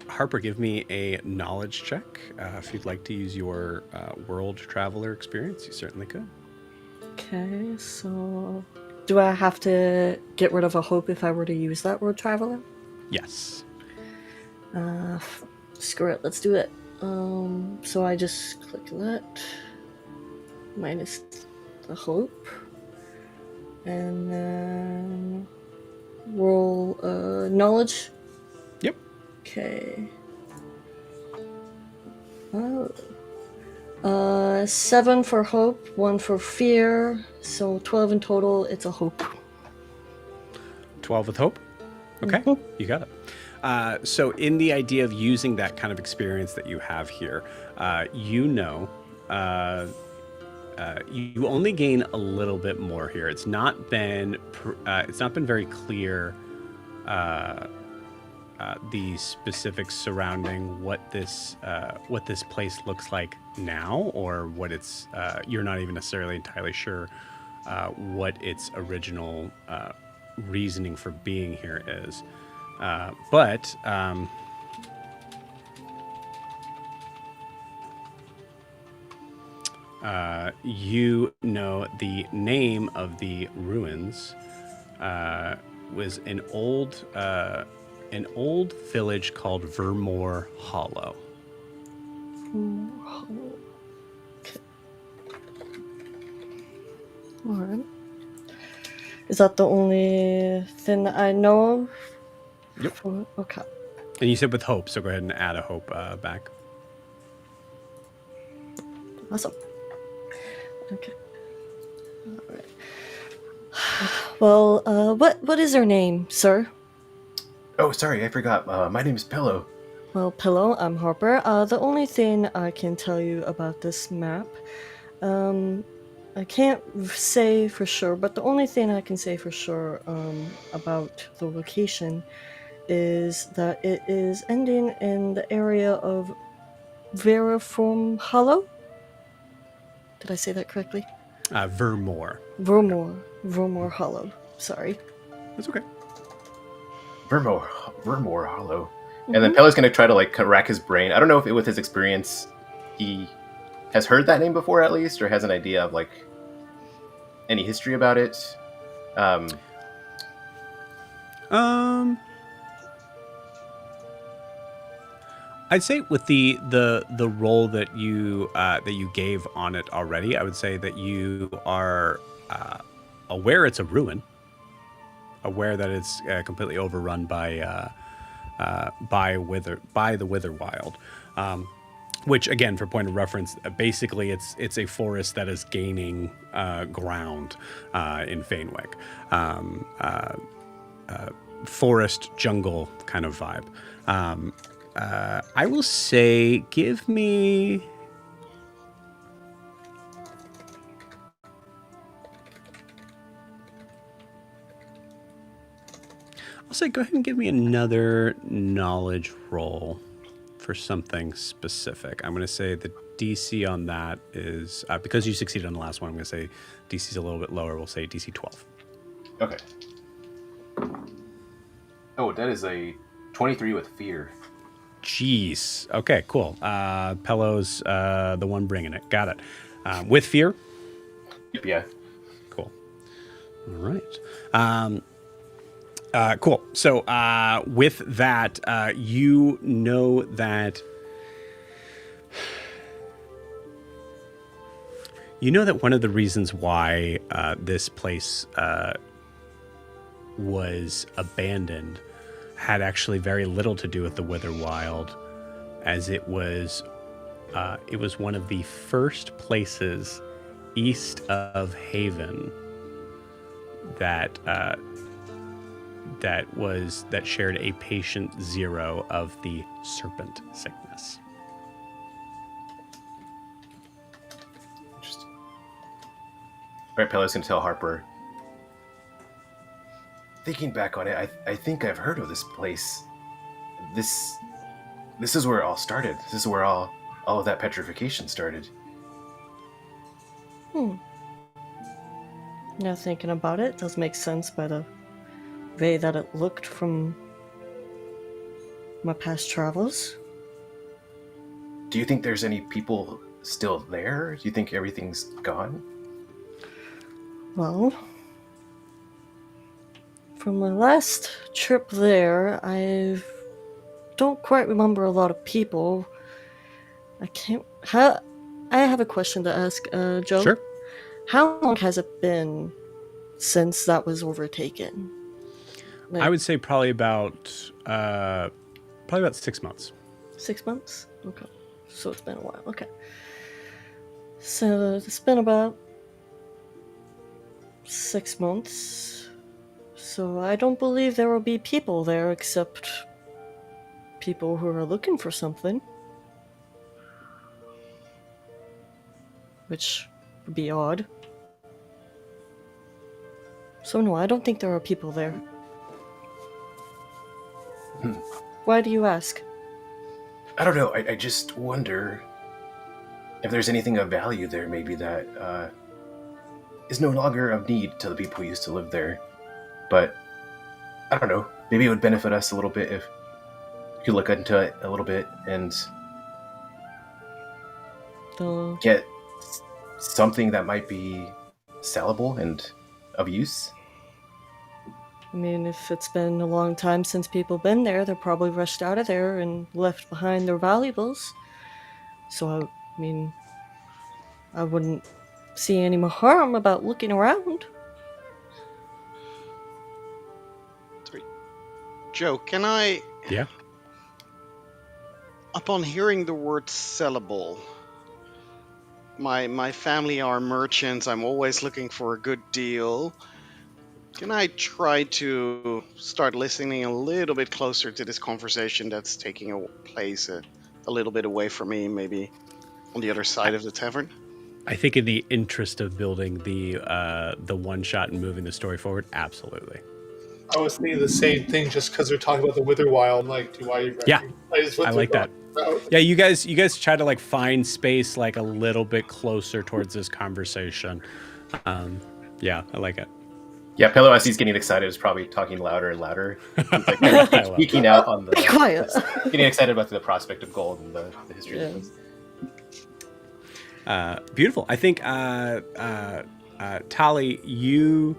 Harper, give me a knowledge check. If you'd like to use your world traveler experience, you certainly could. Okay, so do I have to get rid of a hope if I were to use that word traveler? Yes. Screw it, let's do it. So I just click that, minus the hope, and then roll knowledge. Yep. Okay. 7 for hope, 1 for fear, so 12 in total. It's a hope. 12 with hope? Okay, you got it. So in the idea of using that kind of experience that you have here, you only gain a little bit more here. It's not been very clear the specifics surrounding what this place looks like now, or what it's. You're not even necessarily entirely sure what its original reasoning for being here is. But you know the name of the ruins was an old village called Vermore Hollow. Okay. Alright. Is that the only thing that I know of? Yep. Okay. And you said with hope, so go ahead and add a hope back. Awesome. Okay. Alright. Well, what is your name, sir? Oh, sorry, I forgot. My name is Pillow. Well, Pillow, I'm Harper. The only thing I can tell you about this map, I can't say for sure, but the only thing I can say for sure about the location is that it is ending in the area of Vermore Hollow. Did I say that correctly? Vermore. Vermore Hollow. Sorry. That's okay. Vermore Hollow. And then Pella's going to try to rack his brain. I don't know if with his experience he has heard that name before, at least, or has an idea of any history about it. I'd say with the role that you gave on it already, I would say that you are aware it's a ruin, aware that it's completely overrun by the Witherwild, which again, for point of reference, basically it's a forest that is gaining ground in Fanewick, forest jungle kind of vibe. I will say, give me. I'll say, go ahead and give me another knowledge roll for something specific. I'm going to say the DC on that is, because you succeeded on the last one, I'm going to say DC is a little bit lower. We'll say DC 12. Okay. Oh, that is a 23 with fear. Jeez. Okay, cool. Pello's the one bringing it. Got it. With fear? Yeah. Cool. All right. Cool. So with that, you know that one of the reasons why this place was abandoned had actually very little to do with the Witherwild, as it was one of the first places east of Haven that shared a patient zero of the serpent sickness. Right, Pelo's gonna tell Harper. Thinking back on it, I think I've heard of this place. This is where it all started. This is where all of that petrification started. Now thinking about it, does make sense by the way that it looked from my past travels. Do you think there's any people still there? Do you think everything's gone? Well, from my last trip there, I don't quite remember a lot of people. I have a question to ask, Joe. Sure. How long has it been since that was overtaken? Like, I would say probably about 6 months. 6 months? Okay. So it's been a while. Okay. So it's been about 6 months. So I don't believe there will be people there except people who are looking for something. Which would be odd. So no, I don't think there are people there. Why do you ask? I don't know. I just wonder if there's anything of value there, maybe that is no longer of need to the people who used to live there. But I don't know. Maybe it would benefit us a little bit if you could look into it a little bit and get something that might be sellable and of use. I mean, if it's been a long time since people been there, they're probably rushed out of there and left behind their valuables. So, I mean, I wouldn't see any more harm about looking around. Joe, can I... Yeah. Upon hearing the word sellable, my family are merchants. I'm always looking for a good deal. Can I try to start listening a little bit closer to this conversation that's taking place a little bit away from me, maybe on the other side of the tavern? I think in the interest of building the one shot and moving the story forward, absolutely. I was thinking the same thing just because they're talking about the Witherwild. Like, do I recognize what I they're like that. talking about? Yeah, you guys try to like find space like a little bit closer towards this conversation. Yeah, I like it. Yeah, Pelo, as he's getting excited, is probably talking louder and louder. He's like kind of speaking out on the... Be quiet! Getting excited about the prospect of gold and the history of Yeah. things. Beautiful. I think Tali, you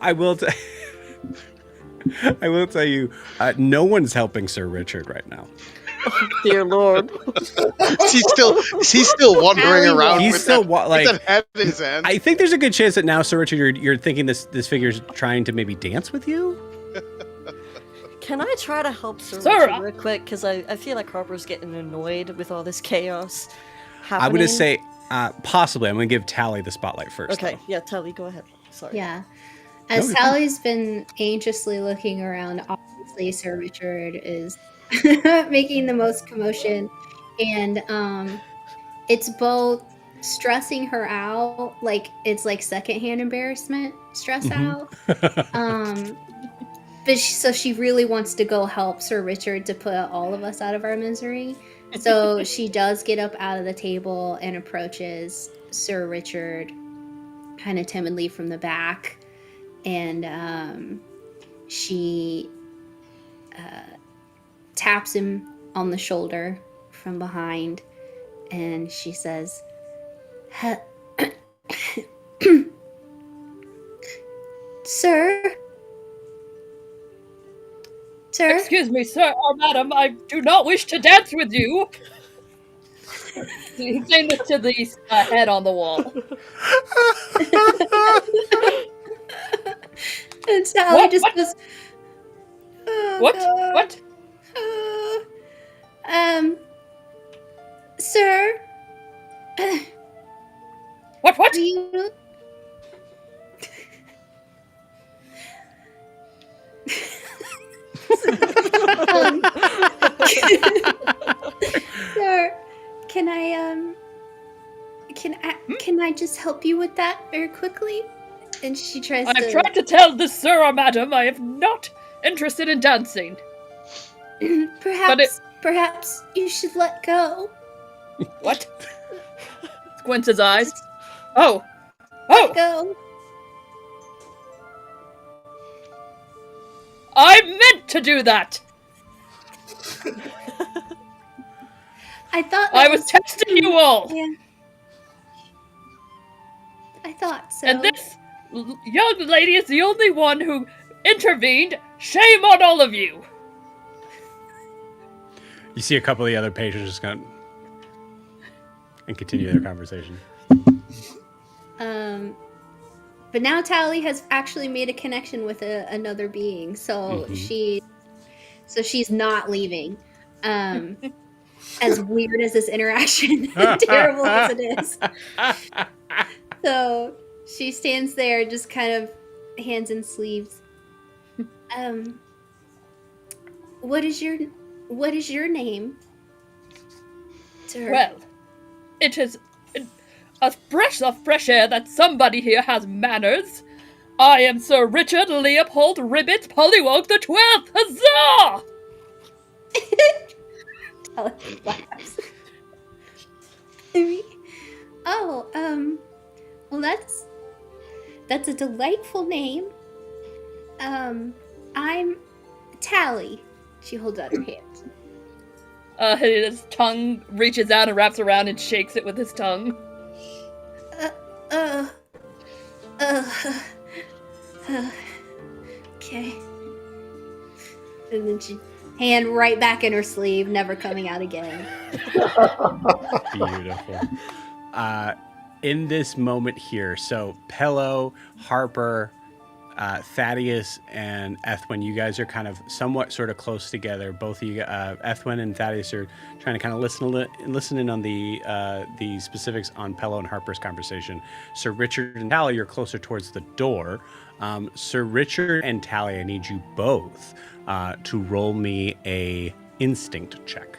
I will tell you, no one's helping Sir Richard right now. Dear Lord. He's still wandering around. He's with still that, like with that head in his hand. I think there's a good chance that now, Sir Richard, you're thinking this figure's trying to maybe dance with you. Can I try to help Sir Sir, Richard real quick? Because I feel like Harper's getting annoyed with all this chaos happening. I would just say possibly. I'm going to give Tali the spotlight first. Okay, though. yeah, Tali, go ahead. Sorry. Yeah. As Sally's been anxiously looking around, obviously Sir Richard is making the most commotion. And it's both stressing her out, like it's like secondhand embarrassment stress out. But so she really wants to go help Sir Richard to put all of us out of our misery. So she does get up out of the table and approaches Sir Richard kind of timidly from the back. And she taps him on the shoulder from behind. And she says, Sir? Sir? Excuse me, sir, or madam, I do not wish to dance with you. He's saying this to the head on the wall. And Sally What? just What? goes, "Oh, What? God. What? Sir? What? Do you... Sir, can I just help you with that very quickly? And she tries I've tried to tell the sir, madam, I am not interested in dancing. Perhaps you should let go. What? Squints his eyes. Just Oh! let go. I meant to do that! I thought I was testing you all! Yeah. I thought so. And this young lady is the only one who intervened. Shame on all of you! You see a couple of the other patrons just go and continue their conversation. But now Tally has actually made a connection with another being, so she's not leaving. As weird as this interaction, terrible as it is. So she stands there, just kind of hands in sleeves. What is your name? Sir? Well, it is a breath of fresh air that somebody here has manners. I am Sir Richard Leopold Ribbit Pollywog the 12th! Huzzah! Tally laughs. Well, that's a delightful name. I'm Tally. She holds out her hand. His tongue reaches out and wraps around and shakes it with his tongue. Okay. And then she hand right back in her sleeve, never coming out again. Beautiful. In this moment here, so Pello, Harper, Thaddeus, and Ethwin, you guys are kind of somewhat sort of close together. Both of you, Ethwin and Thaddeus, are trying to kind of listen in on the specifics on Pello and Harper's conversation. Sir Richard and Tally are closer towards the door. Sir Richard and Tally, I need you both to roll me a instinct check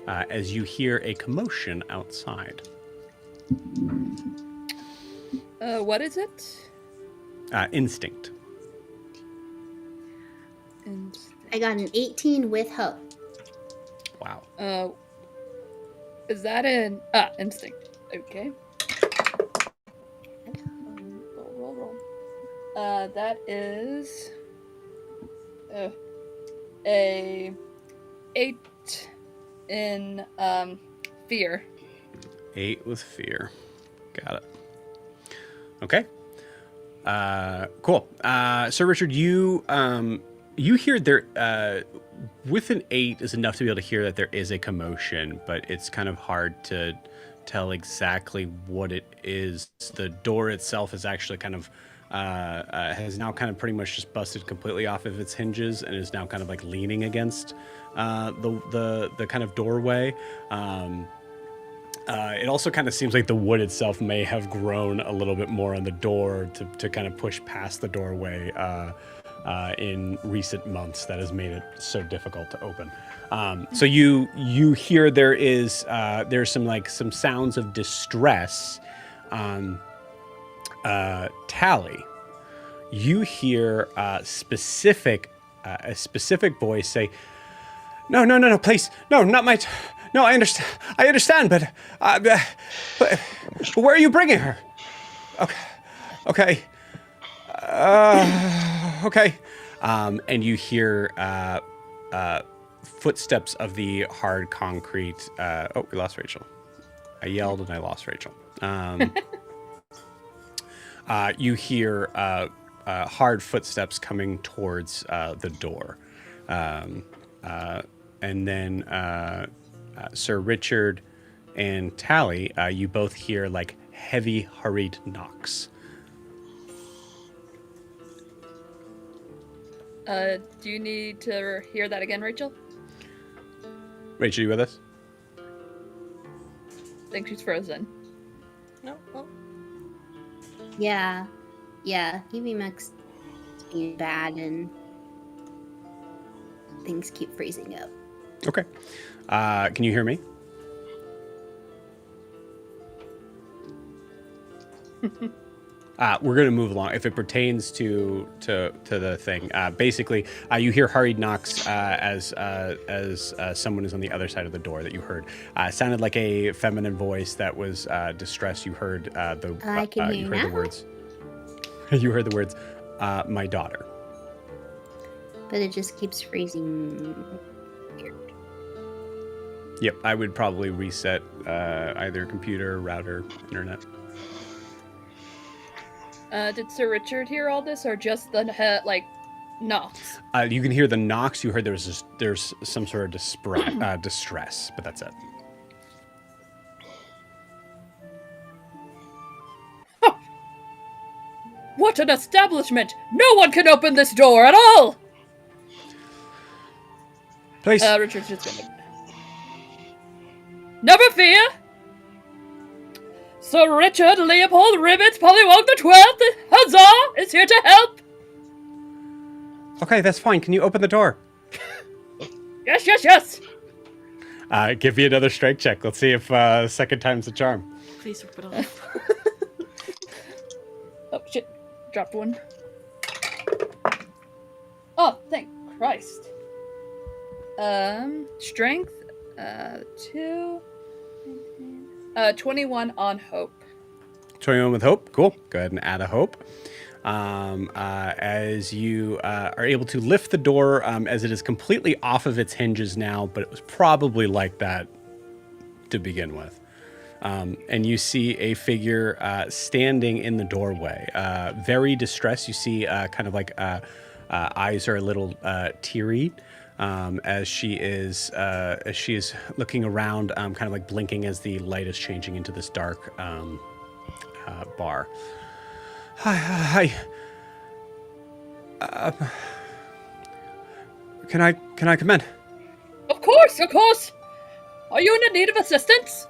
as you hear a commotion outside. What is it? Instinct. I got an 18 with hope. Wow. Is that an instinct? Okay. Roll. That is a 8 in fear. 8 with fear. Got it. Okay. Cool. So Richard, you hear there with an 8 is enough to be able to hear that there is a commotion, but it's kind of hard to tell exactly what it is. The door itself is actually kind of has now kind of pretty much just busted completely off of its hinges and is now kind of like leaning against the kind of doorway. It also kind of seems like the wood itself may have grown a little bit more on the door to kind of push past the doorway in recent months. That has made it so difficult to open. So you hear there's some sounds of distress. Tally, you hear a specific voice say, "No, please, no, not my." No, I understand, but where are you bringing her? Okay. Okay. And you hear footsteps of the hard concrete. Oh, we lost Rachel. I yelled and I lost Rachel. You hear hard footsteps coming towards the door. And then Sir Richard and Tally, you both hear like heavy, hurried knocks. Do you need to hear that again, Rachel? Rachel, you with us? I think she's frozen. No. Yeah. EVMX is being bad and things keep freezing up. Okay. Can you hear me? We're going to move along. If it pertains to the thing, basically, you hear hurried knocks as someone is on the other side of the door that you heard. It sounded like a feminine voice that was distressed. You heard I can hear you heard now. the words. You heard the words, "My daughter." But it just keeps freezing. Weird. Yep, I would probably reset either computer, router, internet. Did Sir Richard hear all this, or just the knocks? You can hear the knocks. You heard there's some sort of distress, but that's it. What an establishment! No one can open this door at all! Please. Richard's just gonna... Never fear! Sir Richard Leopold Ribbits Pollywog the 12th, Huzzah, is here to help! Okay, that's fine. Can you open the door? Yes, yes, yes! Give me another strike check. Let's see if second time's the charm. Please rip it off. Oh, shit. Dropped one. Oh, thank Christ. Strength, 2... 21 on hope. 21 with hope. Cool. Go ahead and add a hope. As you are able to lift the door, as it is completely off of its hinges now, but it was probably like that to begin with. And you see a figure standing in the doorway, very distressed. You see kind of like eyes are a little teary. As she is looking around, kind of like blinking as the light is changing into this dark bar. Hi. Can I come in? Of course, of course. Are you in need of assistance?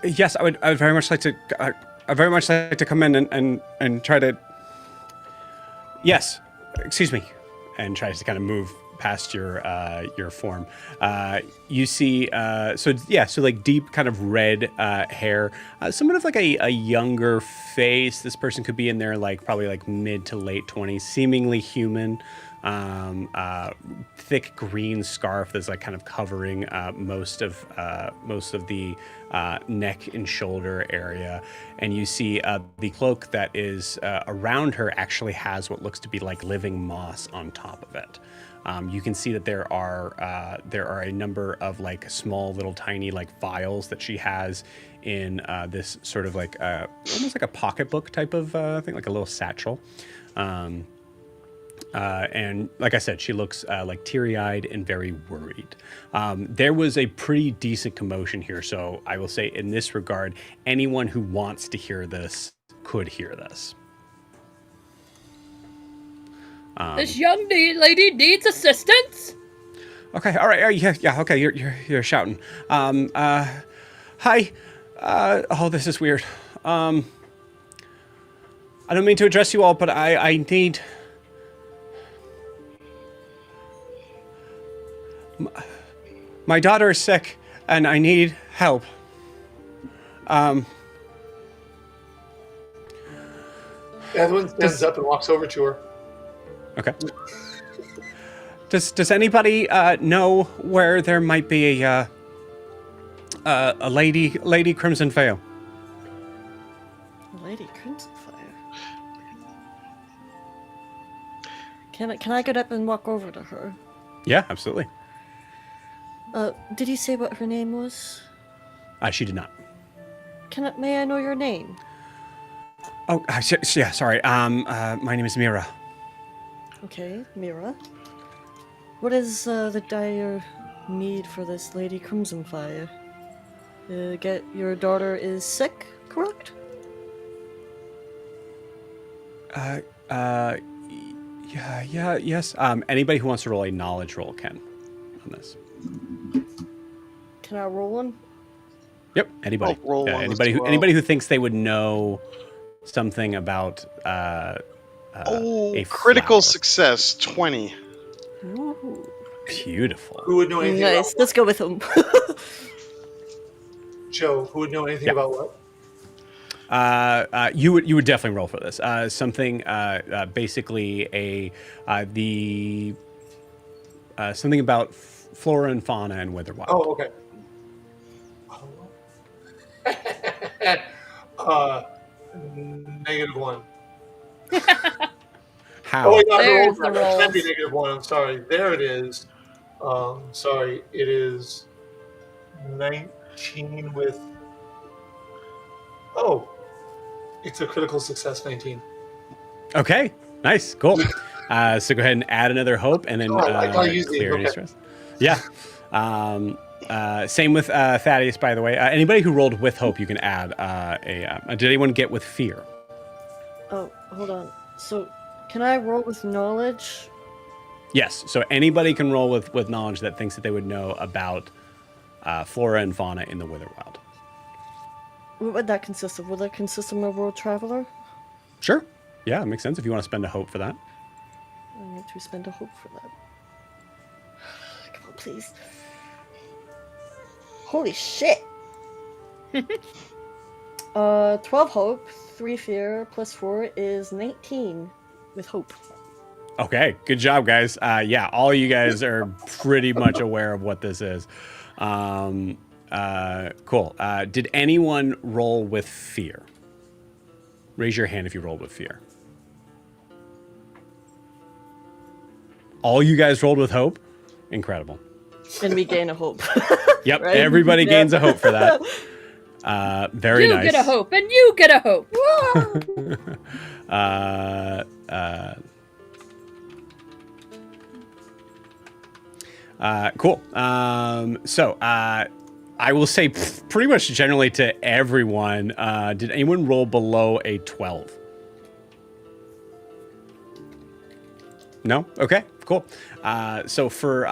Yes, I would very much like to. I'd very much like to come in and try to. Yes, excuse me, and tries to kind of move past your form. You see, so like deep kind of red hair, somewhat of like a younger face. This person could be in there like probably like mid to late 20s, seemingly human. Thick green scarf that's like kind of covering most of the neck and shoulder area, and you see the cloak that is around her actually has what looks to be like living moss on top of it. You can see that there are a number of like small little tiny like vials that she has in this sort of like almost like a pocketbook type of thing, like a little satchel. And like I said, she looks like teary-eyed and very worried. There was a pretty decent commotion here, so I will say in this regard, anyone who wants to hear this could hear this. This young lady needs assistance. Okay, all right, yeah. Okay, you're shouting. Hi. Oh, this is weird. I don't mean to address you all, but I need. My daughter is sick, and I need help. Edwin stands up and walks over to her. Okay. Does anybody know where there might be a Lady Crimson Veil? Lady Crimson Fire. Can I get up and walk over to her? Yeah, absolutely. Did you say what her name was? She did not. May I know your name? Oh, yeah, sorry. My name is Mira. Okay, Mira. What is the dire need for this Lady Crimson Fire? Your daughter is sick, correct? Yes. Anybody who wants to roll a knowledge roll can on this. Can I roll one? Yep, anybody. I'll roll one as well. Anybody who thinks they would know something about a critical flower. Success, 20. Ooh. Beautiful. Who would know anything Nice. about Let's go with him. Joe? Who would know anything Yeah. about what? You would definitely roll for this. Something basically something about flora and fauna and Witherwild. Oh, okay. -1. How? Oh, wait, no, I There's rolled the right. It can't be rolls. -1. I'm sorry. There it is. Sorry. It is 19 with. Oh, it's a critical success 19. Okay, nice, cool. So go ahead and add another hope, and then I gotta use these, clear any okay. stress. Yeah. Same with Thaddeus, by the way. Anybody who rolled with hope, you can add did anyone get with fear? Oh, hold on. So, can I roll with knowledge? Yes. So anybody can roll with knowledge that thinks that they would know about flora and fauna in the Witherwild. What would that consist of? Would that consist of my world traveler? Sure. Yeah, it makes sense if you want to spend a hope for that. I need to spend a hope for that. Come on, please. Holy shit! 12 hope, 3 fear, plus 4 is 19 with hope. Okay, good job, guys. Yeah, all you guys are pretty much aware of what this is. Cool. Did anyone roll with fear? Raise your hand if you rolled with fear. All you guys rolled with hope? Incredible. And we gain a hope. Yep, Right? everybody gains a hope for that. Very You nice. get a hope, and you get a hope. Cool. So I will say pretty much generally to everyone, did anyone roll below a 12? No? Okay, cool. So for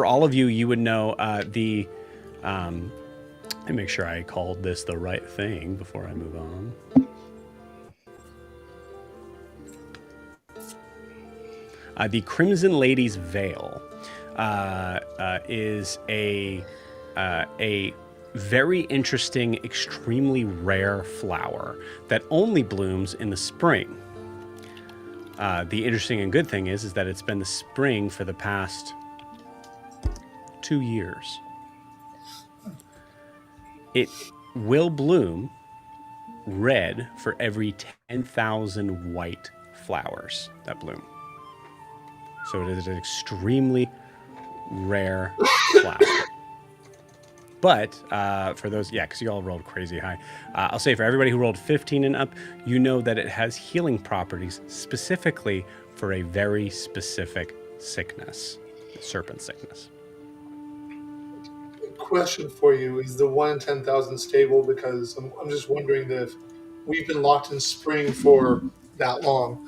all of you, you would know the let me make sure I called this the right thing before I move on. The Crimson Lady's Veil is a very interesting, extremely rare flower that only blooms in the spring. The interesting and good thing is that it's been the spring for the past 2 years. It will bloom red for every 10,000 white flowers that bloom. So it is an extremely rare flower. But for those, yeah, because you all rolled crazy high. I'll say for everybody who rolled 15 and up, you know that it has healing properties specifically for a very specific sickness, serpent sickness. Question for you: is the 1 in 10,000 stable? Because I'm just wondering if we've been locked in spring for that long,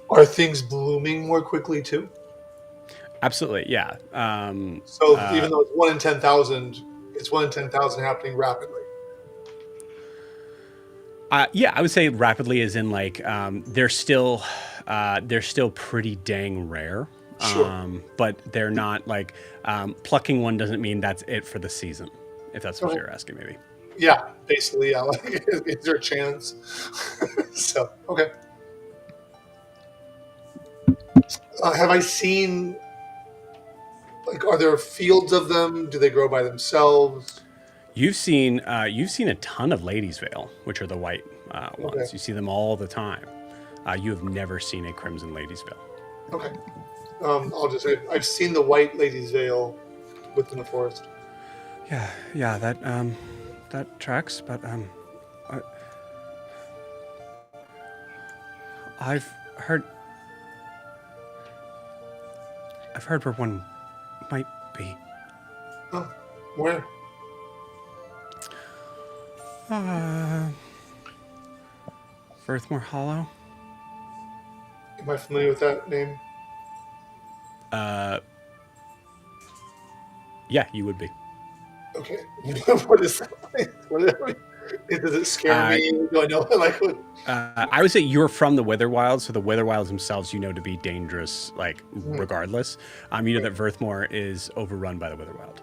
are things blooming more quickly too? Absolutely, yeah. So even though it's 1 in 10,000, it's 1 in 10,000 happening rapidly. Yeah, I would say rapidly is in like they're still pretty dang rare. Sure. But they're not like plucking one doesn't mean that's it for the season. If that's what Okay. you're asking, maybe. Yeah, basically, yeah. Like, is there a chance? So, okay. Have I seen? Like, are there fields of them? Do they grow by themselves? You've seen a ton of Ladies' Veil, which are the white ones. Okay. You see them all the time. You have never seen a Crimson Ladies' Veil. Okay. I'll just say I've seen the white lady's veil within the forest. Yeah, that tracks. But I've heard where one might be. Oh, where? Firthmore Hollow. Am I familiar with that name? Yeah, you would be. Okay. What is that? Does it scare me? Do I know? Like, what? I would say you're from the Witherwild, so the Witherwilds themselves you know to be dangerous, like regardless. You know that Verthmore is overrun by the Witherwild.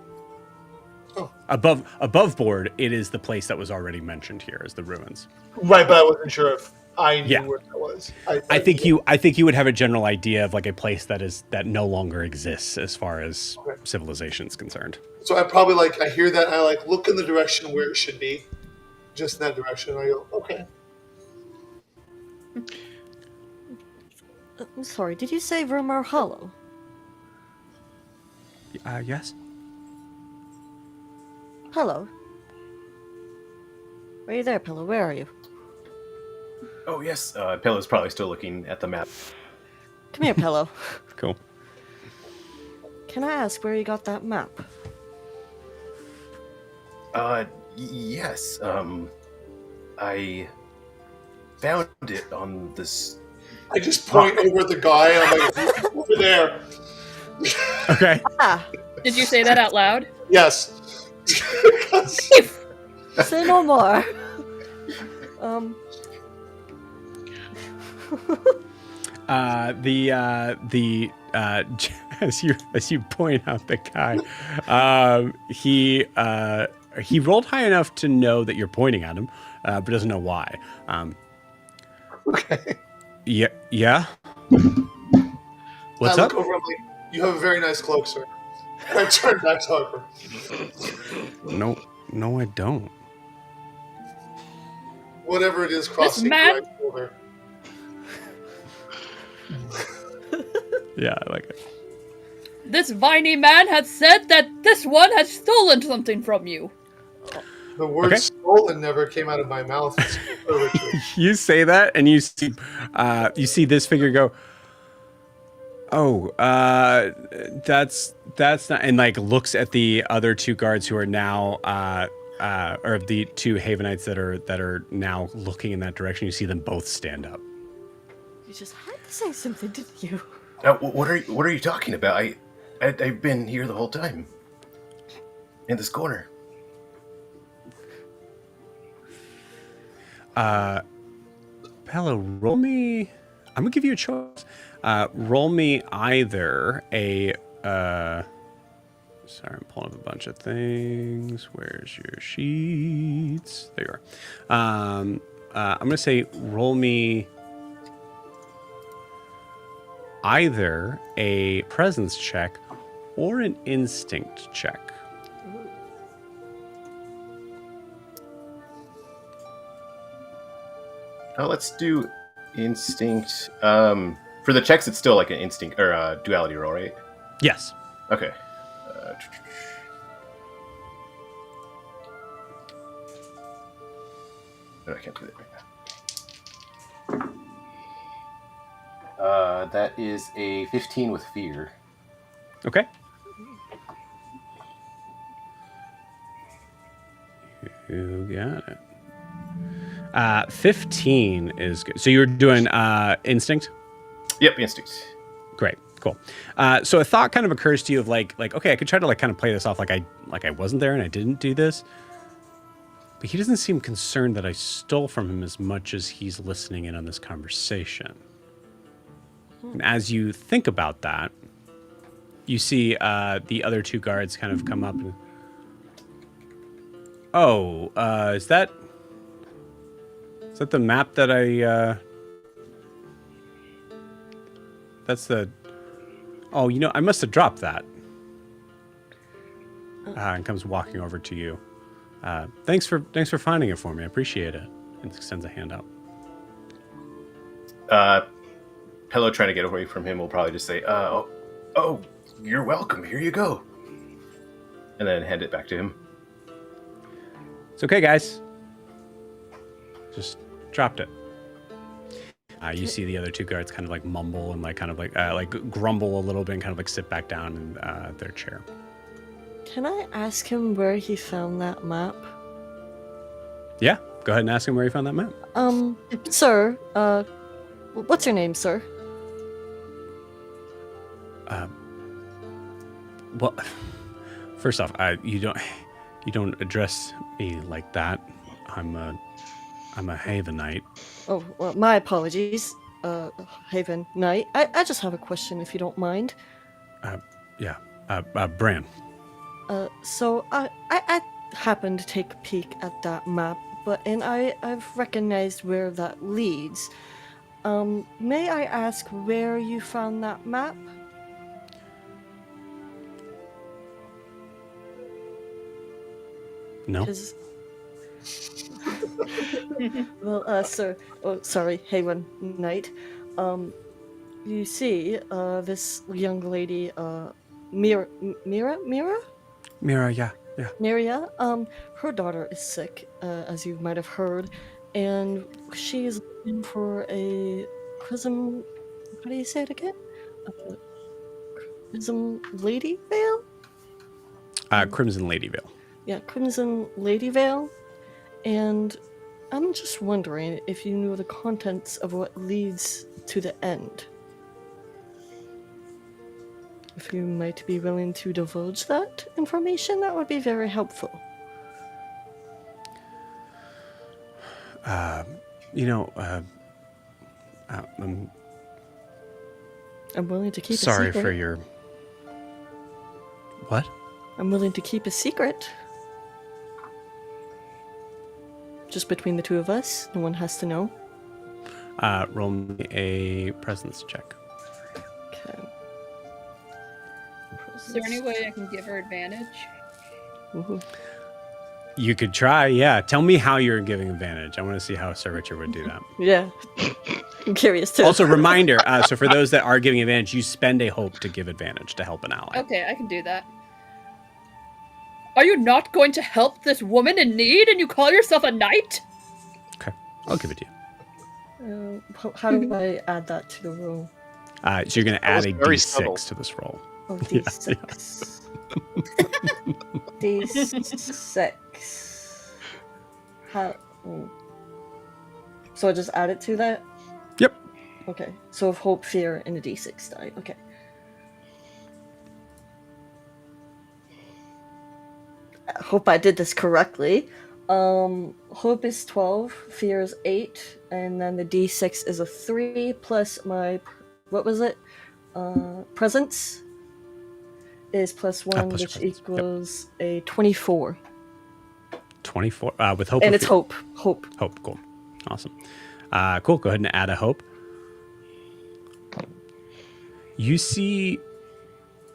Above board, it is the place that was already mentioned here as the ruins. Right, but I wasn't sure if I knew Yeah. where that was. I think you would have a general idea of like a place that no longer exists as far as civilization is concerned. So I probably I hear that and I look in the direction where it should be, just in that direction. And I go, okay. I'm sorry, did you say Vermeer Hollow? Yes. Hello. Are you there, Pillow? Where are you? Oh, yes. Pillow's probably still looking at the map. Come here, Pillow. Cool. Can I ask where you got that map? Yes. I found it on this. I just point over at the guy and I'm like, over there. Okay. Ah, Did you say that out loud? Yes. say no more. As you point out the guy, he rolled high enough to know that you're pointing at him, but doesn't know why. Okay. Yeah. What's I up? look over, I'm like, you have a very nice cloak, sir. And I turn back to Harper. No, I don't. Whatever it is crossing man- your right shoulder. Yeah, I like it. This viney man has said that this one has stolen something from you. The word Okay. stolen never came out of my mouth. It's literally. You say that, and you see this figure go, "Oh, that's not," and looks at the other two guards who are now, or the two Havenites that are now looking in that direction. You see them both stand up. You just had to say something, didn't you? What are you talking about? I've been here the whole time. In this corner. Pello, roll me. I'm gonna give you a choice. Roll me either a. Sorry, I'm pulling up a bunch of things. Where's your sheets? There you are. I'm gonna say roll me either a presence check or an instinct check. Oh, let's do instinct. For the checks, it's still like an instinct or a duality roll, right? Yes. Okay. No, I can't do that right now. That is a 15 with fear. Okay. You got it. 15 is good. So you're doing instinct? Yep, instinct. Great, cool. So a thought kind of occurs to you of like, okay, I could try to kind of play this off like I wasn't there and I didn't do this. But he doesn't seem concerned that I stole from him as much as he's listening in on this conversation. And as you think about that, you see the other two guards kind of come up and, is that the map that that's the, I must have dropped that. And comes walking over to you. Thanks for finding it for me. I appreciate it. And extends a hand out. Pello trying to get away from him will probably just say, oh, you're welcome. Here you go. And then hand it back to him. It's okay, guys. Just dropped it. You see the other two guards kind of like mumble and like grumble a little bit and kind of like sit back down in their chair. Can I ask him where he found that map? Yeah, go ahead and ask him where he found that map. Sir, what's your name, sir? Well, first off, you don't address me like that. I'm a Havenite. Oh, well, my apologies, Haven Knight. I just have a question, if you don't mind. Yeah, Bran. So I happened to take a peek at that map, and I've recognized where that leads. May I ask where you found that map? No. 'Cause- well, sir. Oh, sorry, Haven Knight. You see, this young lady, Mira? Mira, yeah. Miria, her daughter is sick, as you might have heard, and she is looking for a Prism. How do you say it again? Uh, Prism Lady Veil? Crimson Lady Veil. Yeah, Crimson Lady Veil. And I'm just wondering if you knew the contents of what leads to the end. If you might be willing to divulge that information, that would be very helpful. I'm willing to keep a secret. Sorry for your... What? I'm willing to keep a secret. Just between the two of us. No one has to know. Roll me a presence check. Okay. Is there any way I can give her advantage? Ooh. You could try, yeah. Tell me how you're giving advantage. I want to see how Sir Richard would do that. Yeah. I'm curious too. Also, reminder, so for those that are giving advantage, you spend a hope to give advantage to help an ally. Okay, I can do that. Are you not going to help this woman in need and you call yourself a knight? Okay, I'll give it to you. How do I add that to the roll? So you're going to add a very d6 subtle. to this roll. Oh, D6. D6. How? So I just add it to that? Yep. Okay. So of hope, fear, and a D6 die. Okay. I hope I did this correctly. Hope is 12, fear is 8, and then the D6 is a 3 plus my, what was it? Presence is plus 1, plus your which presence. equals a 24. 24 with hope. And or it's fear? hope. Hope. Hope, cool. Awesome. Cool, go ahead and add a hope. You see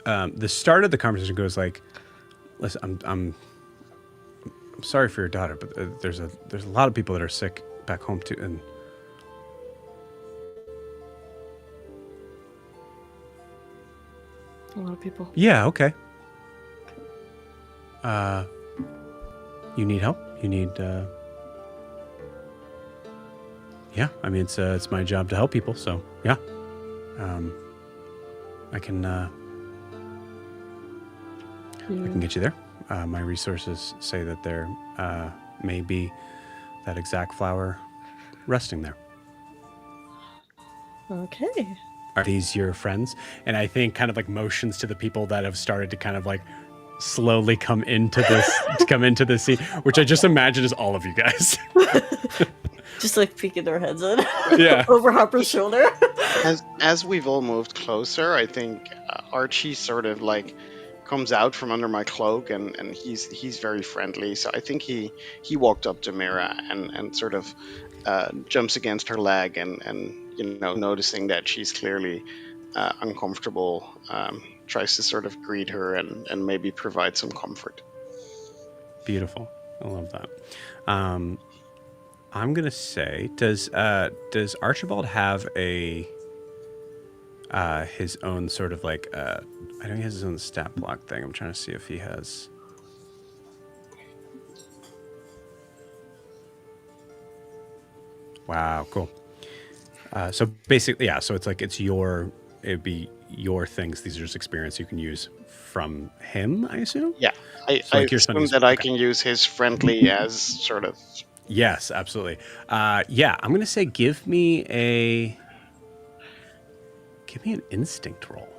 the start of the conversation goes like, listen, I'm sorry for your daughter, but there's a lot of people that are sick back home too, and A lot of people. yeah, okay. You need help? You need yeah, I mean it's my job to help people, so yeah. I can get you there. My resources say that there may be that exact flower resting there. Okay. Are these your friends? And I think kind of like motions to the people that have started to kind of like slowly come into this scene, which I just imagine is all of you guys. Just like peeking their heads in. Yeah. Over Hopper's shoulder. As we've all moved closer, I think Archie sort of like comes out from under my cloak, and he's very friendly. So I think he walked up to Mira and sort of jumps against her leg, and noticing that she's clearly uncomfortable, tries to sort of greet her and maybe provide some comfort. Beautiful. I love that. I'm gonna say, does Archibald have a his own sort of like I know he has his own stat block thing. I'm trying to see if he has. Wow, cool. So basically, yeah. So it's like it'd be your things. These are just experience you can use from him, I assume. Yeah, I assume that I can use his friendly as sort of. Yes, absolutely. Yeah, I'm gonna say give me an instinct roll.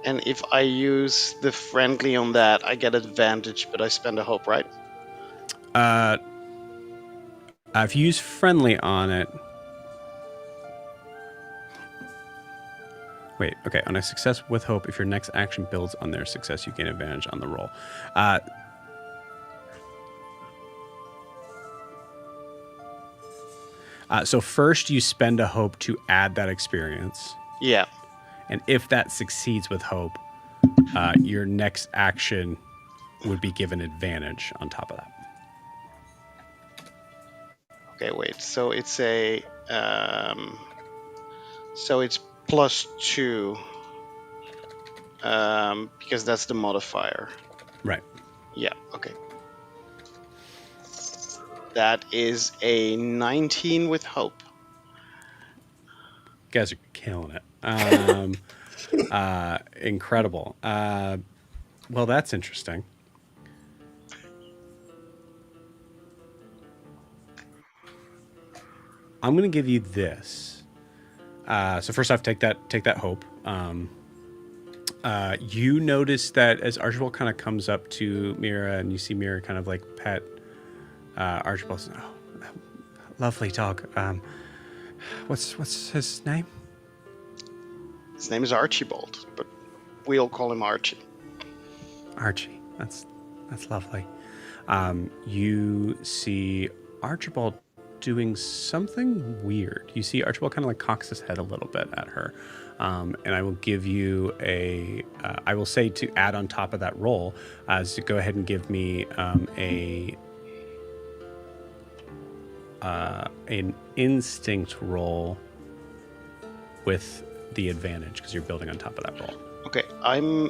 And if I use the friendly on that, I get advantage, but I spend a hope, right? If you use friendly on it, Wait, okay. On a success with hope, if your next action builds on their success, you gain advantage on the roll. So first you spend a hope to add that experience. Yeah. And if that succeeds with hope, your next action would be given advantage on top of that. Okay, wait. So it's a so it's +2 because that's the modifier. Right. Yeah. Okay. That is a 19 with hope. You guys are killing it. Incredible. Well, that's interesting. I'm going to give you this. So first off, take that hope. You notice that as Archibald kind of comes up to Mira, and you see Mira kind of like pet Archibald. Oh, lovely dog. What's his name? His name is Archibald, but we all call him Archie. Archie. That's lovely. You see Archibald doing something weird. You see Archibald kind of like cocks his head a little bit at her. And I will give you I will say to add on top of that roll, to go ahead and give me an instinct roll with the advantage, because you're building on top of that roll. Okay, I'm,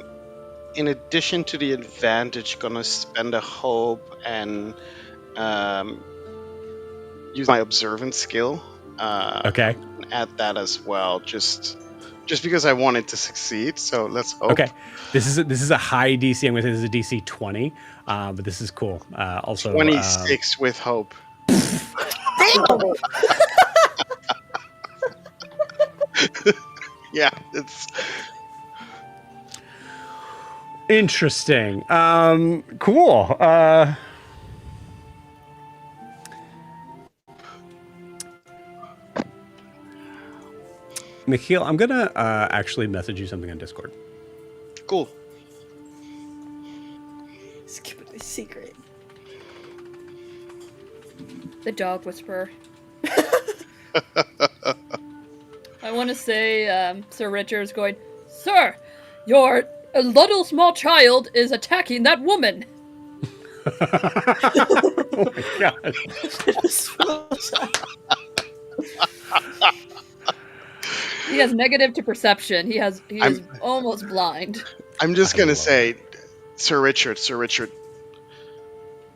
in addition to the advantage, gonna spend a hope and use my observant skill. Okay. And add that as well, just because I want it to succeed. So let's hope. Okay. This is a high DC. I'm going to say this is a DC 20, but this is cool. Also 26 with hope. Yeah, it's interesting. Cool. Mikhail, I'm gonna actually message you something on Discord. cool. Let's keep it a secret. The dog whisperer. I want to say, Sir Richard's going, Sir, your little small child is attacking that woman. Oh my god. He has negative to perception. He is almost blind. I'm just gonna say, Sir Richard,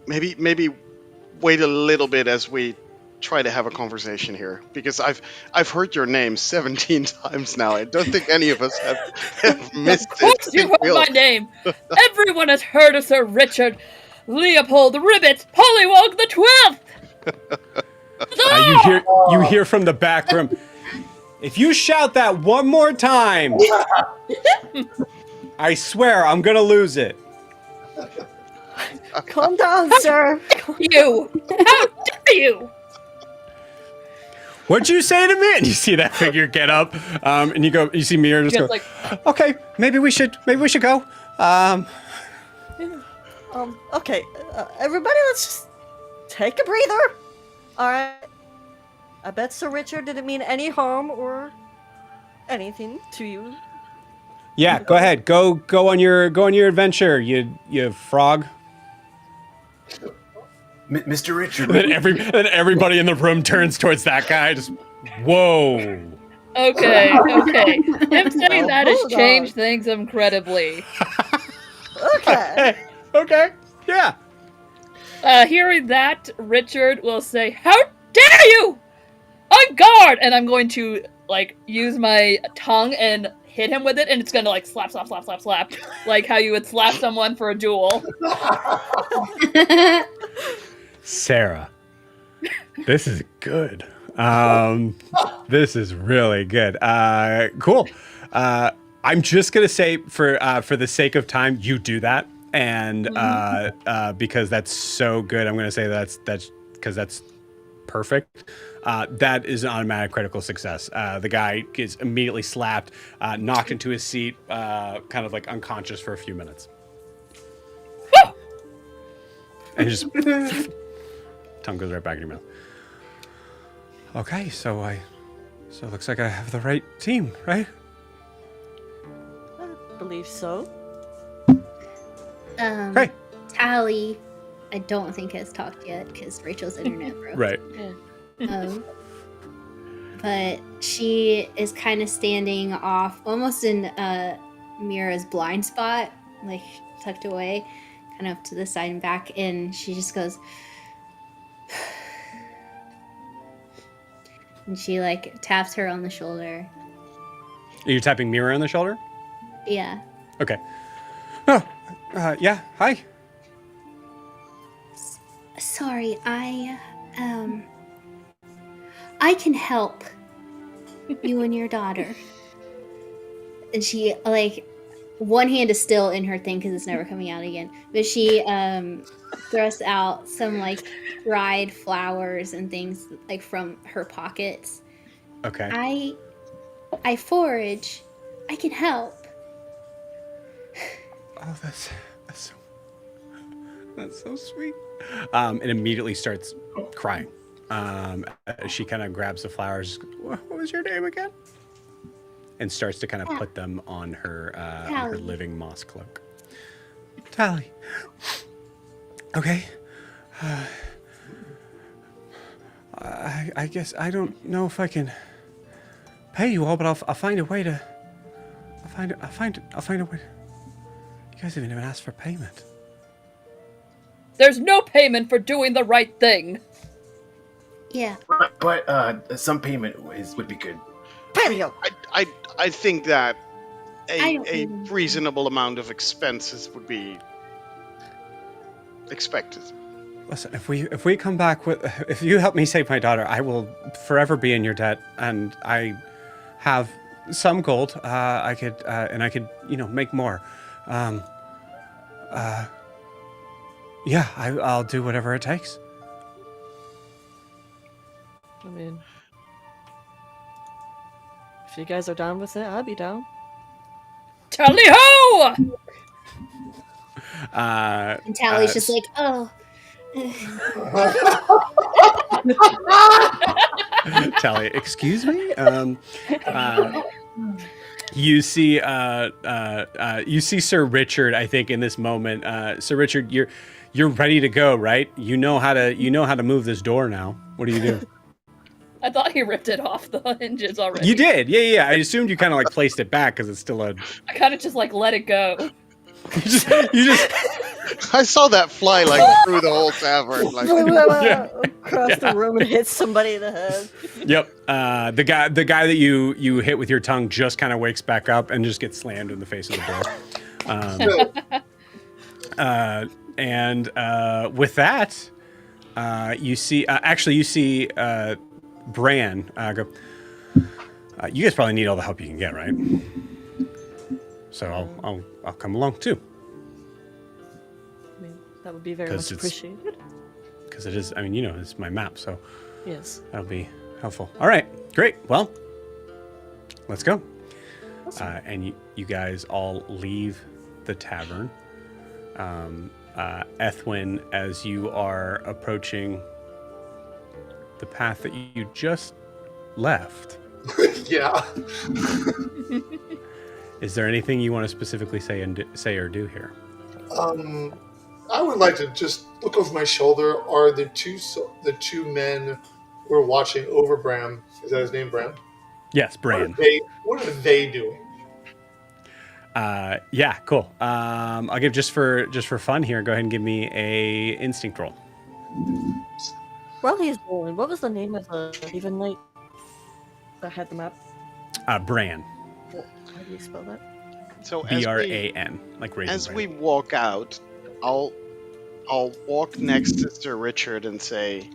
maybe wait a little bit as we try to have a conversation here, because I've heard your name 17 times now. I don't think any of us have missed it. Of course you heard my name. Everyone has heard of Sir Richard Leopold Ribbit Pollywog the 12th. You hear from the back room. If you shout that one more time, I swear I'm gonna lose it. Calm down, sir. You! How dare you! What'd you say to me? And you see that figure get up, and you see Mira just go, Like, okay, maybe we should go. Okay, everybody, let's just take a breather. All right. I bet Sir Richard didn't mean any harm or anything to you. Yeah, go ahead. Go on your adventure, you frog. Mr. Richard. Then everybody in the room turns towards that guy. Just whoa. okay. Him saying that has changed things incredibly. Okay. Okay. Yeah. Hearing that, Richard will say, How dare you! On guard! And I'm going to, use my tongue and hit him with it, and it's gonna, slap. Like how you would slap someone for a duel. Sarah, this is good. This is really good. Cool. I'm just gonna say, for the sake of time, you do that, and because that's so good, I'm gonna say that's because that's perfect, that is an automatic critical success. The guy gets immediately slapped, knocked into his seat, kind of like unconscious for a few minutes. And just tongue goes right back in your mouth. Okay, so it looks like I have the right team, right? I believe so. Great. Tally, I don't think has talked yet because Rachel's internet broke. Right. But she is kind of standing off, almost in Mira's blind spot, like tucked away, kind of to the side and back, and she just goes, and she like taps her on the shoulder. Are you tapping Mira on the shoulder? Yeah. Okay. Oh, yeah. Hi. Sorry, I can help you and your daughter. And she, like, one hand is still in her thing because it's never coming out again. But she thrusts out some, like, dried flowers and things, like, from her pockets. Okay. I forage. I can help. Oh, that's so sweet. And immediately starts crying. She kind of grabs the flowers. What was your name again? And starts to kind of put them on her living moss cloak. Tally. Okay. I guess I don't know if I can pay you all, but I'll find a way to. I'll find a way. You guys haven't even asked for payment. There's no payment for doing the right thing. Yeah. But some payment would be good. I think that a even- reasonable amount of expenses would be expected. Listen, if we come back if you help me save my daughter, I will forever be in your debt, and I have some gold. I could make more. Yeah, I'll do whatever it takes. I mean, if you guys are down with it, I'll be down. Tally ho! And Tally's just like, oh. Tally, excuse me. You see Sir Richard. I think in this moment, Sir Richard, you're ready to go, right? You know how to move this door now. What do you do? I thought he ripped it off the hinges already. You did, yeah. I assumed you kind of like placed it back because it's still a. I kind of just like let it go. You just. I saw that fly like through the whole tavern. Like, Across the room and hit somebody in the head. Yep. The guy that you hit with your tongue just kind of wakes back up and just gets slammed in the face of the door. And with that, you see Bran go. You guys probably need all the help you can get, right? So I'll come along too. I mean, that would be very much appreciated. Because it is, I mean, it's my map, so Yes. that'll be helpful. All right, great. Well, let's go. Awesome. And you guys all leave the tavern. Ethwin, as you are approaching the path that you just left, Yeah. is there anything you want to specifically say or do here? I would like to just look over my shoulder. Are the two men who are watching over Bram? Is that his name, Bram? Yes, Bran. What are they doing? Yeah, cool. I'll give just for fun here. Go ahead and give me a instinct roll. While he's rolling, what was the name of the Even Knight that had the map? Bran. How do you spell that? so Bran, like Raisin as Bran. we walk out, I'll walk next to Sir Richard and say,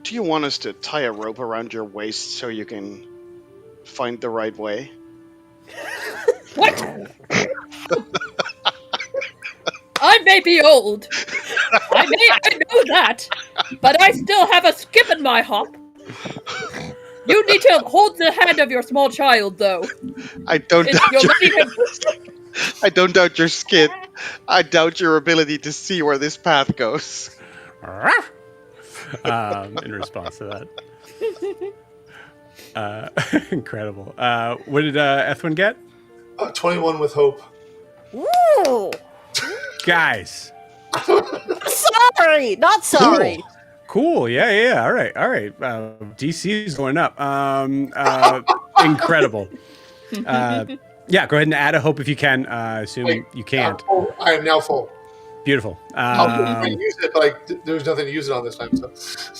"Do you want us to tie a rope around your waist so you can find the right way?" What? I may be old. I know that, but I still have a skip in my hop. You need to hold the hand of your small child, though. I don't doubt You're your, letting him. I don't doubt your skit. I doubt your ability to see where this path goes. In response to that. Incredible. What did Ethwin get? 21 with hope. Ooh! Guys. Sorry! Not sorry! Cool. Yeah. All right. DC is going up. Incredible. Yeah, go ahead and add a hope if you can. Assume you can't. I am now full. Beautiful. I use it, but there's nothing to use it on this time. So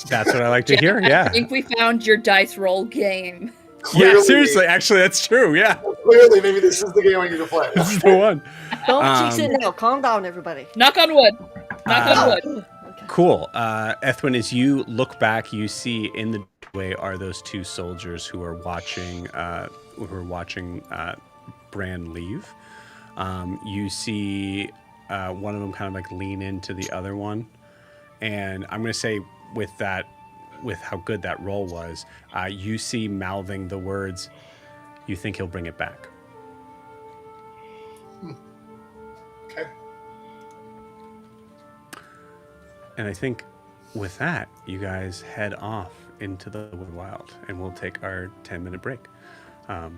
That's what I like to hear. Yeah. I think we found your dice roll game. Yeah, seriously. Actually, that's true. Yeah. Clearly, maybe this is the game I need to play. This is the one. Don't jinx it now. Calm down, everybody. Knock on wood. Knock on wood. Okay. Cool. Ethwin, as you look back, you see in the doorway are those two soldiers who are watching Bran leave. You see one of them kind of like lean into the other one, and I'm gonna say with how good that roll was, you see mouthing the words, "You think he'll bring it back?" Okay. And I think with that, you guys head off into the Wood Wild, and we'll take our 10-minute break. Yeah.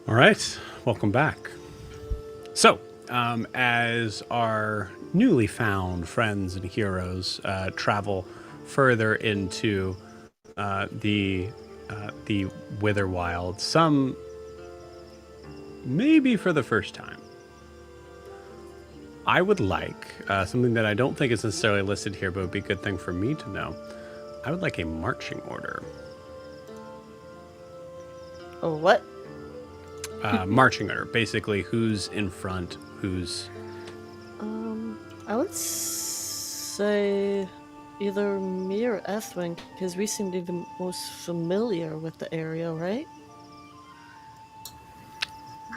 All right, welcome back. So, as our newly found friends and heroes travel further into the Wither Wild, some maybe for the first time, I would like something that I don't think is necessarily listed here, but would be a good thing for me to know. I would like a marching order. Oh, what? Marching order, basically who's in front, who's... I would say either me or Ethwin, because we seem to be the most familiar with the area, right?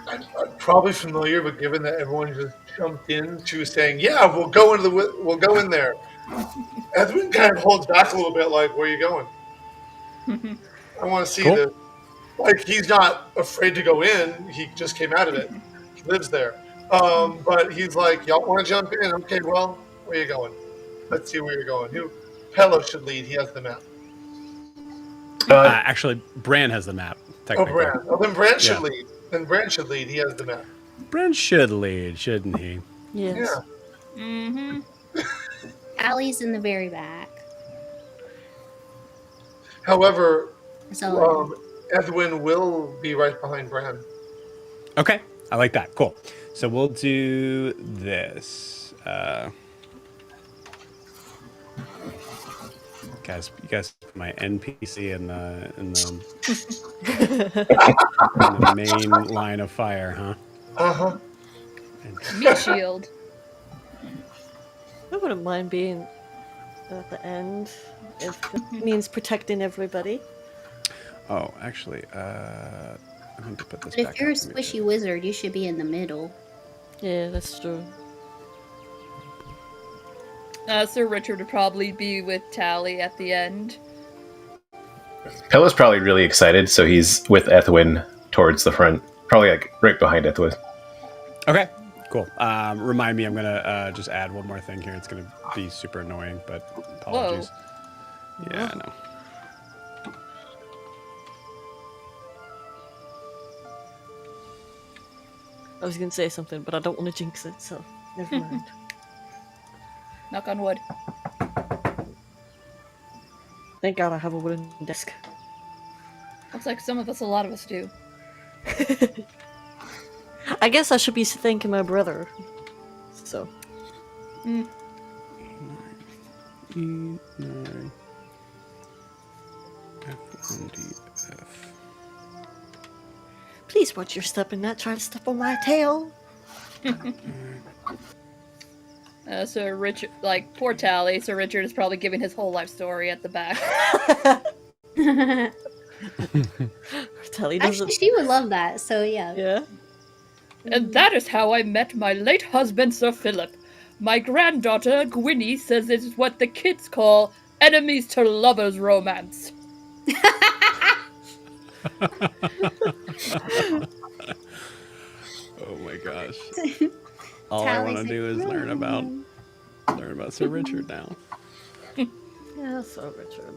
I'm probably familiar, but given that everyone just jumped in to saying, "Yeah, we'll go in there," Edwin kind of holds back a little bit, like, "Where are you going?" I want to see Cool. the. Like, he's not afraid to go in. He just came out of it. He lives there. But he's like, "Y'all want to jump in? Okay, well, where are you going? Let's see where you're going. Who? Pello should lead. He has the map." Actually, Bran has the map, Oh, technically. Bran. Oh, then Bran should Yeah. lead. Then Bran should lead. He has the map. Bran should lead, shouldn't he? Yes. Yeah. Mm-hmm. Allie's in the very back. However, So Edwin will be right behind Bran. Okay, I like that. Cool. So we'll do this. You guys put my NPC in the main line of fire, huh? Uh-huh. Meat shield. I wouldn't mind being at the end if it means protecting everybody. Oh, actually, I need to put this but back if you're a up. squishy wizard, you should be in the middle. Yeah, that's true. Sir Richard would probably be with Tally at the end. Pella's probably really excited, so he's with Ethwin towards the front, probably like right behind Ethwin. Okay, cool. Remind me, I'm gonna just add one more thing here. It's gonna be super annoying, but apologies. Yeah, I know. I was gonna say something, but I don't want to jinx it, so never mind. Knock on wood. Thank God I have a wooden desk. Looks like a lot of us do. I guess I should be thanking my brother. So. E9 F1DF. Please watch your step and not try to step on my tail. Sir Richard, like, poor Tally. Sir Richard is probably giving his whole life story at the back. Tally Actually, doesn't. she would love that. So yeah. Yeah. And that is how I met my late husband, Sir Philip. My granddaughter, Gwynnie, says it's what the kids call enemies to lovers romance. Oh my gosh. All I want to do is learn about Sir Richard now. Yeah, so Richard.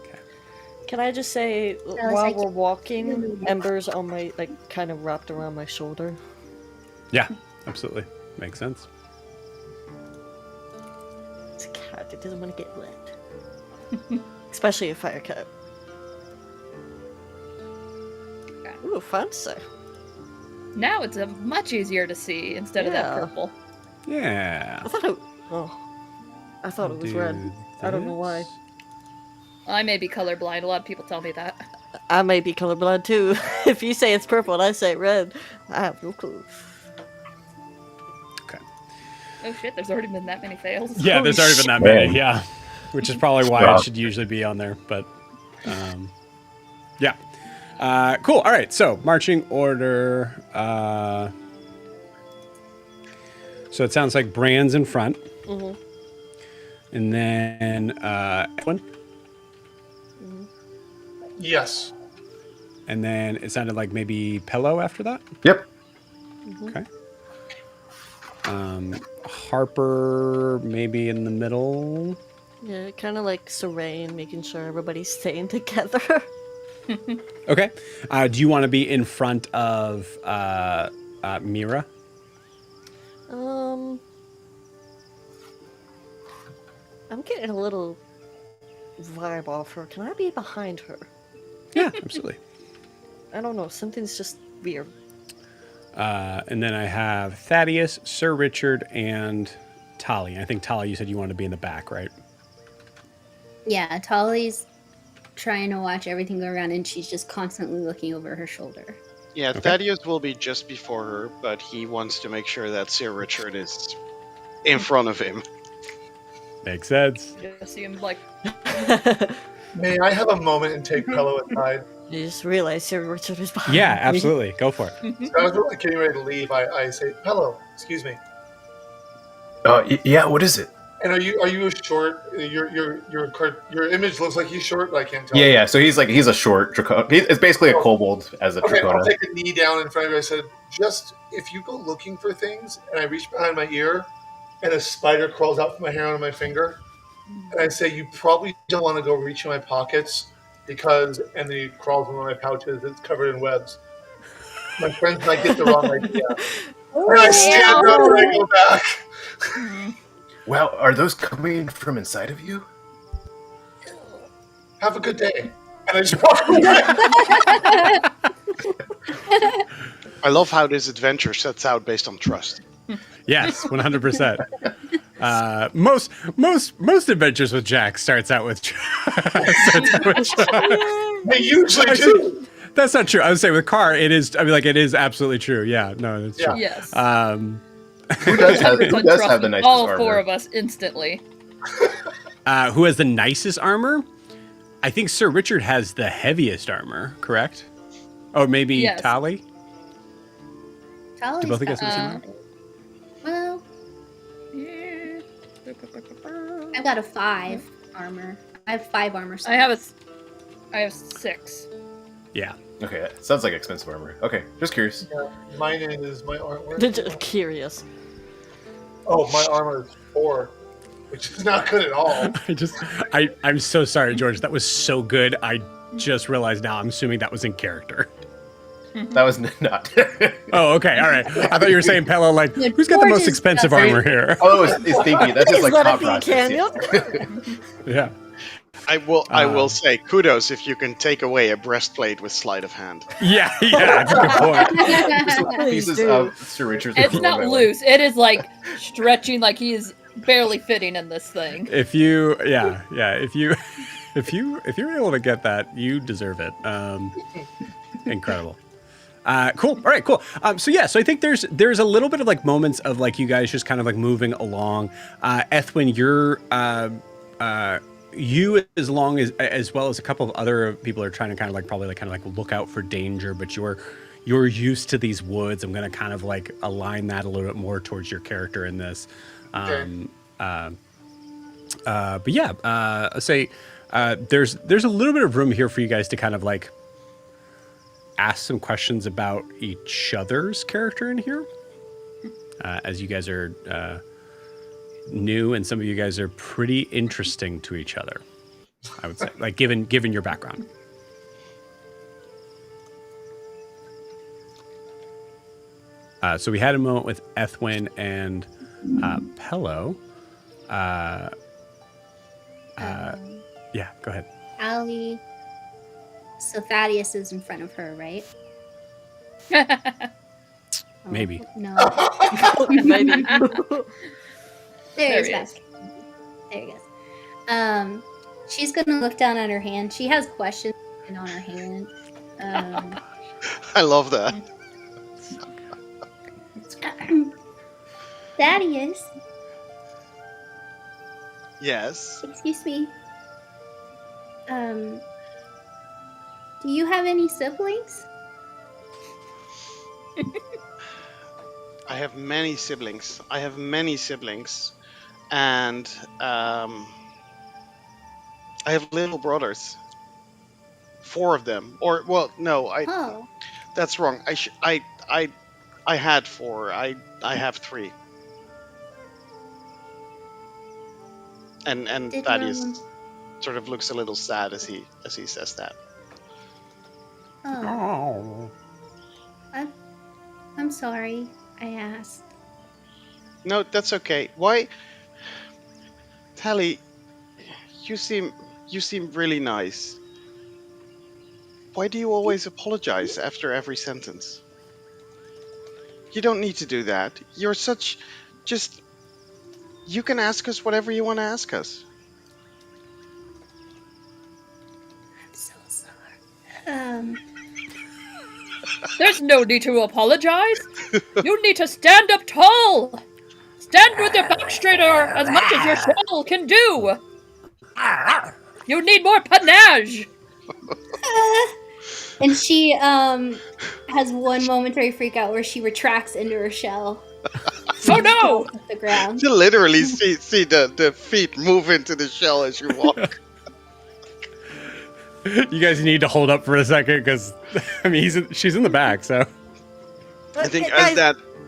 Okay. Can I just say, while like- we're walking, embers on my, like, kind of wrapped around my shoulder. Yeah, absolutely. Makes sense. It's a cat, it doesn't want to get wet. Especially a fire cat. Ooh, fancy. Now it's much easier to see instead of that Yeah. purple. Yeah. I thought it. Oh. I thought it was red. I don't know why. I may be colorblind. A lot of people tell me that. I may be colorblind too. If you say it's purple and I say red, I have no clue. Okay. Oh shit, there's already been that many fails. Yeah, there's already been that Man. many. Yeah, which is probably why Wow. it should usually be on there. But yeah, cool. All right, so marching order. So it sounds like Bran's in front, and then Edwin, Yes. and then it sounded like maybe Pello after that. Yep. Okay. Harper maybe in the middle. Yeah, kind of like Serene, making sure everybody's staying together. Okay. Do you want to be in front of Mira? I'm getting a little vibe off her. Can I be behind her? Yeah, absolutely. I don't know. Something's just weird. And then I have Thaddeus, Sir Richard, and Tali. I think Tali, you said you wanted to be in the back, right? Yeah, Tali's trying to watch everything go around, and she's just constantly looking over her shoulder. Yeah, Okay. Thaddeus will be just before her, but he wants to make sure that Sir Richard is in front of him. Makes sense. Just see him like, May I have a moment and take Pello aside? You just realize Sir Richard is behind Yeah, me. absolutely. Go for it. So I was really getting ready to leave. I say, Pello, excuse me. Yeah, what is it? And are you a short? Your image looks like he's short, but I can't tell. Yeah. So he's a short Dracona. It's basically a kobold as a Okay, I'll Dracona. take a knee down in front of you. I said, just if you go looking for things, and I reach behind my ear, and a spider crawls out from my hair onto my finger, and I say, you probably don't want to go reach in my pockets because, and then he crawls into my pouches. It's covered in webs. My friends might get the wrong idea. And I stand up and I go back. Wow, are those coming from inside of you? Have a good day. And I just walk away. I love how this adventure sets out based on trust. Yes, 100%. Most adventures with Jack starts out with trust. They usually do. That's not true. I would say with Car, it is. I mean, like it is absolutely true. Yeah, no, that's true. yes. Who does have Everyone the trust nicest all armor? four of us instantly. Who has the nicest armor? I think Sir Richard has the heaviest armor. Correct? Or maybe Yes. Tali. Tali's Do both of you guys got- have the same armor? Well, I've got a 5 armor. I have 5 armor. I have 6. Yeah. Okay, that sounds like expensive armor. Okay, just curious. Yeah, mine is my armor. Just curious. Oh, my armor is 4, which is not good at all. I'm so sorry, George. That was so good. I just realized now. I'm assuming that was in character. That was not. Oh, okay. All right. I thought you were saying Pello, like, Yeah, who's got the George most is expensive just- armor here? Oh, it's thinking. That's just like Let it thought be, process. can you? Yeah. I will say kudos if you can take away a breastplate with sleight of hand. Yeah, that's a good point. Please Pieces do. of Sir Richard's. It's armor not on my leg. loose. It is like stretching, like he is barely fitting in this thing. If you, if you're able to get that, you deserve it. Incredible. Cool. All right, cool. So I think there's a little bit of like moments of like you guys just kind of like moving along. Ethwin, you as well as a couple of other people are trying to kind of like probably like look out for danger, but you're used to these woods. I'm going to kind of like align that a little bit more towards your character in this. Okay. But yeah, I'll say there's a little bit of room here for you guys to kind of like ask some questions about each other's character in here, as you guys are new and some of you guys are pretty interesting to each other, I would say, like given your background. So we had a moment with Ethwin and Pello. Yeah, go ahead. Allie. So Thaddeus is in front of her, right? Maybe. Oh, no. Maybe. There he he is. is. There he goes. She's gonna look down at her hand. She has questions on her hand. I love that. Thaddeus, Yes. excuse me. Do you have any siblings? I have many siblings. And I have little brothers. 4 of them. Or well, no, Oh, that's wrong. I had 4. I have 3. And Did Thaddeus you- sort of looks a little sad as he says that. Oh, Oh. I'm sorry. I asked. No, that's okay. Why, Tally? You seem really nice. Why do you always apologize after every sentence? You don't need to do that. You're such just. You can ask us whatever you want to ask us. I'm so sorry. There's no need to apologize. You need to stand up tall. Stand with your back straight or as much as your shell can do. You need more panache. And she has one momentary freak out where she retracts into her shell. Oh no! Off the ground. You literally see the feet move into the shell as you walk. You guys need to hold up for a second because, I mean, she's in the back, so. I think Guys,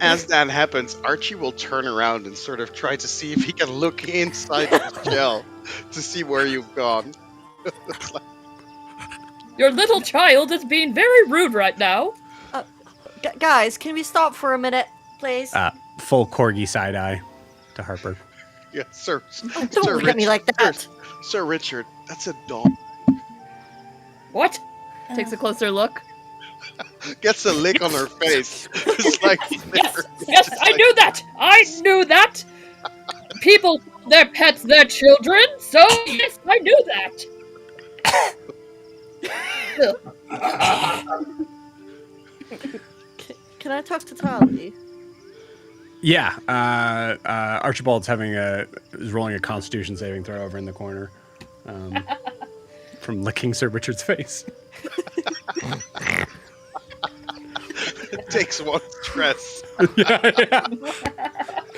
as that happens, Archie will turn around and sort of try to see if he can look inside the shell to see where you've gone. Your little child is being very rude right now. guys, can we stop for a minute, please? Full corgi side eye to Harper. Yeah, sir. Don't Sir look at me like that. Sir Richard, that's a dog. What? Takes a closer look. Gets a lick on her face. It's like Yes, I knew that. I knew that. People call their pets their children, so yes, I knew that. Can I talk to Tali? Yeah, Archibald's is rolling a Constitution saving throw over in the corner, from licking Sir Richard's face. takes one stress. Yeah.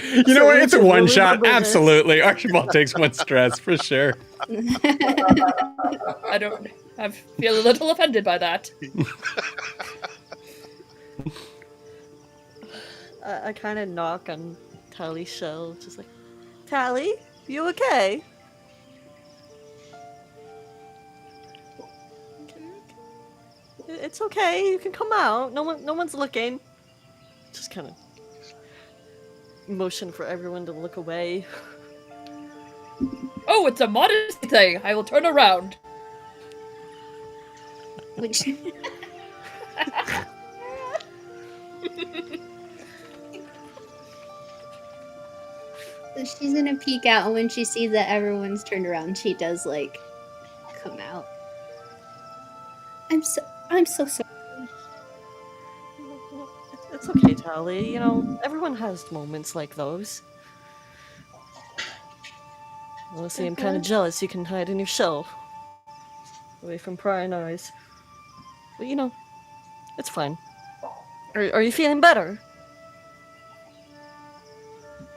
You know what? It's a one shot. Absolutely, Archibald takes one stress for sure. I feel a little offended by that. I kind of knock on Tally's shell, just like, Tally, you okay? It's okay. You can come out. No one's looking. Just kind of motion for everyone to look away. Oh, it's a modesty thing. I will turn around. Which So she's gonna peek out, and when she sees that everyone's turned around, she does like come out. I'm so sorry. It's okay, Tally. You know, everyone has moments like those. Honestly, I'm kind of jealous you can hide in your shell. Away from prying eyes. But you know, it's fine. Are you feeling better?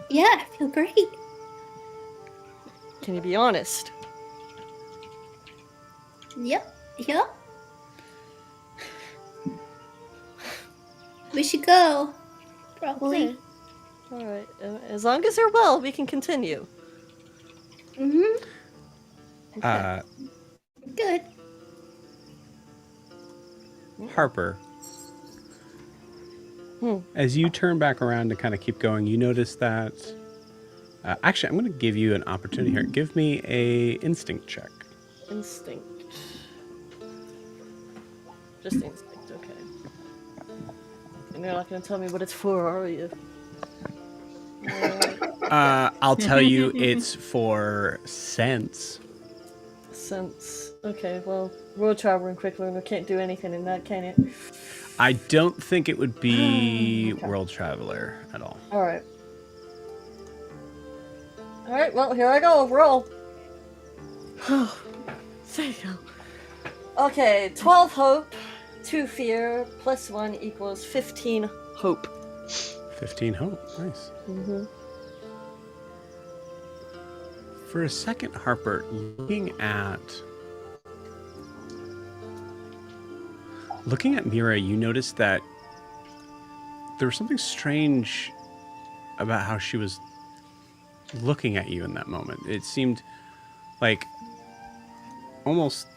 Yeah, I feel great. Can you be honest? Yep. We should go. Probably. Alright. As long as you're well, we can continue. Mm-hmm. Good. Harper, as you turn back around to kind of keep going, you notice that. Actually, I'm going to give you an opportunity here. Give me a instinct check. Instinct. Just instinct, okay. And you're not going to tell me what it's for, are you? I'll tell you, it's for sense. Sense. Okay, well, road traveler and quick learner can't do anything in that, can it? I don't think it would be World Traveler at all. Alright. Alright, well, here I go. Roll. There you go. Okay, 12 hope, 2 fear, plus 1 equals 15 hope. 15 hope. Nice. Mm-hmm. For a second, Harper, looking at Mira, you noticed that there was something strange about how she was looking at you in that moment. It seemed like almost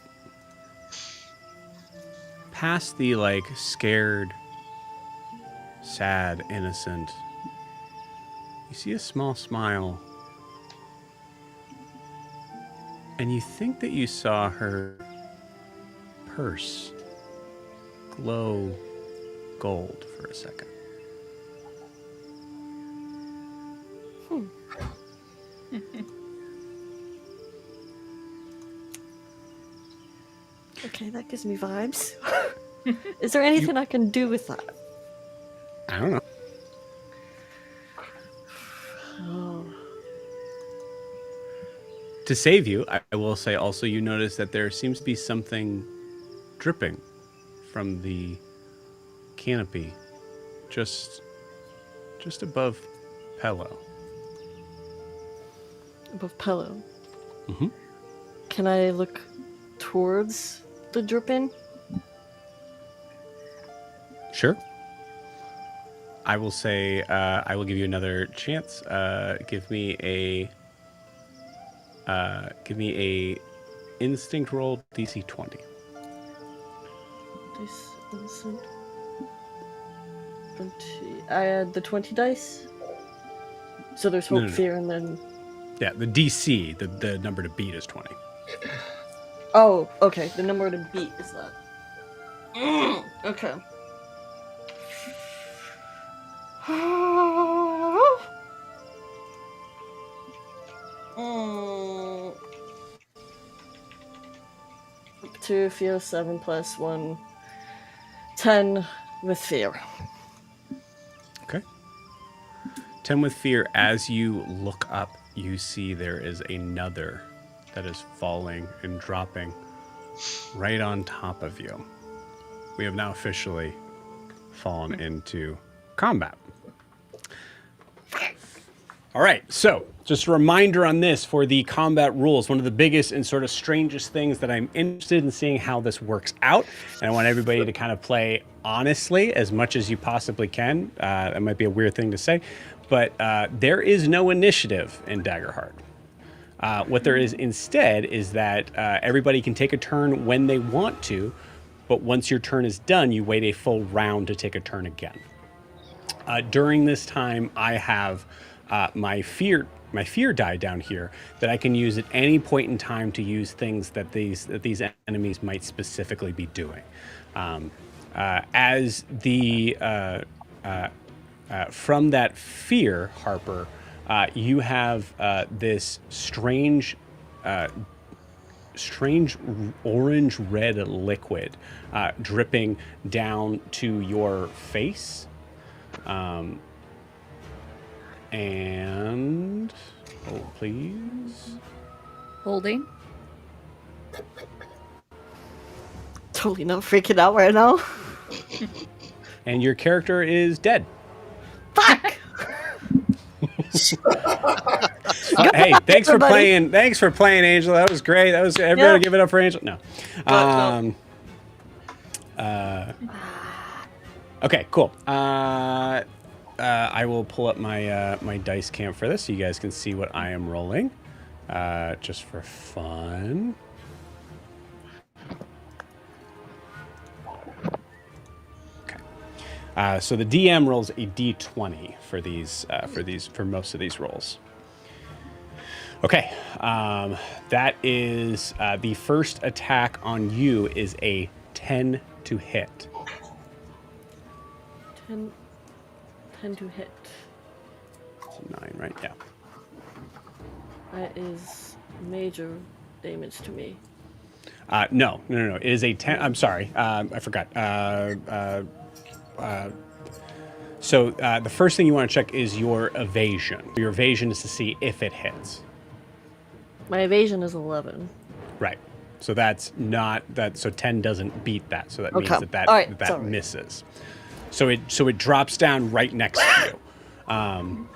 past the like scared, sad, innocent, you see a small smile. And you think that you saw her purse glow gold for a second. Okay, that gives me vibes. Is there anything I can do with that? I don't know. Oh. To save you, I will say also you notice that there seems to be something dripping from the canopy just above Pello. Above Pello. Mm-hmm. Can I look towards the dripping? Sure. I will say I will give you another chance. Give me a instinct roll DC 20. Dice instant. 20. I add the 20 dice. So there's hope, No. fear, and then. Yeah, the DC, the number to beat is 20. Oh, okay. The number to beat is that. Okay. Up to fear 7 plus 1. 10 with fear. Okay. 10 with fear. As you look up, you see there is another that is falling and dropping right on top of you. We have now officially fallen into combat. All right, so just a reminder on this for the combat rules. One of the biggest and sort of strangest things that I'm interested in seeing how this works out, and I want everybody to kind of play honestly as much as you possibly can. That might be a weird thing to say, but there is no initiative in Daggerheart. What there is instead is that everybody can take a turn when they want to, but once your turn is done, you wait a full round to take a turn again. During this time, I have my fear die down here that I can use at any point in time to use things that these enemies might specifically be doing. As the from that fear, Harper, you have this strange orange-red liquid dripping down to your face. And hold, please. Holding. Totally not freaking out right now. And your character is dead. Fuck! Hey, thanks for playing. Thanks for playing, Angel. That was great. That was everybody give it up for Angel. No. Okay, cool. I will pull up my my dice cam for this so you guys can see what I am rolling, just for fun. Okay. So the DM rolls a D20 for for most of these rolls. Okay, that is the first attack on you is a 10 to hit. 10 to hit. It's a 9, right? Yeah. That is major damage to me. No. It is a 10. I'm sorry. I forgot. So the first thing you want to check is your evasion. Your evasion is to see if it hits. My evasion is 11. Right. So that's not that. So 10 doesn't beat that. So that means Okay. that All right, that sorry. misses. So it drops down right next to you.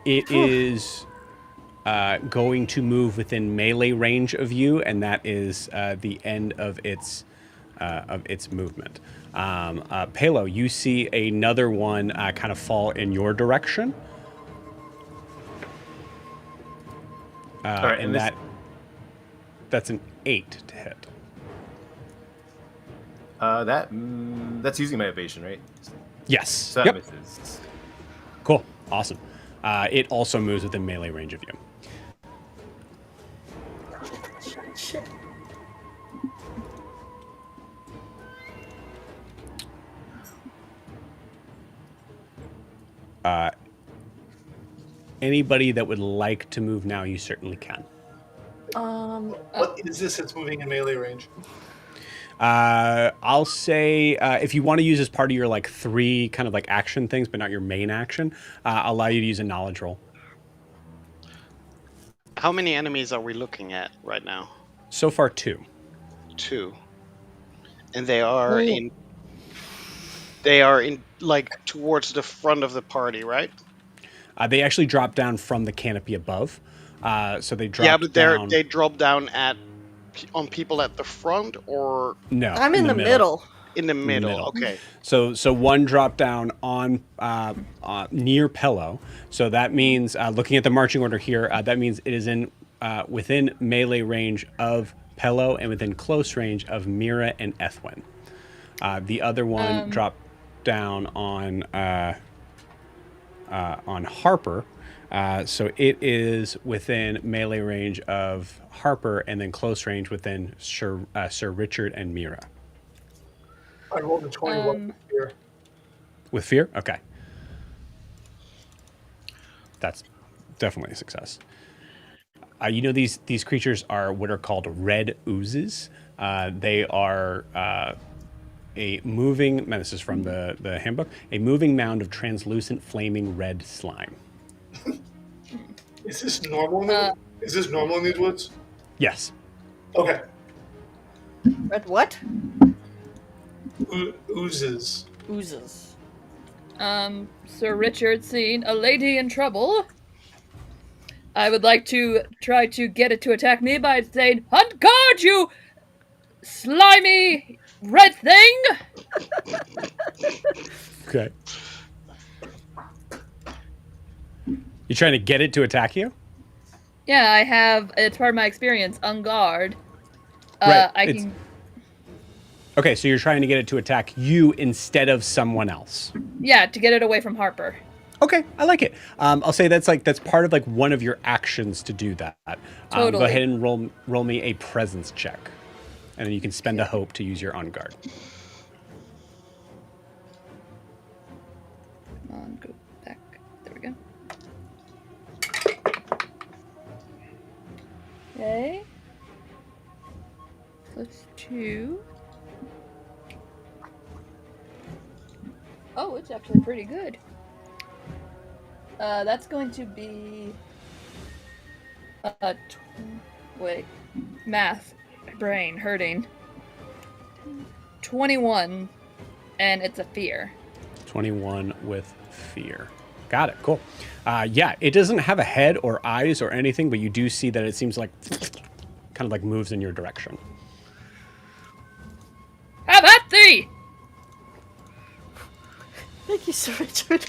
It is going to move within melee range of you, and that is the end of its movement. Palo, you see another one kind of fall in your direction. All right, and that. That's an 8 to hit. That's using my evasion, right? Yes. So that Yep. misses. Cool. Awesome. It also moves within melee range of you. Shit. Anybody that would like to move now, you certainly can. What is this that's moving in melee range? I'll say if you want to use as part of your like 3 kind of like action things, but not your main action, I'll allow you to use a knowledge roll. How many enemies are we looking at right now? So far, 2. 2. And they are Oh. in like towards the front of the party, right? They actually drop down from the canopy above. So they drop Yeah, but down. they drop down on people at the front or No, I'm in the middle. in the middle. middle. Okay. So one drop down on near Pello. So that means looking at the marching order here, that means it is in within melee range of Pello and within close range of Mira and Ethwin. The other one dropped down on Harper. So it is within melee range of Harper and then close range within Sir Richard and Mira. I rolled a 21 here. With fear? Okay. That's definitely a success. You know, these creatures are what are called red oozes. They are a moving, and this is from the handbook, a moving mound of translucent flaming red slime. Is this normal? Is this normal in these woods? Yes. Okay. Red what? Oozes. Oozes. Sir Richard seen a lady in trouble. I would like to try to get it to attack me by saying, "On guard, you slimy red thing!" Okay. You trying to get it to attack you? Yeah, I have. It's part of my experience. On guard. Right, I it's- can. Okay, so you're trying to get it to attack you instead of someone else. Yeah, to get it away from Harper. Okay, I like it. I'll say that's part of like one of your actions to do that. Go Totally. ahead and roll me a presence check, and then you can spend a hope to use your on guard. Come on, go back. There we go. Okay. +2. Oh, it's actually pretty good. That's going to be wait, math, brain hurting. 21, and it's a fear. 21 with fear. Got it. Cool. Yeah, it doesn't have a head or eyes or anything, but you do see that it seems like kind of like moves in your direction. Have at thee! Thank you, Sir Richard.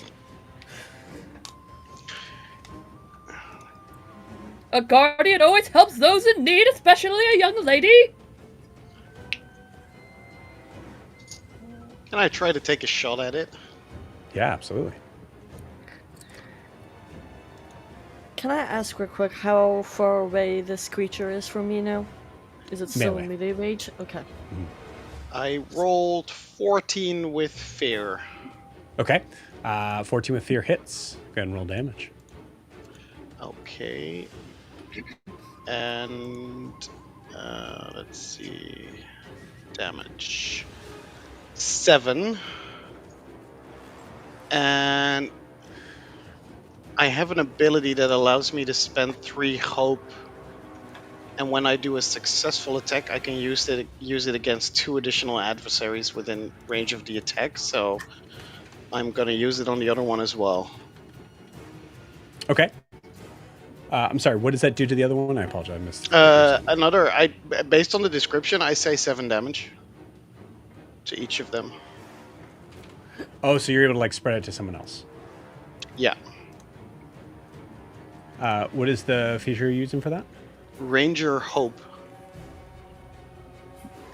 A guardian always helps those in need, especially a young lady. Can I try to take a shot at it? Yeah, absolutely. Can I ask real quick how far away this creature is from me now? Is it still in melee range? Okay. I rolled 14 with fear. Okay. 14 with fear hits. Go ahead and roll damage. Okay. And let's see. Damage. 7. And I have an ability that allows me to spend 3 hope. And when I do a successful attack, I can use it against 2 additional adversaries within range of the attack. So I'm gonna use it on the other one as well. Okay. I'm sorry, what does that do to the other one? I apologize, I missed. Based on the description, I say 7 damage to each of them. Oh, so you're able to like spread it to someone else. Yeah. What is the feature you're using for that? Ranger Hope.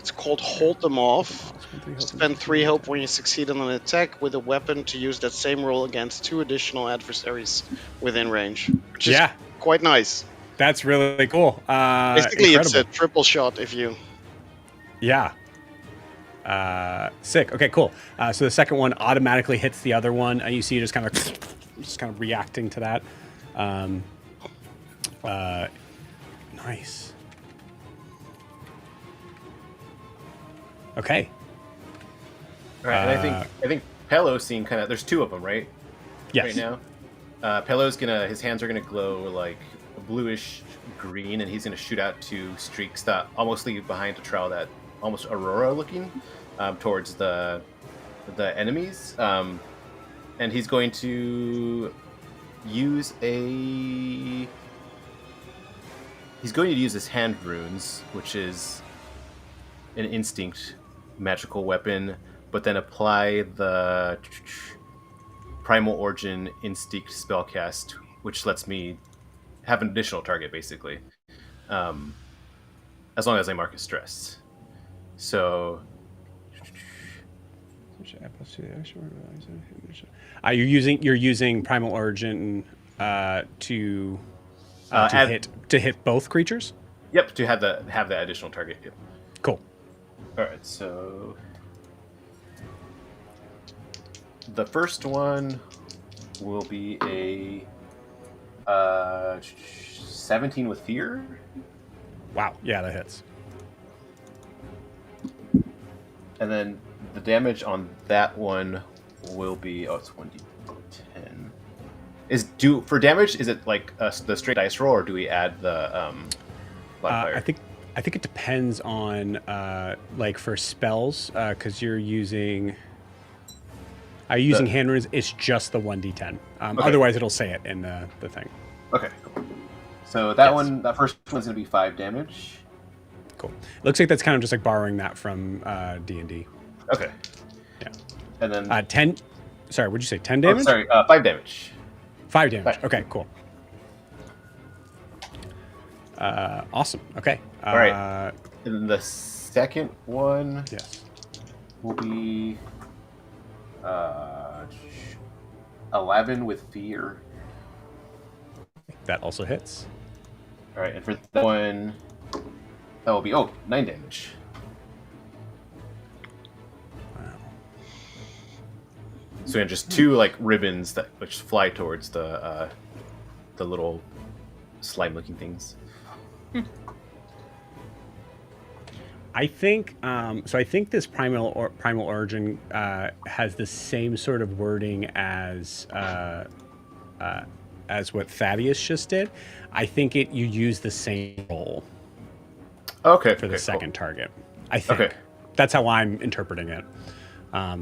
It's called Hold Them Off. Spend 3 hope when you succeed on an attack with a weapon to use that same roll against 2 additional adversaries within range. Which is quite nice. That's really cool. Basically, incredible. it's a triple shot if you... Yeah. Sick. Okay, cool. So the second one automatically hits the other one, and you see it just kind of reacting to that. Nice. Okay. All right, and I think Pelo's seeing kind of. There's 2 of them, right? Yes. Right now, Pelo's his hands are gonna glow like a bluish green, and he's gonna shoot out 2 streaks that almost leave behind a trail that almost aurora looking towards the enemies, and he's going to use his hand runes, which is an instinct magical weapon, but then apply the Primal Origin Instinct spellcast, which lets me have an additional target, basically, as long as I mark it stressed. So, you're using Primal Origin to hit both creatures. Yep, to have that additional target. Yep. Cool. All right, so the first one will be a 17 with fear. Wow. Yeah, that hits. And then the damage on that one will be it's 1d10. For damage? Is it like the straight dice roll, or do we add the modifier? I think it depends on like for spells, because you're using hand runes. It's just the 1d10. Okay. Otherwise, it'll say it in the thing. Okay, cool. So that first one's gonna be 5 damage. Cool. Looks like that's kind of just like borrowing that from D&D. Okay. Yeah. And then 10. Sorry, what'd you say? 10 damage? 5 damage. 5 damage. 5. Okay, cool. Awesome. Okay. All right. And then the second one will be 11 with fear. That also hits. All right, and for that one, that will be 9 damage. Wow. So just 2 like ribbons which fly towards the little slime-looking things. I think so. I think this primal origin has the same sort of wording as what Thaddeus just did. I think you use the same roll. Okay. For the second target. I think okay. That's how I'm interpreting it.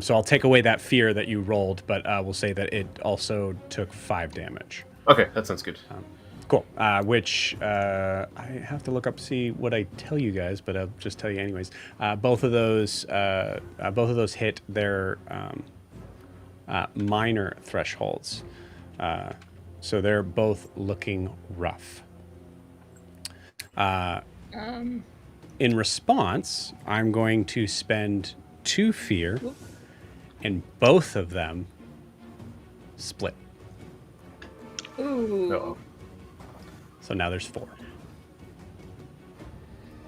So I'll take away that fear that you rolled, but we'll say that it also took 5 damage. Okay, that sounds good. Cool. Which I have to look up to see what I tell you guys, but I'll just tell you anyways. Both of those hit their minor thresholds, so they're both looking rough. In response, I'm going to spend 2 fear, and both of them split. Ooh. Uh-oh. So now there's 4.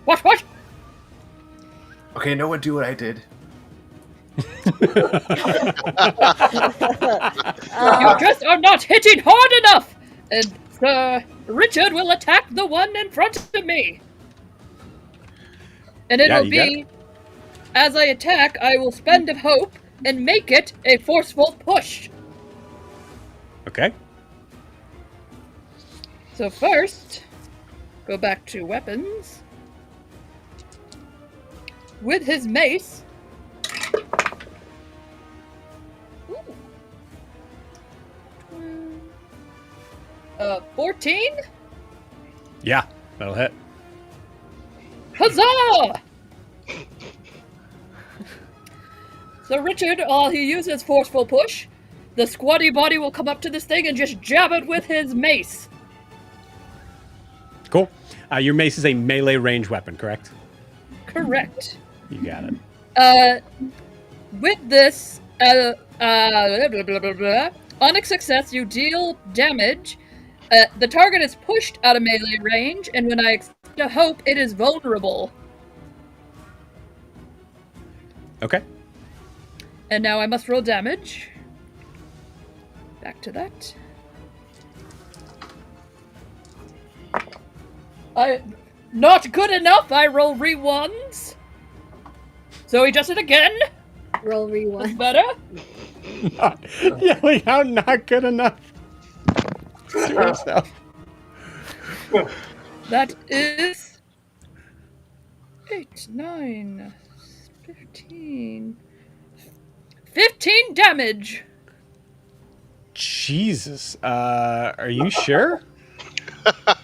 What? Okay, no one do what I did. You just are not hitting hard enough! And Sir Richard will attack the one in front of me. And it'll be, as I attack, I will spend a hope and make it a forceful push. Okay. So first, go back to weapons. With his mace. Ooh. 14? Yeah, that'll hit. Huzzah! So Richard, he uses forceful push. The squatty body will come up to this thing and just jab it with his mace. Cool. Your mace is a melee range weapon, correct? Correct. You got it. With this, blah, blah, blah, blah, blah. On a success, you deal damage. The target is pushed out of melee range, and when I accept a hope, it is vulnerable. Okay. And now I must roll damage. Back to that. Not good enough. I roll re-ones. So he does it again. Roll That's rewind. better. Yelling out, not good enough. To yourself. That is 8, 9, 15. 15 damage. Jesus. Are you sure?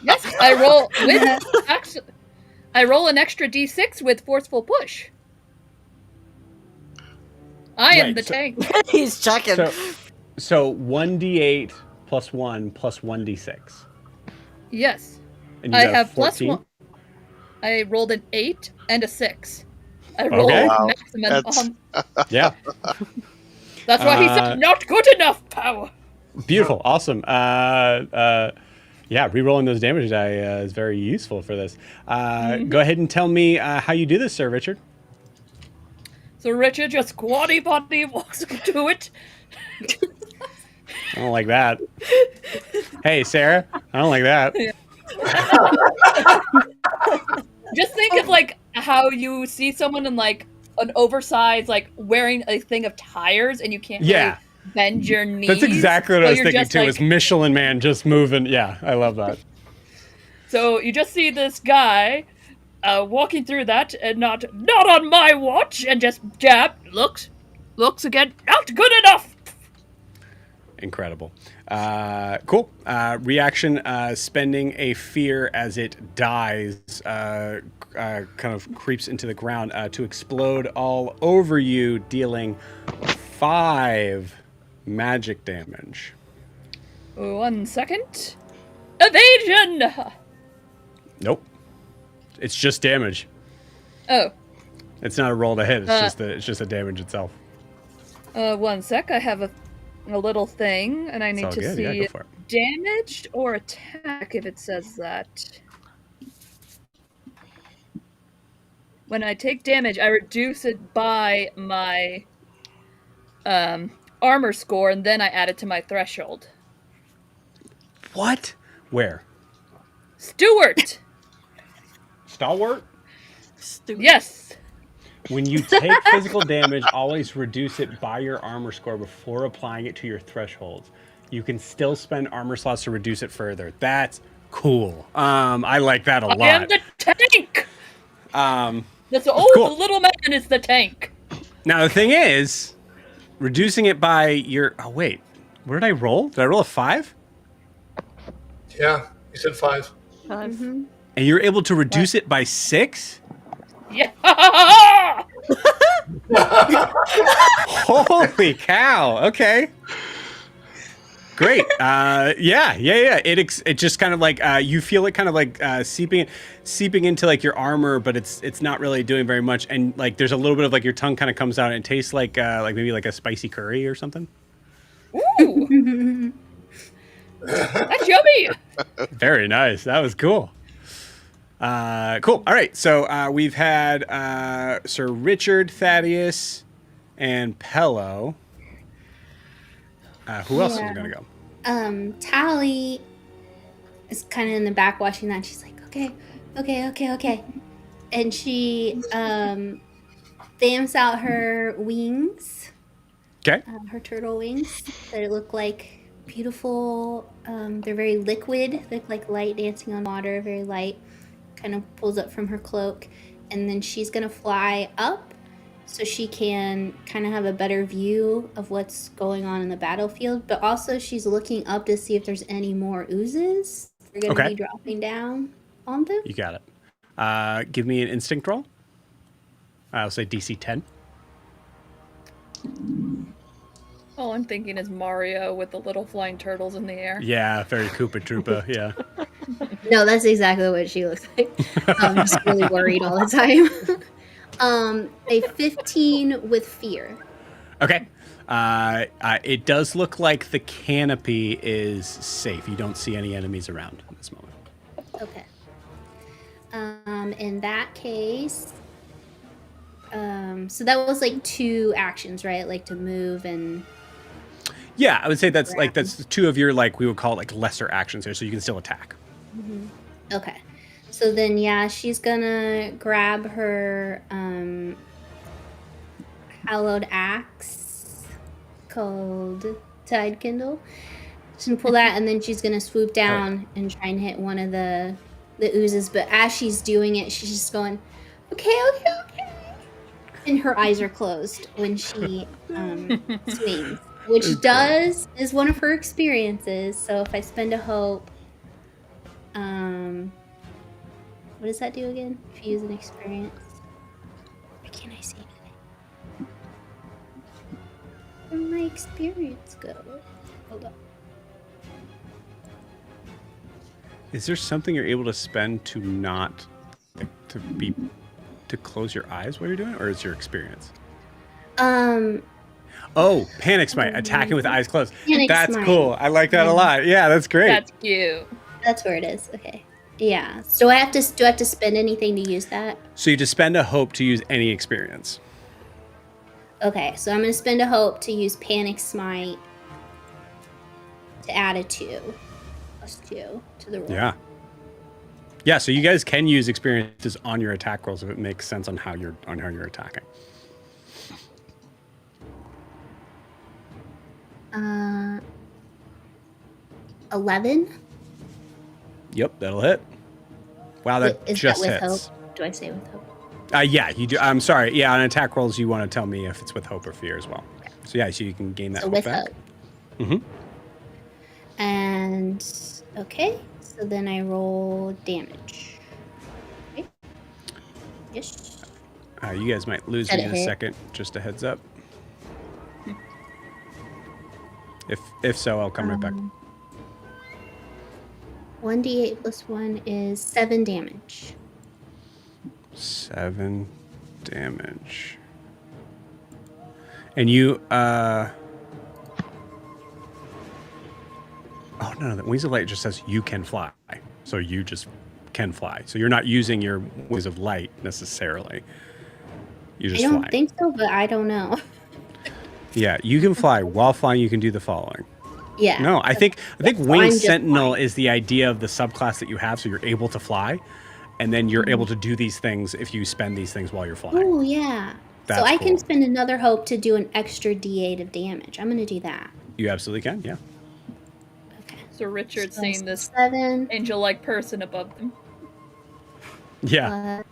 Yes, I roll with I roll an extra d6 with forceful push. I am Right, the so- tank. He's checking. So 1d8 plus 1 plus 1d6. Yes. And you I got have 14? plus 1. I rolled an 8 and a 6. I rolled Okay. Wow. maximum. That's- Yeah. That's why he said not good enough power. Beautiful. Awesome. Yeah, re-rolling those damage die is very useful for this. Go ahead and tell me how you do this, Sir Richard. So Richard just squatty potty walks up to it. I don't like that. Hey, Sarah. I don't like that. Just think of like how you see someone in like an oversized, like wearing a thing of tires, and you can't Yeah. really bend your knees. That's exactly what I So was you're thinking just, too. like- Is Michelin Man just moving? Yeah, I love that. So you just see this guy walking through that, and not on my watch, and just looks again, not good enough. Incredible. Cool. Reaction, spending a fear as it dies, kind of creeps into the ground to explode all over you, dealing 5 magic damage. 1 second. Evasion. Nope. It's just damage. Oh, It's not a roll to hit. It's just the damage itself. 1 sec. I have a little thing, and I It's need all to good. Yeah, see go for it. damaged or attack if it says that. When I take damage, I reduce it by my armor score, and then I add it to my threshold. What? Where? Stuart! Stalwart? Stupid. Yes! When you take physical damage, always reduce it by your armor score before applying it to your thresholds. You can still spend armor slots to reduce it further. That's cool. I like that a lot. I am the tank! Um, The cool. little man is the tank. now the thing is, reducing it by your. Oh wait, where did I roll? Did I roll a 5? Yeah, you said 5. 5. And you're able to reduce it by 6? Yeah! Holy cow! Okay. Great. Yeah. It just kind of like you feel it kind of like seeping into like your armor, but it's not really doing very much. And like there's a little bit of like your tongue kind of comes out and it tastes like maybe like a spicy curry or something. Ooh! That's yummy! Very nice. That was cool. Cool. All right. So we've had Sir Richard, Thaddeus, and Pello. Who else is Yeah. gonna go? Tally is kind of in the back watching that. And she's like, okay. And she vamps out her wings, Okay. her turtle wings that look like beautiful. They're very liquid. They look like light dancing on water, very light. Kind of pulls up from her cloak. And then she's going to fly up so she can kind of have a better view of what's going on in the battlefield. But also she's looking up to see if there's any more oozes. They're going to Okay. be dropping down on them. You got it. Give me an instinct roll. I'll say DC 10. All I'm thinking is Mario with the little flying turtles in the air. Yeah, very Koopa Troopa. Yeah. No, that's exactly what she looks like. I'm just really worried all the time. A 15 with fear. Okay. It does look like the canopy is safe. You don't see any enemies around at this moment. Okay. In that case, so that was like 2 actions, right? Like to move and. Yeah, I would say that's two of your, like, we would call it like lesser actions here, so you can still attack. Mm-hmm. Okay. So then, yeah, she's gonna grab her hallowed axe called Tide Kindle. She's gonna pull that, and then she's gonna swoop down and try and hit one of the oozes. But as she's doing it, she's just going, okay. And her eyes are closed when she swings, which is one of her experiences. So if I spend a hope, what does that do again? If you use an experience, why can't I see anything? Where'd my experience go? Hold up. Is there something you're able to spend to not to close your eyes while you're doing it, or is your experience? Oh, Panic Smite, attacking with eyes closed. That's Smite. Cool. I like that a lot. Yeah, that's great. That's cute. That's where it is. Okay. Yeah. So do I have to spend anything to use that? So you just spend a hope to use any experience. Okay, so I'm gonna spend a hope to use Panic Smite to add a 2 plus 2 to the roll. Yeah. Yeah, so you guys can use experiences on your attack rolls if it makes sense on how you're attacking. 11. Yep, that'll hit. Wow, that Is just that with hits. Hope? Do I say with hope? Yeah, you do. I'm sorry. Yeah, on attack rolls, you want to tell me if it's with hope or fear as well. Okay. So yeah, so you can gain that hope with back. Hope. Mm-hmm. And okay, so then I roll damage. Okay. Yes. You guys might lose me in a second. Just a heads up. If so, I'll come right back. 1d8 plus 1 is 7 damage. 7 damage. And you, oh no, the Wings of Light just says you can fly. So you just can fly. So you're not using your Wings of Light necessarily. You just I don't fly. think so, but I don't know. Yeah, you can fly. While flying, you can do the following. Yeah. No, I think Winged Sentinel flying. is the idea of the subclass that you have, so you're able to fly, and then you're able to do these things if you spend these things while you're flying. Oh, yeah. That's so I cool. can spend another hope to do an extra d8 of damage. I'm going to do that. You absolutely can, yeah. Okay. So Richard's seeing this 7 angel-like person above them. Yeah.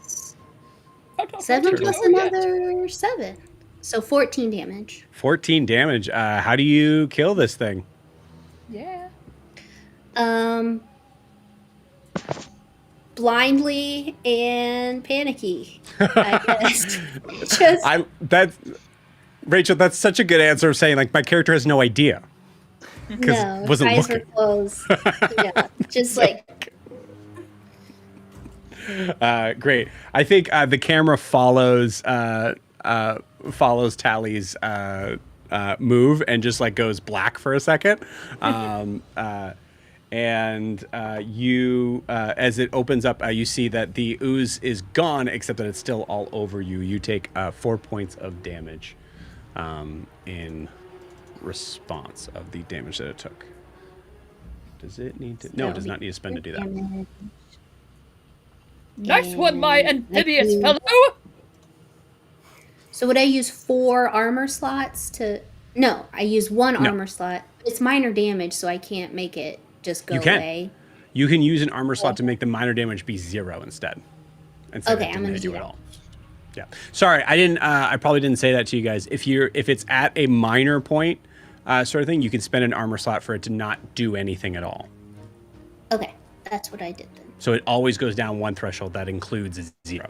plus 7 plus another 7. So 14 damage. 14 damage. How do you kill this thing? Yeah. Blindly and panicky, I guess. Rachel, that's such a good answer of saying, like, my character has no idea. No, wasn't eyes looking. were closed. Yeah, just like. Great. I think the camera follows Tally's move and just like goes black for a second. And you, as it opens up, you see that the ooze is gone, except that it's still all over you. You take 4 points of damage in response of the damage that it took. Does it need to? No, it does not need to spend to do that. Nice one, my amphibious fellow! So would I use 4 armor slots to... No, I use 1 armor slot. It's minor damage, so I can't make it just go away. You can use an armor slot to make the minor damage be 0 instead. Okay, I'm gonna do that. Yeah. Sorry, I didn't. I probably didn't say that to you guys. If it's at a minor point, sort of thing, you can spend an armor slot for it to not do anything at all. Okay, that's what I did then. So it always goes down 1 threshold. That includes 0.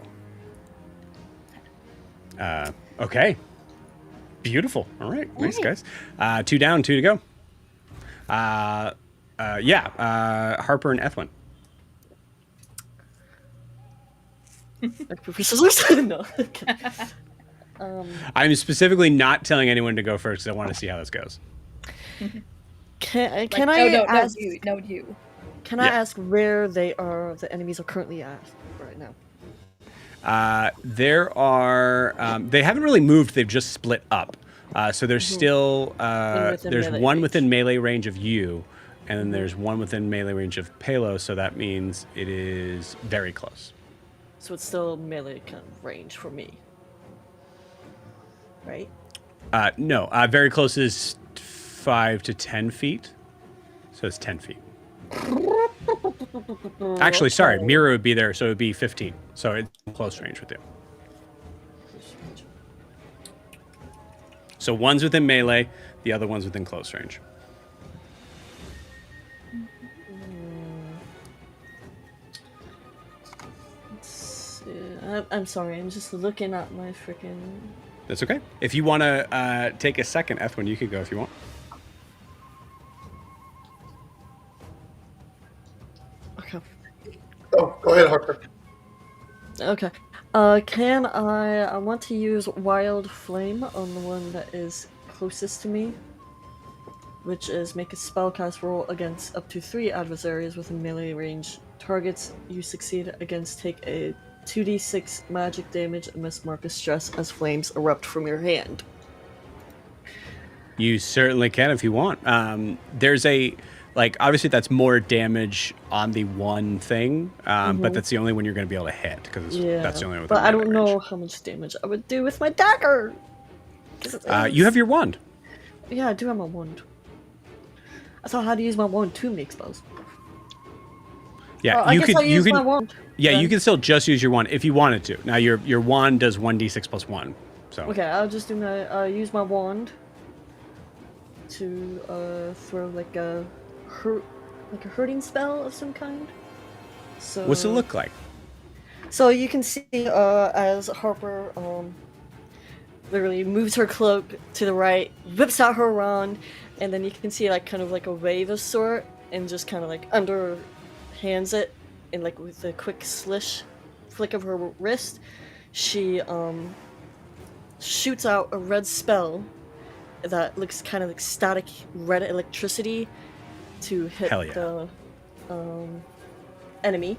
Okay. Beautiful. All right. Nice, guys. 2 down, 2 to go. Harper and Ethwin. Rock, paper, scissors. No. Okay. I'm specifically not telling anyone to go first because I want to see how this goes. Can Like, I no, ask? no, you. Can I Yeah. ask where they are? The enemies are currently at right now. There are. They haven't really moved. They've just split up. So there's still. within There's melee one range. within melee range of you, and then there's one within melee range of Palo. So that means it is very close. So it's still melee kind of range for me, right? No, very close is 5 to 10 feet. So it's 10 feet. Actually, sorry, Mira would be there, so it would be 15. So it's close range with you. So one's within melee, the other one's within close range. I'm sorry. I'm just looking at my freaking. That's okay. If you want to take a second, Ethwin, you could go if you want. Okay. Oh, go ahead, Harper. Okay. Can I want to use Wild Flame on the one that is closest to me, which is make a spellcast roll against up to 3 adversaries within melee range. Targets you succeed against take a 2d6 magic damage and must mark a stress as flames erupt from your hand. You certainly can if you want. There's a, like, obviously that's more damage on the one thing, but that's the only one you're going to be able to hit because that's the only one. But I don't melee know range. how much damage I would do with my dagger. 'Cause You have your wand. Yeah, I do have my wand. I thought I had to use my wand to make spells. Yeah, I you guess could. I'll You use can. my wand. Yeah, then. you can still just use your wand if you wanted to. Now your wand does 1d6 plus 1. So Okay, I'll just do my use my wand to throw like a hurting spell of some kind. So what's it look like? So you can see as Harper literally moves her cloak to the right, whips out her wand, and then you can see like kind of like a wave of sort, and just kind of like underhands it, and like with a quick flick of her wrist, she shoots out a red spell that looks kind of like static red electricity to hit Hell yeah. the enemy.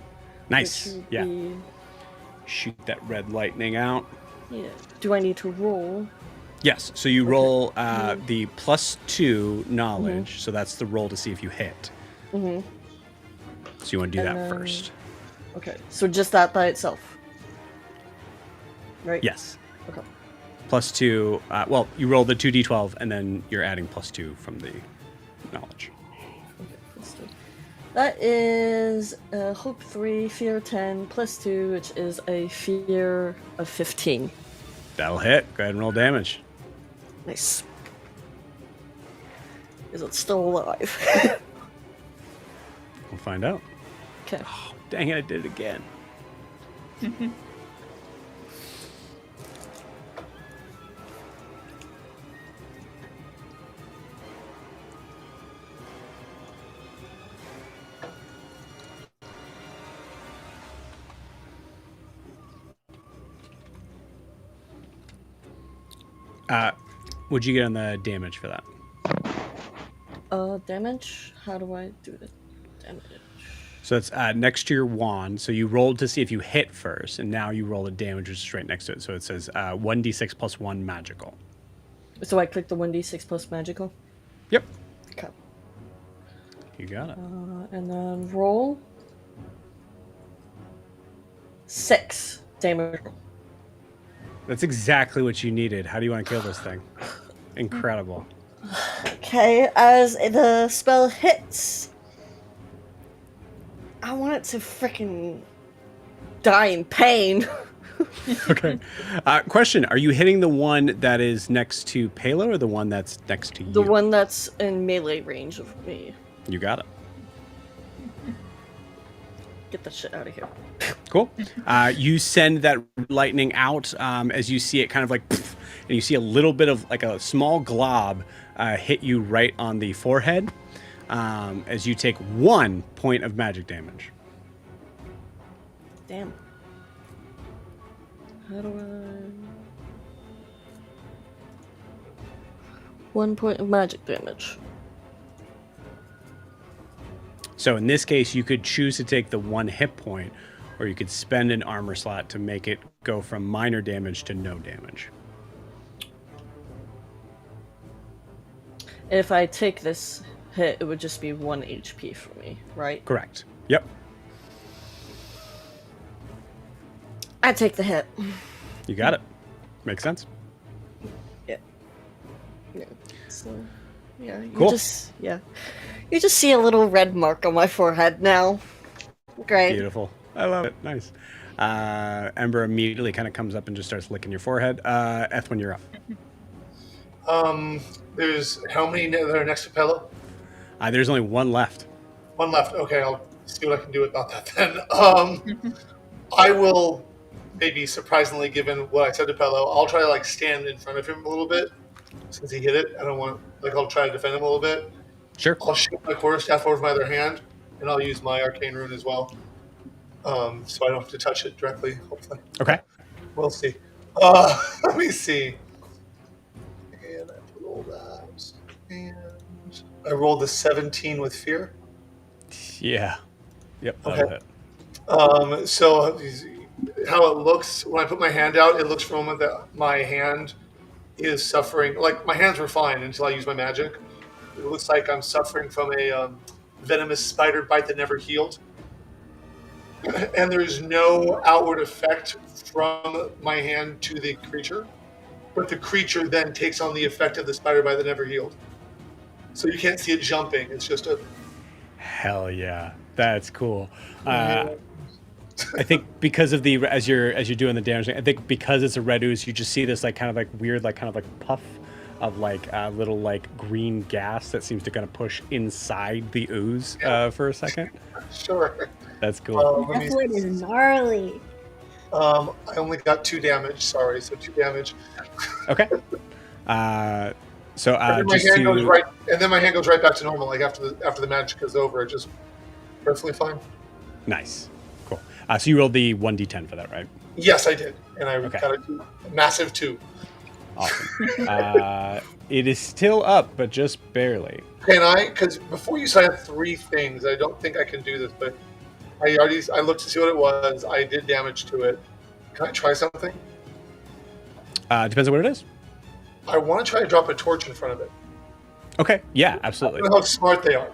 Nice. which would Yeah. be- Shoot that red lightning out. yeah. Do I need to roll? Yes. So you roll the +2 knowledge. So that's the roll to see if you hit. Mm-hmm. So you want to do And that then- first. Okay, so just that by itself, right? Yes. Okay. +2. Well, you roll the 2d12, and then you're adding +2 from the knowledge. Okay, let's do. That is Hope 3, Fear 10, +2, which is a Fear of 15. That'll hit. Go ahead and roll damage. Nice. Is it still alive? We'll find out. Okay. Oh, dang it! I did it again. What'd you get on the damage for that? Damage? How do I do the damage? So it's next to your wand. So you rolled to see if you hit first, and now you roll the damage, which is right next to it. So it says 1d6 plus 1 magical. So I click the 1d6 plus magical? Yep. Okay. You got it. And then roll 6 damage. That's exactly what you needed. How do you want to kill this thing? Incredible. Okay, as the spell hits, I want it to freaking die in pain. Okay. Question: are you hitting the one that is next to Palo, or the one that's next to you? The one that's in melee range of me. You got it. Get that shit out of here. Cool. You send that lightning out as you see it kind of like, pff, and you see a little bit of like a small glob hit you right on the forehead as you take 1 point of magic damage. Damn. How do I... 1 point of magic damage. So in this case, you could choose to take the 1 hit point, or you could spend an armor slot to make it go from minor damage to no damage. If I take this hit, it would just be 1 HP for me, right? Correct. Yep. I take the hit. You got it. Makes sense. Yeah. So, yeah. Cool. You just see a little red mark on my forehead now. Great. Beautiful. I love it. Nice. Ember immediately kind of comes up and just starts licking your forehead. Ethwin, you're up. There's how many that are next to Pello? There's only 1 left. 1 left. Okay, I'll see what I can do about that then. I will, maybe surprisingly, given what I said to Pello, I'll try to like stand in front of him a little bit since he hit it. I don't want I'll try to defend him a little bit. Sure. I'll shoot my quarterstaff over my other hand, and I'll use my arcane rune as well, so I don't have to touch it directly. Hopefully. Okay. We'll see. Let me see. And I rolled that, and I rolled a 17 with fear. Yeah. Yep. Okay. That'll hit. So how it looks when I put my hand out, it looks for a moment that my hand is suffering. Like my hands were fine until I used my magic. It looks like I'm suffering from a venomous spider bite that never healed. And there's no outward effect from my hand to the creature. But the creature then takes on the effect of the spider bite that never healed. So you can't see it jumping. It's just a... Hell yeah. That's cool. I think because of the as you're doing the damage, I think because it's a red ooze, you just see this like kind of like weird like kind of like puff of like a little like green gas that seems to kind of push inside the ooze for a second. Sure. That's cool. That wood is gnarly. I only got 2 damage. Sorry, so 2 damage. Okay. So and just my hand to... goes right, and then my hand goes right back to normal. Like after the magic is over, it just perfectly fine. Nice. Cool. So you rolled the 1d10 for that, right? Yes, I did, and I Okay. got a massive 2. Awesome. It is still up, but just barely. Can I? Because before you said 3 things, I don't think I can do this, but I looked to see what it was. I did damage to it. Can I try something? Depends on what it is. I want to try to drop a torch in front of it. Okay. Yeah, I absolutely. don't know how smart they are.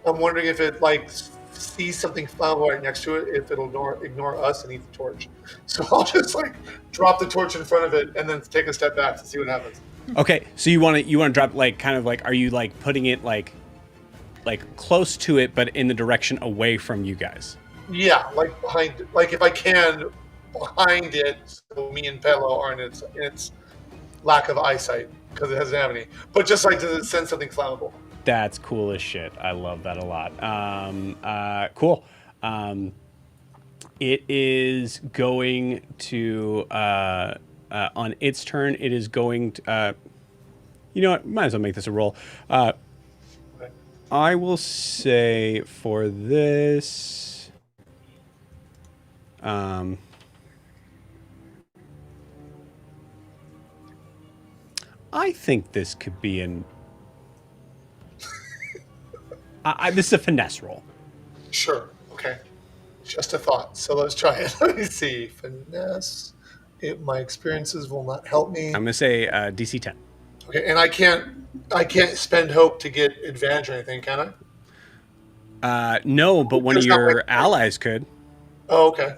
I'm wondering if it like sees something flammable right next to it, if it'll ignore us and eat the torch. So I'll just like drop the torch in front of it and then take a step back to see what happens. Okay, so you want to drop like kind of like, are you like putting it like close to it, but in the direction away from you guys? Yeah, like behind, like if I can, behind it, so me and Pello aren't in its lack of eyesight because it doesn't have any. But just like, does it send something flammable? That's cool as shit. I love that a lot. Cool. It is going to on its turn. It is going to. You know what? Might as well make this a roll. I will say for this. I think this could be an. This is a finesse roll. Sure. Okay. Just a thought. So let's try it. Let me see. Finesse. My experiences will not help me. I'm going to say DC 10. Okay, and I can't spend hope to get advantage or anything, can I? No, but one of your allies could. Oh, okay.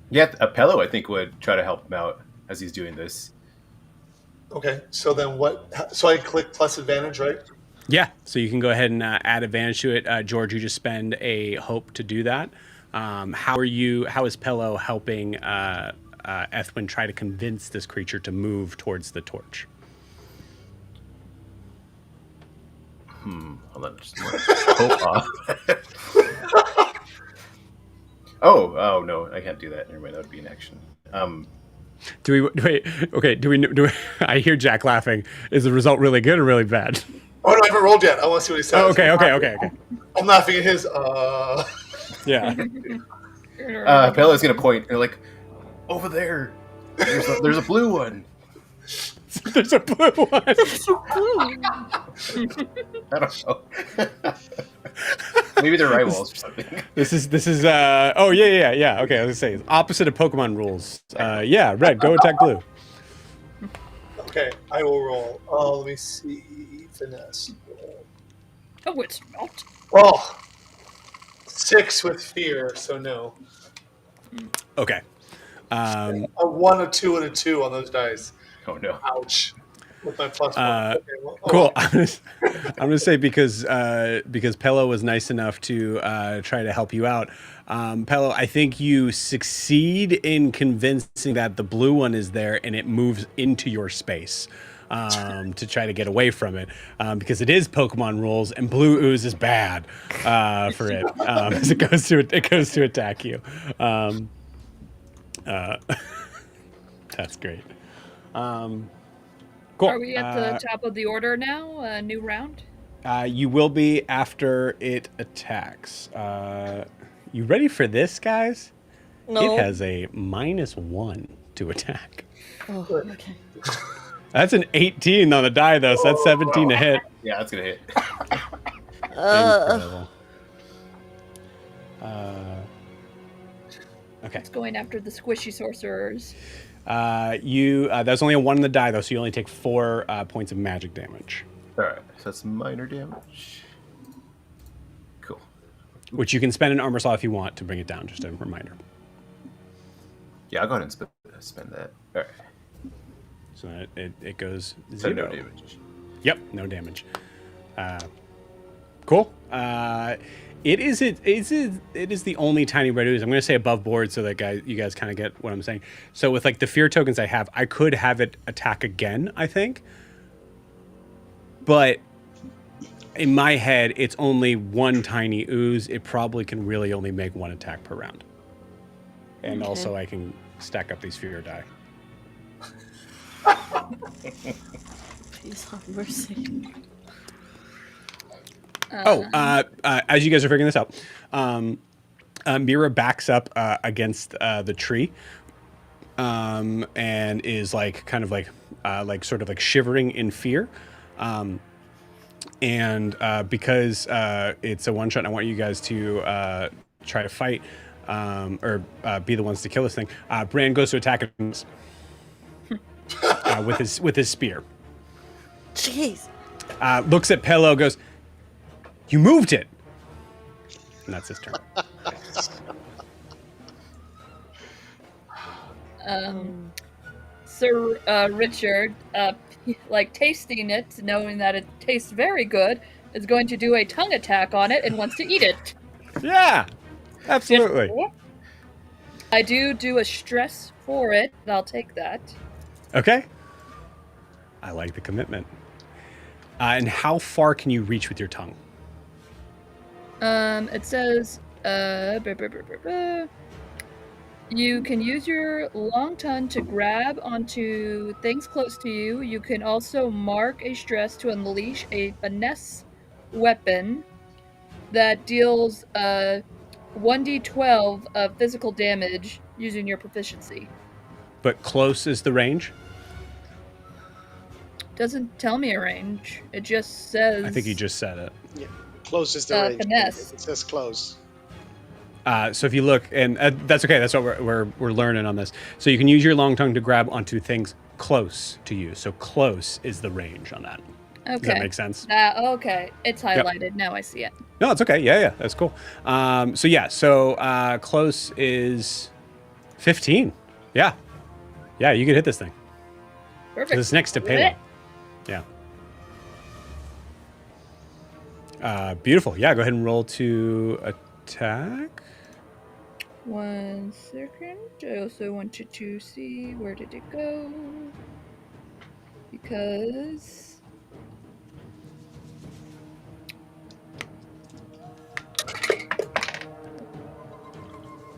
Yeah, Pello, I think, would try to help him out as he's doing this. Okay, so then what? So I click plus advantage, right? Yeah, so you can go ahead and add advantage to it. George, you just spend a hope to do that. How is Pello helping Ethwin try to convince this creature to move towards the torch? Hold on, just hope off. Oh no, I can't do that. Never mind, that would be an action. Do we? I hear Jack laughing. Is the result really good or really bad? Oh no, I haven't rolled yet. I want to see what he says. Oh, okay. I'm laughing at his. Yeah. Pello's gonna point and like, Over there. There's a blue one. There's a blue one. I don't know. Maybe they're rivals or something. This is oh yeah. Okay, I was gonna say opposite of Pokemon rules. Yeah, red, go attack blue. Okay, I will roll. Let me see. Finesse. Oh, it's not. Oh, 6 with fear, so no. Okay. A 1, a 2, and a 2 on those dice. Oh no. Ouch. With my plus 1. Okay, well, Cool. I'm gonna say because Pello was nice enough to try to help you out. Pello, I think you succeed in convincing that the blue one is there and it moves into your space to try to get away from it because it is Pokemon rules and blue ooze is bad for it as it goes to attack you. That's great. Cool. Are we at the top of the order now? New round? You will be after it attacks. You ready for this, guys? No. It has a -1 to attack. Oh, okay. That's an 18 on the die, though, so that's 17 to hit. Yeah, that's gonna hit. Incredible. Okay. It's going after the squishy sorcerers. That's only a 1 on the die, though, so you only take 4 points of magic damage. Alright, so that's minor damage. Cool. Which you can spend an armor slot if you want to bring it down, just a reminder. Yeah, I'll go ahead and spend that. Alright. So it goes So 0. no damage. Yep, no damage. Cool. It is the only tiny red ooze. I'm going to say above board so that you guys kind of get what I'm saying. So with like the fear tokens I have, I could have it attack again, I think. But in my head, it's only one tiny ooze. It probably can really only make 1 attack per round. And also I can stack up these fear die. Please have mercy. As you guys are figuring this out, Mira backs up against the tree, and is like kind of like sort of like shivering in fear, and because it's a one shot, I want you guys to try to fight or be the ones to kill this thing. Bran goes to attack him with his spear. Jeez. Looks at Pello, goes, "You moved it," and that's his turn. Sir Richard, like tasting it, knowing that it tastes very good, is going to do a tongue attack on it and wants to eat it. Yeah, absolutely. I do a stress for it, and I'll take that. Okay. I like the commitment. And how far can you reach with your tongue? It says, you can use your long tongue to grab onto things close to you. You can also mark a stress to unleash a finesse weapon that deals 1d12 of physical damage using your proficiency. But close is the range? Doesn't tell me a range. It just says... I think you just said it. Yeah. Close is the range. Finesse. It says close. So if you look, and that's okay, that's what we're learning on this. So you can use your long tongue to grab onto things close to you. So close is the range on that. Okay. Does that make sense? Okay. It's highlighted. Yep. Now I see it. No, it's okay. Yeah, that's cool. So close is 15. Yeah, you can hit this thing. Perfect. It's next to Palo. Yeah. Beautiful. Yeah, go ahead and roll to attack. 1 second. I also wanted to see where did it go, because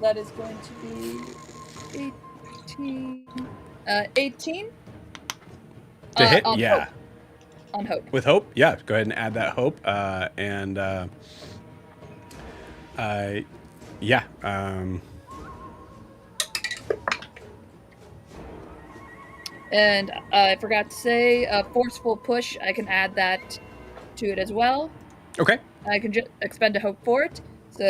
that is going to be 18. 18 to hit. On Yeah. Hope. On hope. With hope. Yeah. Go ahead and add that hope. And I forgot to say, forceful push, I can add that to it as well. Okay. I can just expend a hope for it. So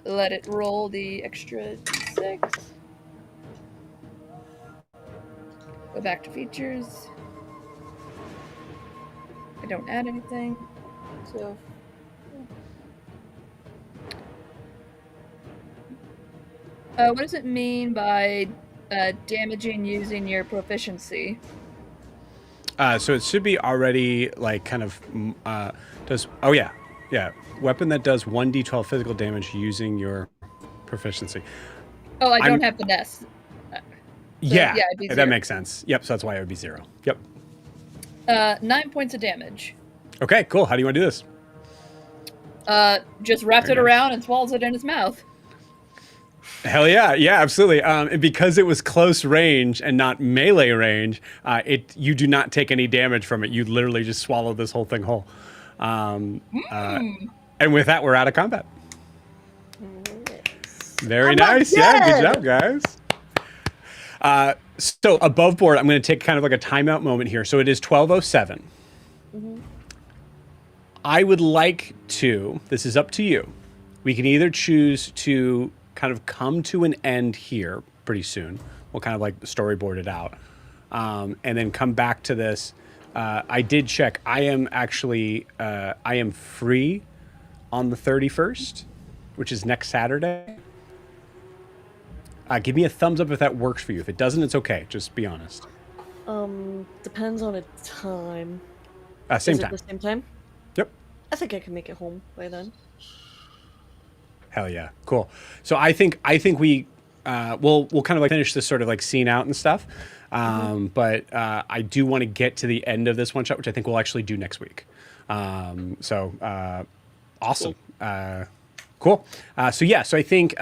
let it roll the extra d6. Go back to features. I don't add anything. So. What does it mean by damaging using your proficiency? So it should be already like kind of does. Oh yeah, yeah. Weapon that does 1d12 physical damage using your proficiency. Oh, I don't have finesse. Yeah, it'd be that 0. makes sense. Yep. So that's why it would be 0. Yep. 9 points of damage. Okay. Cool. How do you want to do this? Just wraps it around and swallows it in his mouth. Hell yeah, yeah, absolutely. And because it was close range and not melee range, you do not take any damage from it. You literally just swallow this whole thing whole. And with that, we're out of combat. Very nice. Yeah, good job, guys. So above board, I'm going to take kind of like a timeout moment here. So it is 12:07. I would like to. This is up to you. We can either choose to kind of come to an end here pretty soon. We'll kind of like storyboard it out, and then come back to this. I did check. I am actually I am free on the 31st, which is next Saturday. Give me a thumbs up if that works for you. If it doesn't, it's okay. Just be honest. Depends on the time. Same Is it time. the same time? Yep. I think I can make it home by then. Hell yeah, cool. So I think we we'll kind of like finish this sort of like scene out and stuff, but I do want to get to the end of this one shot, which I think we'll actually do next week. Awesome, cool. So I think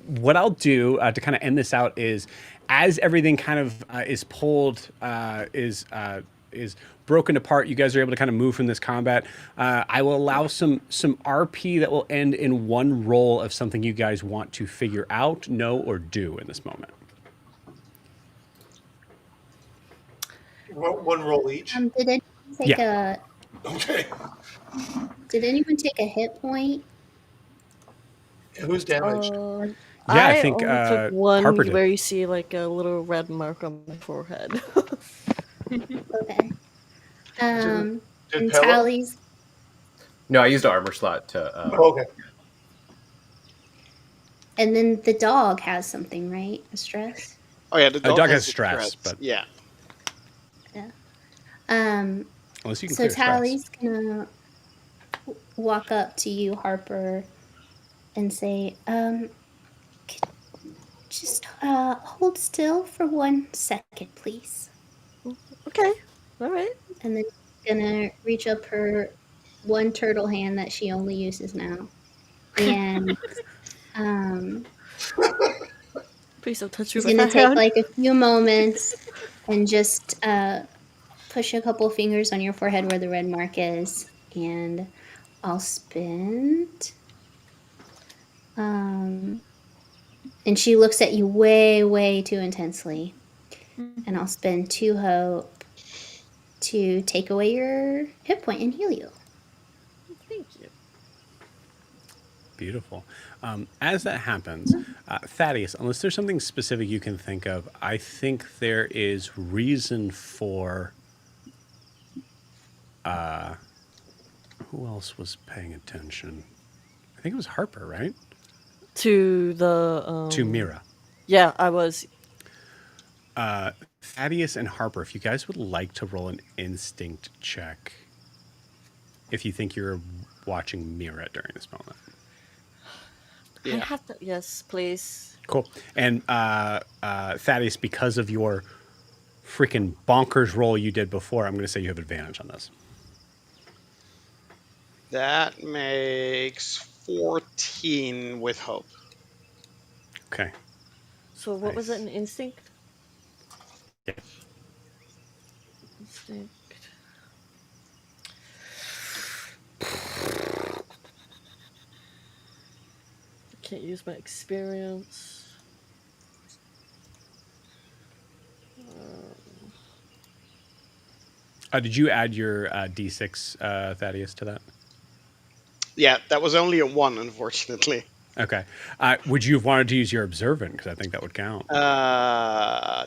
what I'll do to kind of end this out is, as everything kind of is pulled, is broken apart, you guys are able to kind of move from this combat. I will allow some RP that will end in one roll of something you guys want to figure out, know, or do in this moment. One roll each. Did anyone take Okay. Did anyone take a hit point? Who's damaged? I think only took one Harper did. where you see like a little red mark on my forehead. Okay. Did And Pella? Tally's. No, I used an armor slot to. Okay. And then the dog has something, right? A stress? Oh yeah, the dog, has the stress, threats. but yeah. Yeah. Unless you can So clear stress. Tally's gonna walk up to you, Harper, and say, just hold still for 1 second, please. Okay, all right. And then gonna reach up her one turtle hand that she only uses now. And Please don't touch me she's with gonna that take hand. like a few moments and just push a couple fingers on your forehead where the red mark is, and I'll spend and she looks at you way too intensely, and I'll spend 2 hope to take away your hit point and heal you. Thank you. Beautiful. As that happens, Thaddeus, unless there's something specific you can think of, I think there is reason for. Who else was paying attention? I think it was Harper, right? To the To Mira. Yeah, I was. Thaddeus and Harper, if you guys would like to roll an instinct check, if you think you're watching Mira during this moment. I have to. Yes, please. Cool. And Thaddeus, because of your freaking bonkers roll you did before, I'm going to say you have advantage on this. That makes 14 with hope. Okay. So what was Nice. it? An instinct? Yeah. Instinct. I can't use my experience. Did you add your D6, Thaddeus, to that? Yeah, that was only a 1, unfortunately. Okay. Would you have wanted to use your observant? Because I think that would count. I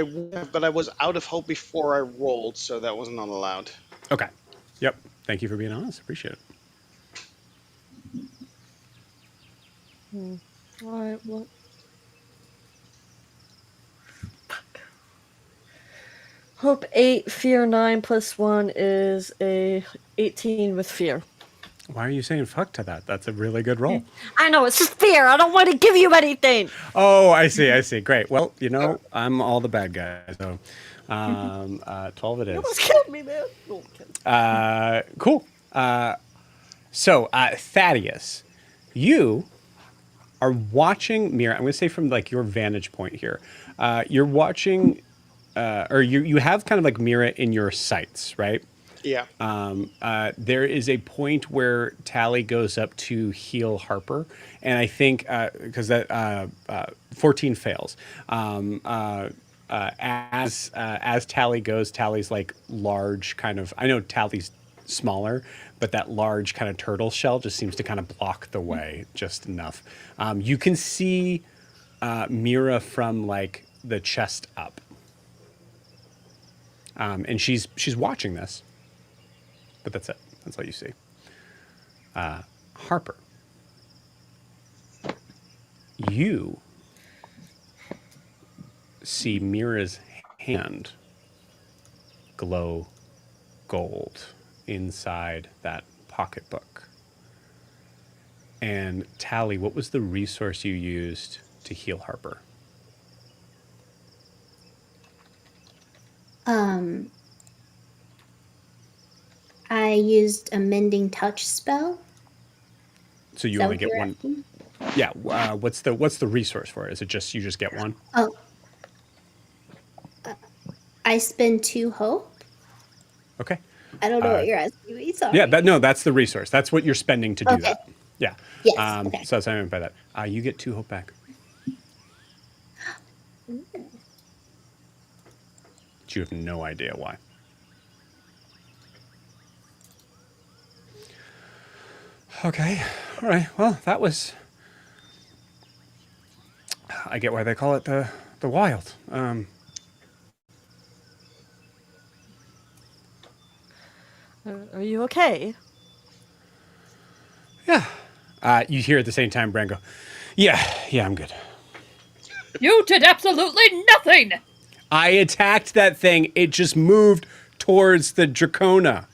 would have, but I was out of hope before I rolled, so that was not allowed. Okay. Yep. Thank you for being honest. Appreciate it. Alright, what? Hope 8, fear 9 plus 1 is a 18 with fear. Why are you saying fuck to that? That's a really good roll. I know, it's just fear. I don't want to give you anything. Oh, I see. Great. Well, I'm all the bad guys. So 12 it You is. almost killed me, man. No, I'm kidding. Cool. So, Thaddeus, you are watching Mira. I'm going to say from like your vantage point here. You're watching, or you have kind of like Mira in your sights, right? Yeah. There is a point where Tally goes up to heal Harper, and I think because that 14 fails. As Tally goes, Tally's like large kind of. I know Tally's smaller, but that large kind of turtle shell just seems to kind of block the way just enough. You can see Mira from like the chest up, and she's watching this. But that's it. That's all you see. Harper, you see Mira's hand glow gold inside that pocketbook. And Tally, what was the resource you used to heal Harper? I used a mending touch spell. So you Is that only what get you're one. asking? Yeah. What's the resource for it? Is it just you just get one? Oh. I spend 2 hope. Okay. I don't know what you're asking me. Sorry. Yeah. That's the resource. That's what you're spending to do Okay. that. Yeah. Yes. Okay. So that's what I meant by that. You get 2 hope back. But you have no idea why. Okay. All right. Well, that was. I get why they call it the wild. Are you okay? Yeah. You hear at the same time Bran go, yeah, I'm good. You did absolutely nothing! I attacked that thing. It just moved towards the Dracona.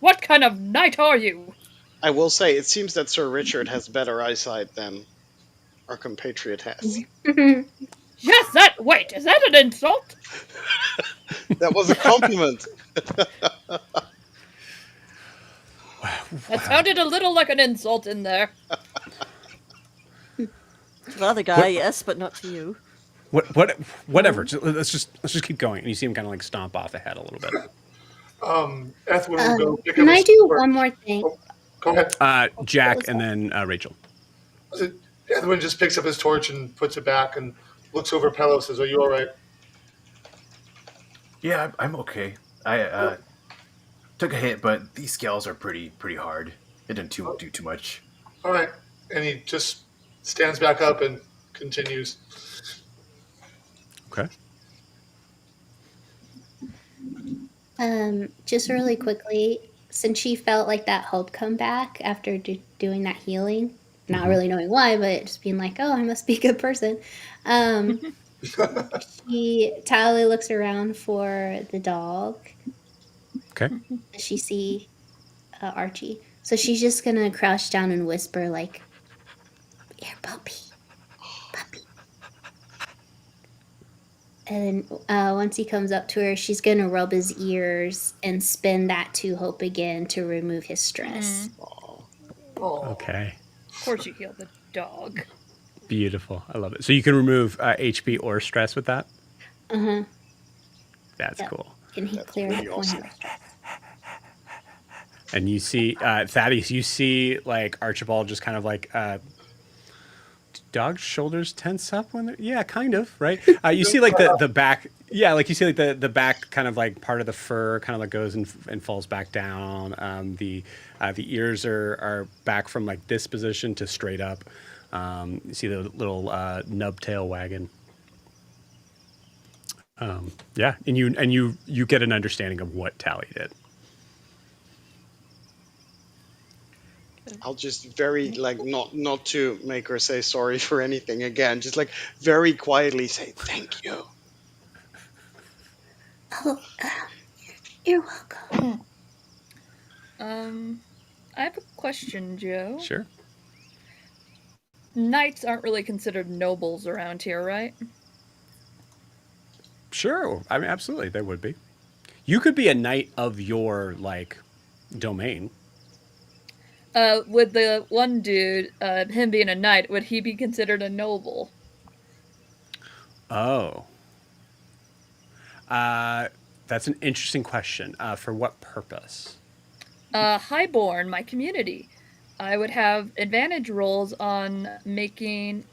What kind of knight are you? I will say, it seems that Sir Richard has better eyesight than our compatriot has. Yes, wait, is that an insult? That was a compliment. That sounded a little like an insult in there. To the other guy, yes, but not to you. Whatever. Let's just keep going. And you see him kind of like stomp off ahead a little bit. Ethwin will go pick Can up I his do sword. one more thing? Oh, go ahead. Jack and then Rachel. Ethwin just picks up his torch and puts it back and looks over Pello and says, "Are you all right?" Yeah, I'm okay. I took a hit, but these scales are pretty hard. It didn't do too much. All right. And he just stands back up and continues. Okay. Just really quickly, since she felt like that hope come back after doing that healing, not really knowing why, but just being like, oh, I must be a good person. Tally looks around for the dog. Okay. Does she see Archie? So she's just gonna crouch down and whisper like, "Here, puppy, puppy." And then once he comes up to her, she's gonna rub his ears and spin that 2 hope again to remove his stress. Okay. Of course you heal the dog. Beautiful. I love it. So you can remove HP or stress with that? Uh-huh. That's Yep. cool. Can he That's clear really that point? awesome. And you see, Thaddeus, you see like Archibald just kind of like, do dogs' shoulders tense up when they're, yeah, kind of, right? You see like the back, Yeah, like you see, like the back kind of like part of the fur kind of like goes and falls back down. The ears are back from like this position to straight up. You see the little nub tail wagging. Yeah, and you get an understanding of what Tally did. I'll just very like not to make her say sorry for anything again. Just like very quietly say thank you. Oh, you're welcome. I have a question, Joe. Sure. Knights aren't really considered nobles around here, right? Sure. I mean, absolutely, they would be. You could be a knight of your like domain. With the one dude, him being a knight, would he be considered a noble? Oh. That's an interesting question. For what purpose? Highborn, my community. I would have advantage rolls on making,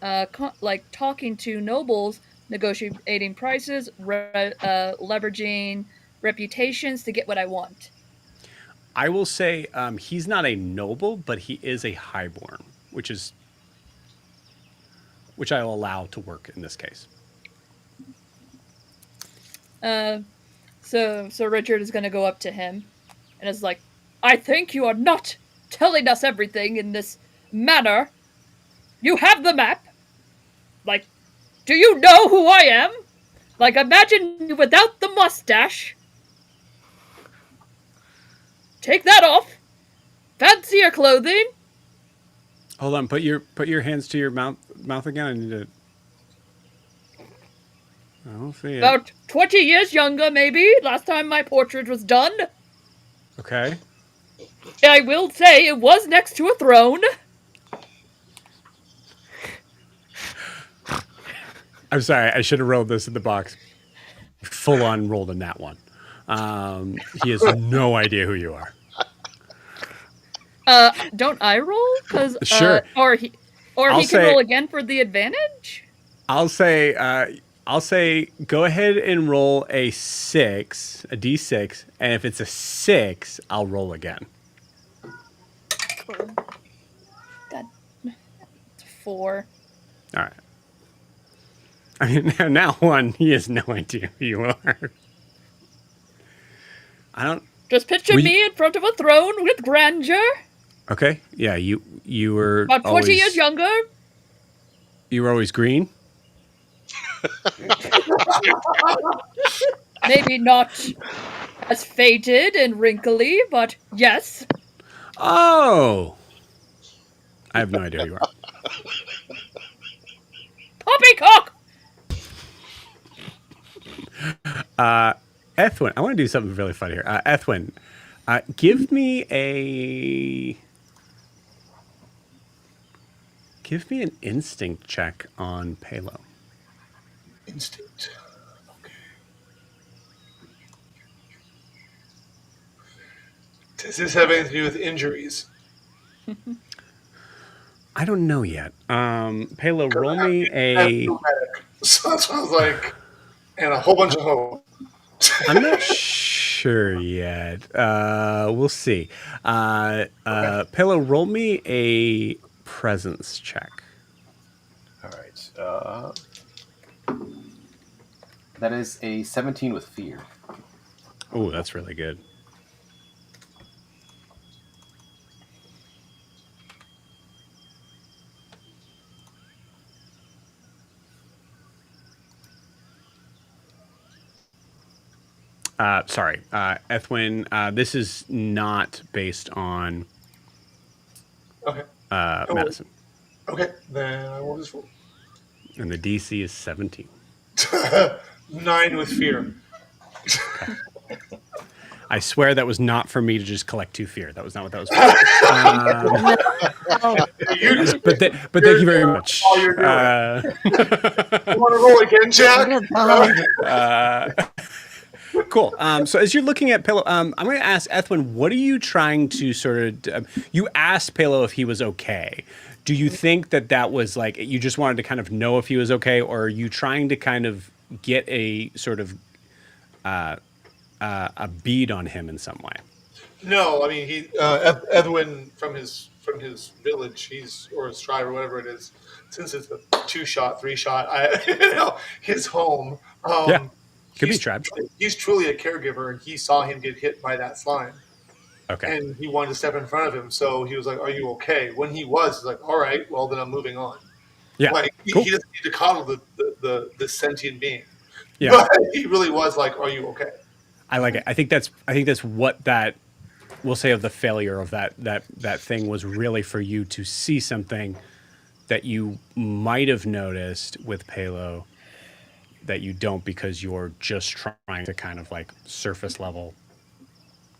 like talking to nobles, negotiating prices, leveraging reputations to get what I want. I will say he's not a noble, but he is a highborn, which I will allow to work in this case. So Richard is going to go up to him and is like, I think you are not telling us everything in this manner. You have the map. Like, do you know who I am? Like, imagine you without the mustache. Take that off. Fancier clothing. Hold on, put your hands to your mouth again. I need to. I don't see it. About 20 years younger, maybe. Last time my portrait was done. Okay. I will say it was next to a throne. I'm sorry. I should have rolled this in the box. Full on rolled in that one. He has no idea who you are. Don't I roll? Cause Sure. Or he can say- roll again for the advantage. I'll say go ahead and roll a d6, and if it's a 6, I'll roll again. God, it's 4. All right. I mean, now one, he has no idea who you are. I don't. Just picture me in front of a throne with grandeur. Okay. Yeah, you were About 20 always, years younger. You were always green. Maybe not as faded and wrinkly, but yes. Oh. I have no idea who you are. Poppycock! Ethwin, I want to do something really funny here. Ethwin, give me an instinct check on Palo. Instinct. Okay. Does this have anything to do with injuries? I don't know yet. Palo, roll me a. So that sounds like, and a whole bunch of hope. I'm not sure yet. We'll see. Palo, roll me a presence check. All right. That is a 17 with fear. Oh, that's really good. Sorry, Ethwin, this is not based on Okay. medicine. Okay, then I will just roll. And the DC is 17. 9 with fear. I swear that was not for me to just collect 2 fear. That was not what that was for. But thank you very much. All you're doing. You want to roll again, Jack? Cool. So as you're looking at Palo, I'm going to ask Ethwin, what are you trying to sort of... you asked Palo if he was okay. Do you think that was like, you just wanted to kind of know if he was okay, or are you trying to kind of get a sort of a bead on him in some way. No, I mean Edwin from his village, or his tribe or whatever it is. Since it's a 2-shot, 3-shot, his home. Yeah. Could be he's- tribe. He's truly a caregiver, and he saw him get hit by that slime, Okay. and he wanted to step in front of him. So he was like, "Are you okay?" When he was, he's like, "All right, well then I'm moving on." Yeah. Like Cool. he doesn't need to coddle the sentient being. Yeah. But he really was like, "Are you okay?" I like it. I think that's what that we'll say of the failure of that thing was really for you to see something that you might have noticed with Palo that you don't, because you're just trying to kind of like surface level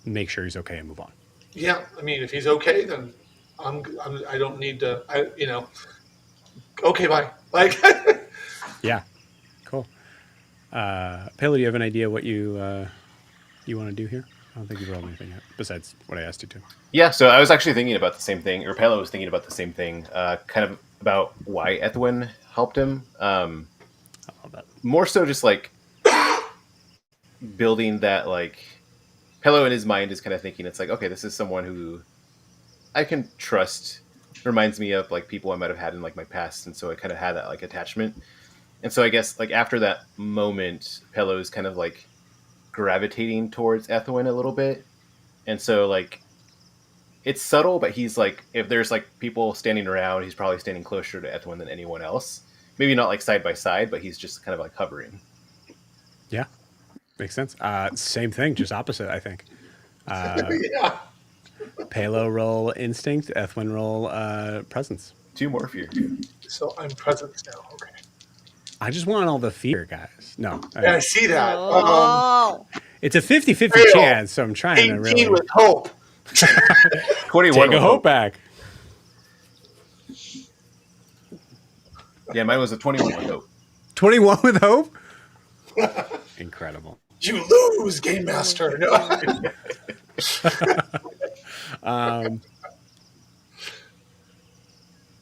make sure he's okay and move on. Yeah, I mean, if he's okay, then I don't need to. Okay, bye. Like, Yeah. Cool. Palo, do you have an idea what you want to do here? I don't think you've rolled anything yet, besides what I asked you to. Yeah, so I was actually thinking about the same thing, or Pelo was thinking about the same thing, kind of about why Ethwin helped him. I love that. More so just like building that, like, Pelo in his mind is kind of thinking, it's like, okay, this is someone who I can trust. Reminds me of like people I might have had in like my past, and so I kind of had that like attachment. And so I guess like after that moment, Pelo is kind of like gravitating towards Ethwin a little bit. And so like it's subtle, but he's like, if there's like people standing around, he's probably standing closer to Ethwin than anyone else. Maybe not like side by side, but he's just kind of like hovering. Yeah. Makes sense. Same thing, just opposite, I think. yeah. Palo roll instinct, Ethwin roll presence. 2 more fear. So I'm present now. Okay. I just want all the fear, guys. No. Yeah, I see that. Oh. It's a 50-50 Fail. chance, so I'm trying to 18 really with hope. 21 take a hope back. Yeah, mine was a 21 with hope. 21 with hope? Incredible. You lose, Game Master. No.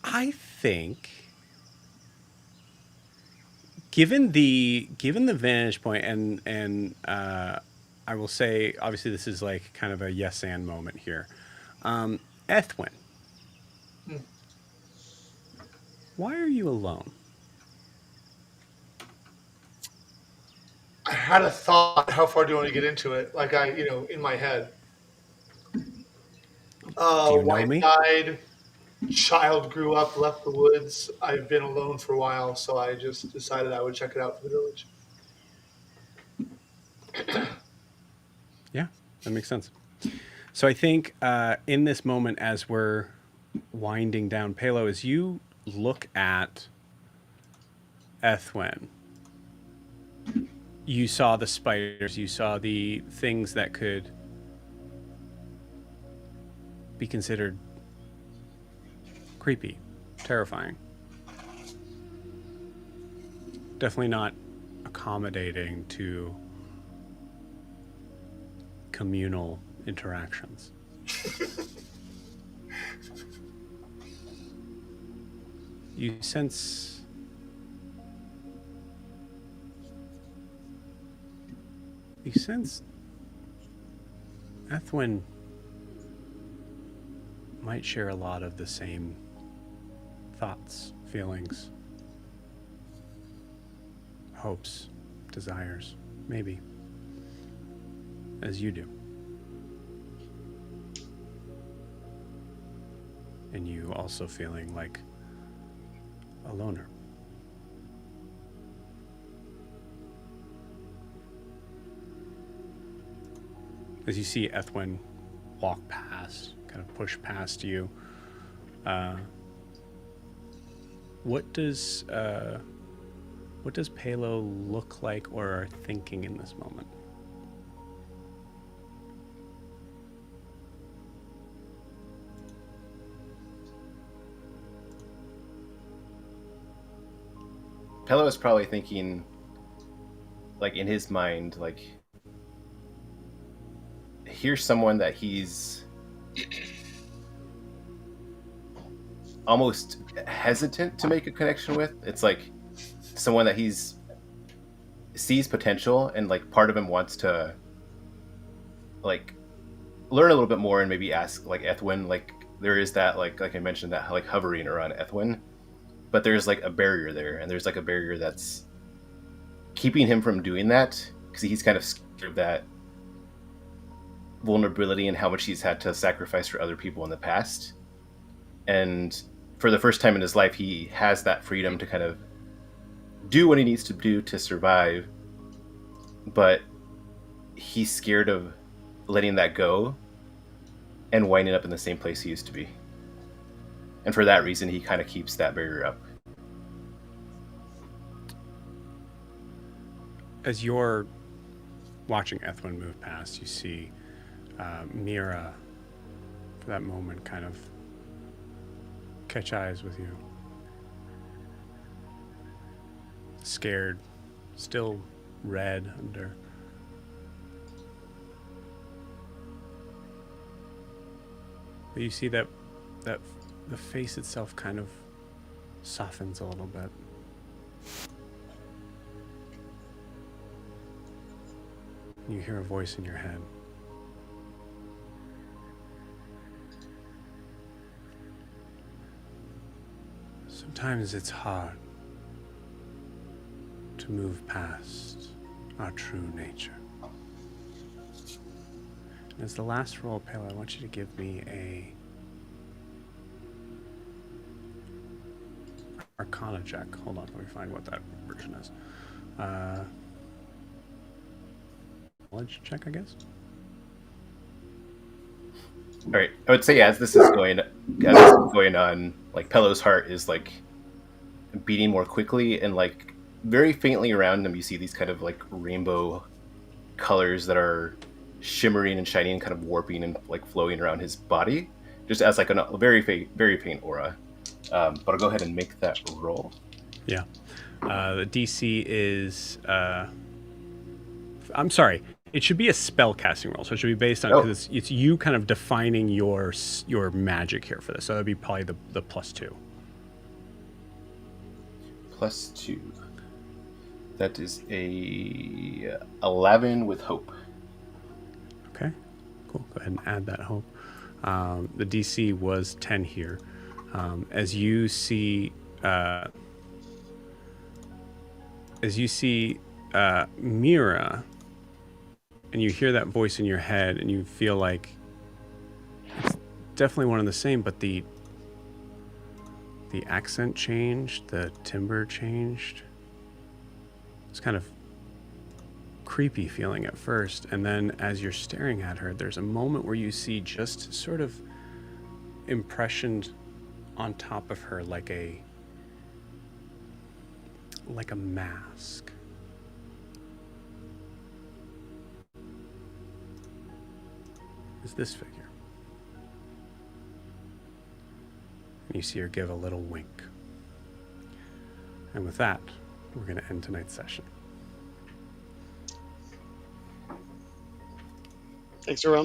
I think given the vantage point and I will say obviously this is like kind of a yes and moment here. Ethwin. Why are you alone? I had a thought. How far do you want to get into it? Like in my head. you know Wife me? died. Child grew up, left the woods. I've been alone for a while, so I just decided I would check it out for the village. Yeah, that makes sense. So I think in this moment, as we're winding down, Palo, as you look at Ethwin, you saw the spiders, you saw the things that could be considered creepy, terrifying. Definitely not accommodating to communal interactions. You sense Ethwin might share a lot of the same thoughts, feelings, hopes, desires, maybe, as you do. And you also feeling like a loner. As you see Ethwin walk past, kind of push past you, what does Palo look like or are thinking in this moment? Pelo is probably thinking, like in his mind, like, here's someone that he's almost hesitant to make a connection with. It's like someone that he's sees potential, and like part of him wants to like learn a little bit more and maybe ask like Ethwin. Like there is that like I mentioned, that like hovering around Ethwin, but there's like a barrier there, and there's like a barrier that's keeping him from doing that because he's kind of scared of that vulnerability and how much he's had to sacrifice for other people in the past. And for the first time in his life, he has that freedom to kind of do what he needs to do to survive, but he's scared of letting that go and winding up in the same place he used to be. And for that reason, he kind of keeps that barrier up. As you're watching Ethwin move past, you see Mira, for that moment, kind of catch eyes with you. Scared, still red under. But you see that the face itself kind of softens a little bit. You hear a voice in your head. Sometimes it's hard to move past our true nature. And as the last roll, Pale, I want you to give me a Arcana check. Hold on, let me find what that version is. Knowledge check, I guess. All right, I would say as this is going on, like Pello's heart is like beating more quickly, and like very faintly around him, you see these kind of like rainbow colors that are shimmering and shining, and kind of warping and like flowing around his body, just as like a very faint aura. But I'll go ahead and make that roll. Yeah, the DC is. I'm sorry. It should be a spell casting roll, so it should be based on, because it's you kind of defining your magic here for this. So that'd be probably the +2. +2. That is a 11 with hope. Okay, cool. Go ahead and add that hope. The DC was 10 here. As you see Mira, and you hear that voice in your head, and you feel like it's definitely one and the same, but the accent changed, the timbre changed. It's kind of creepy feeling at first, and then as you're staring at her, there's a moment where you see just sort of impressioned on top of her like a mask. Is this figure. And you see her give a little wink. And with that, we're going to end tonight's session. Thanks, everyone.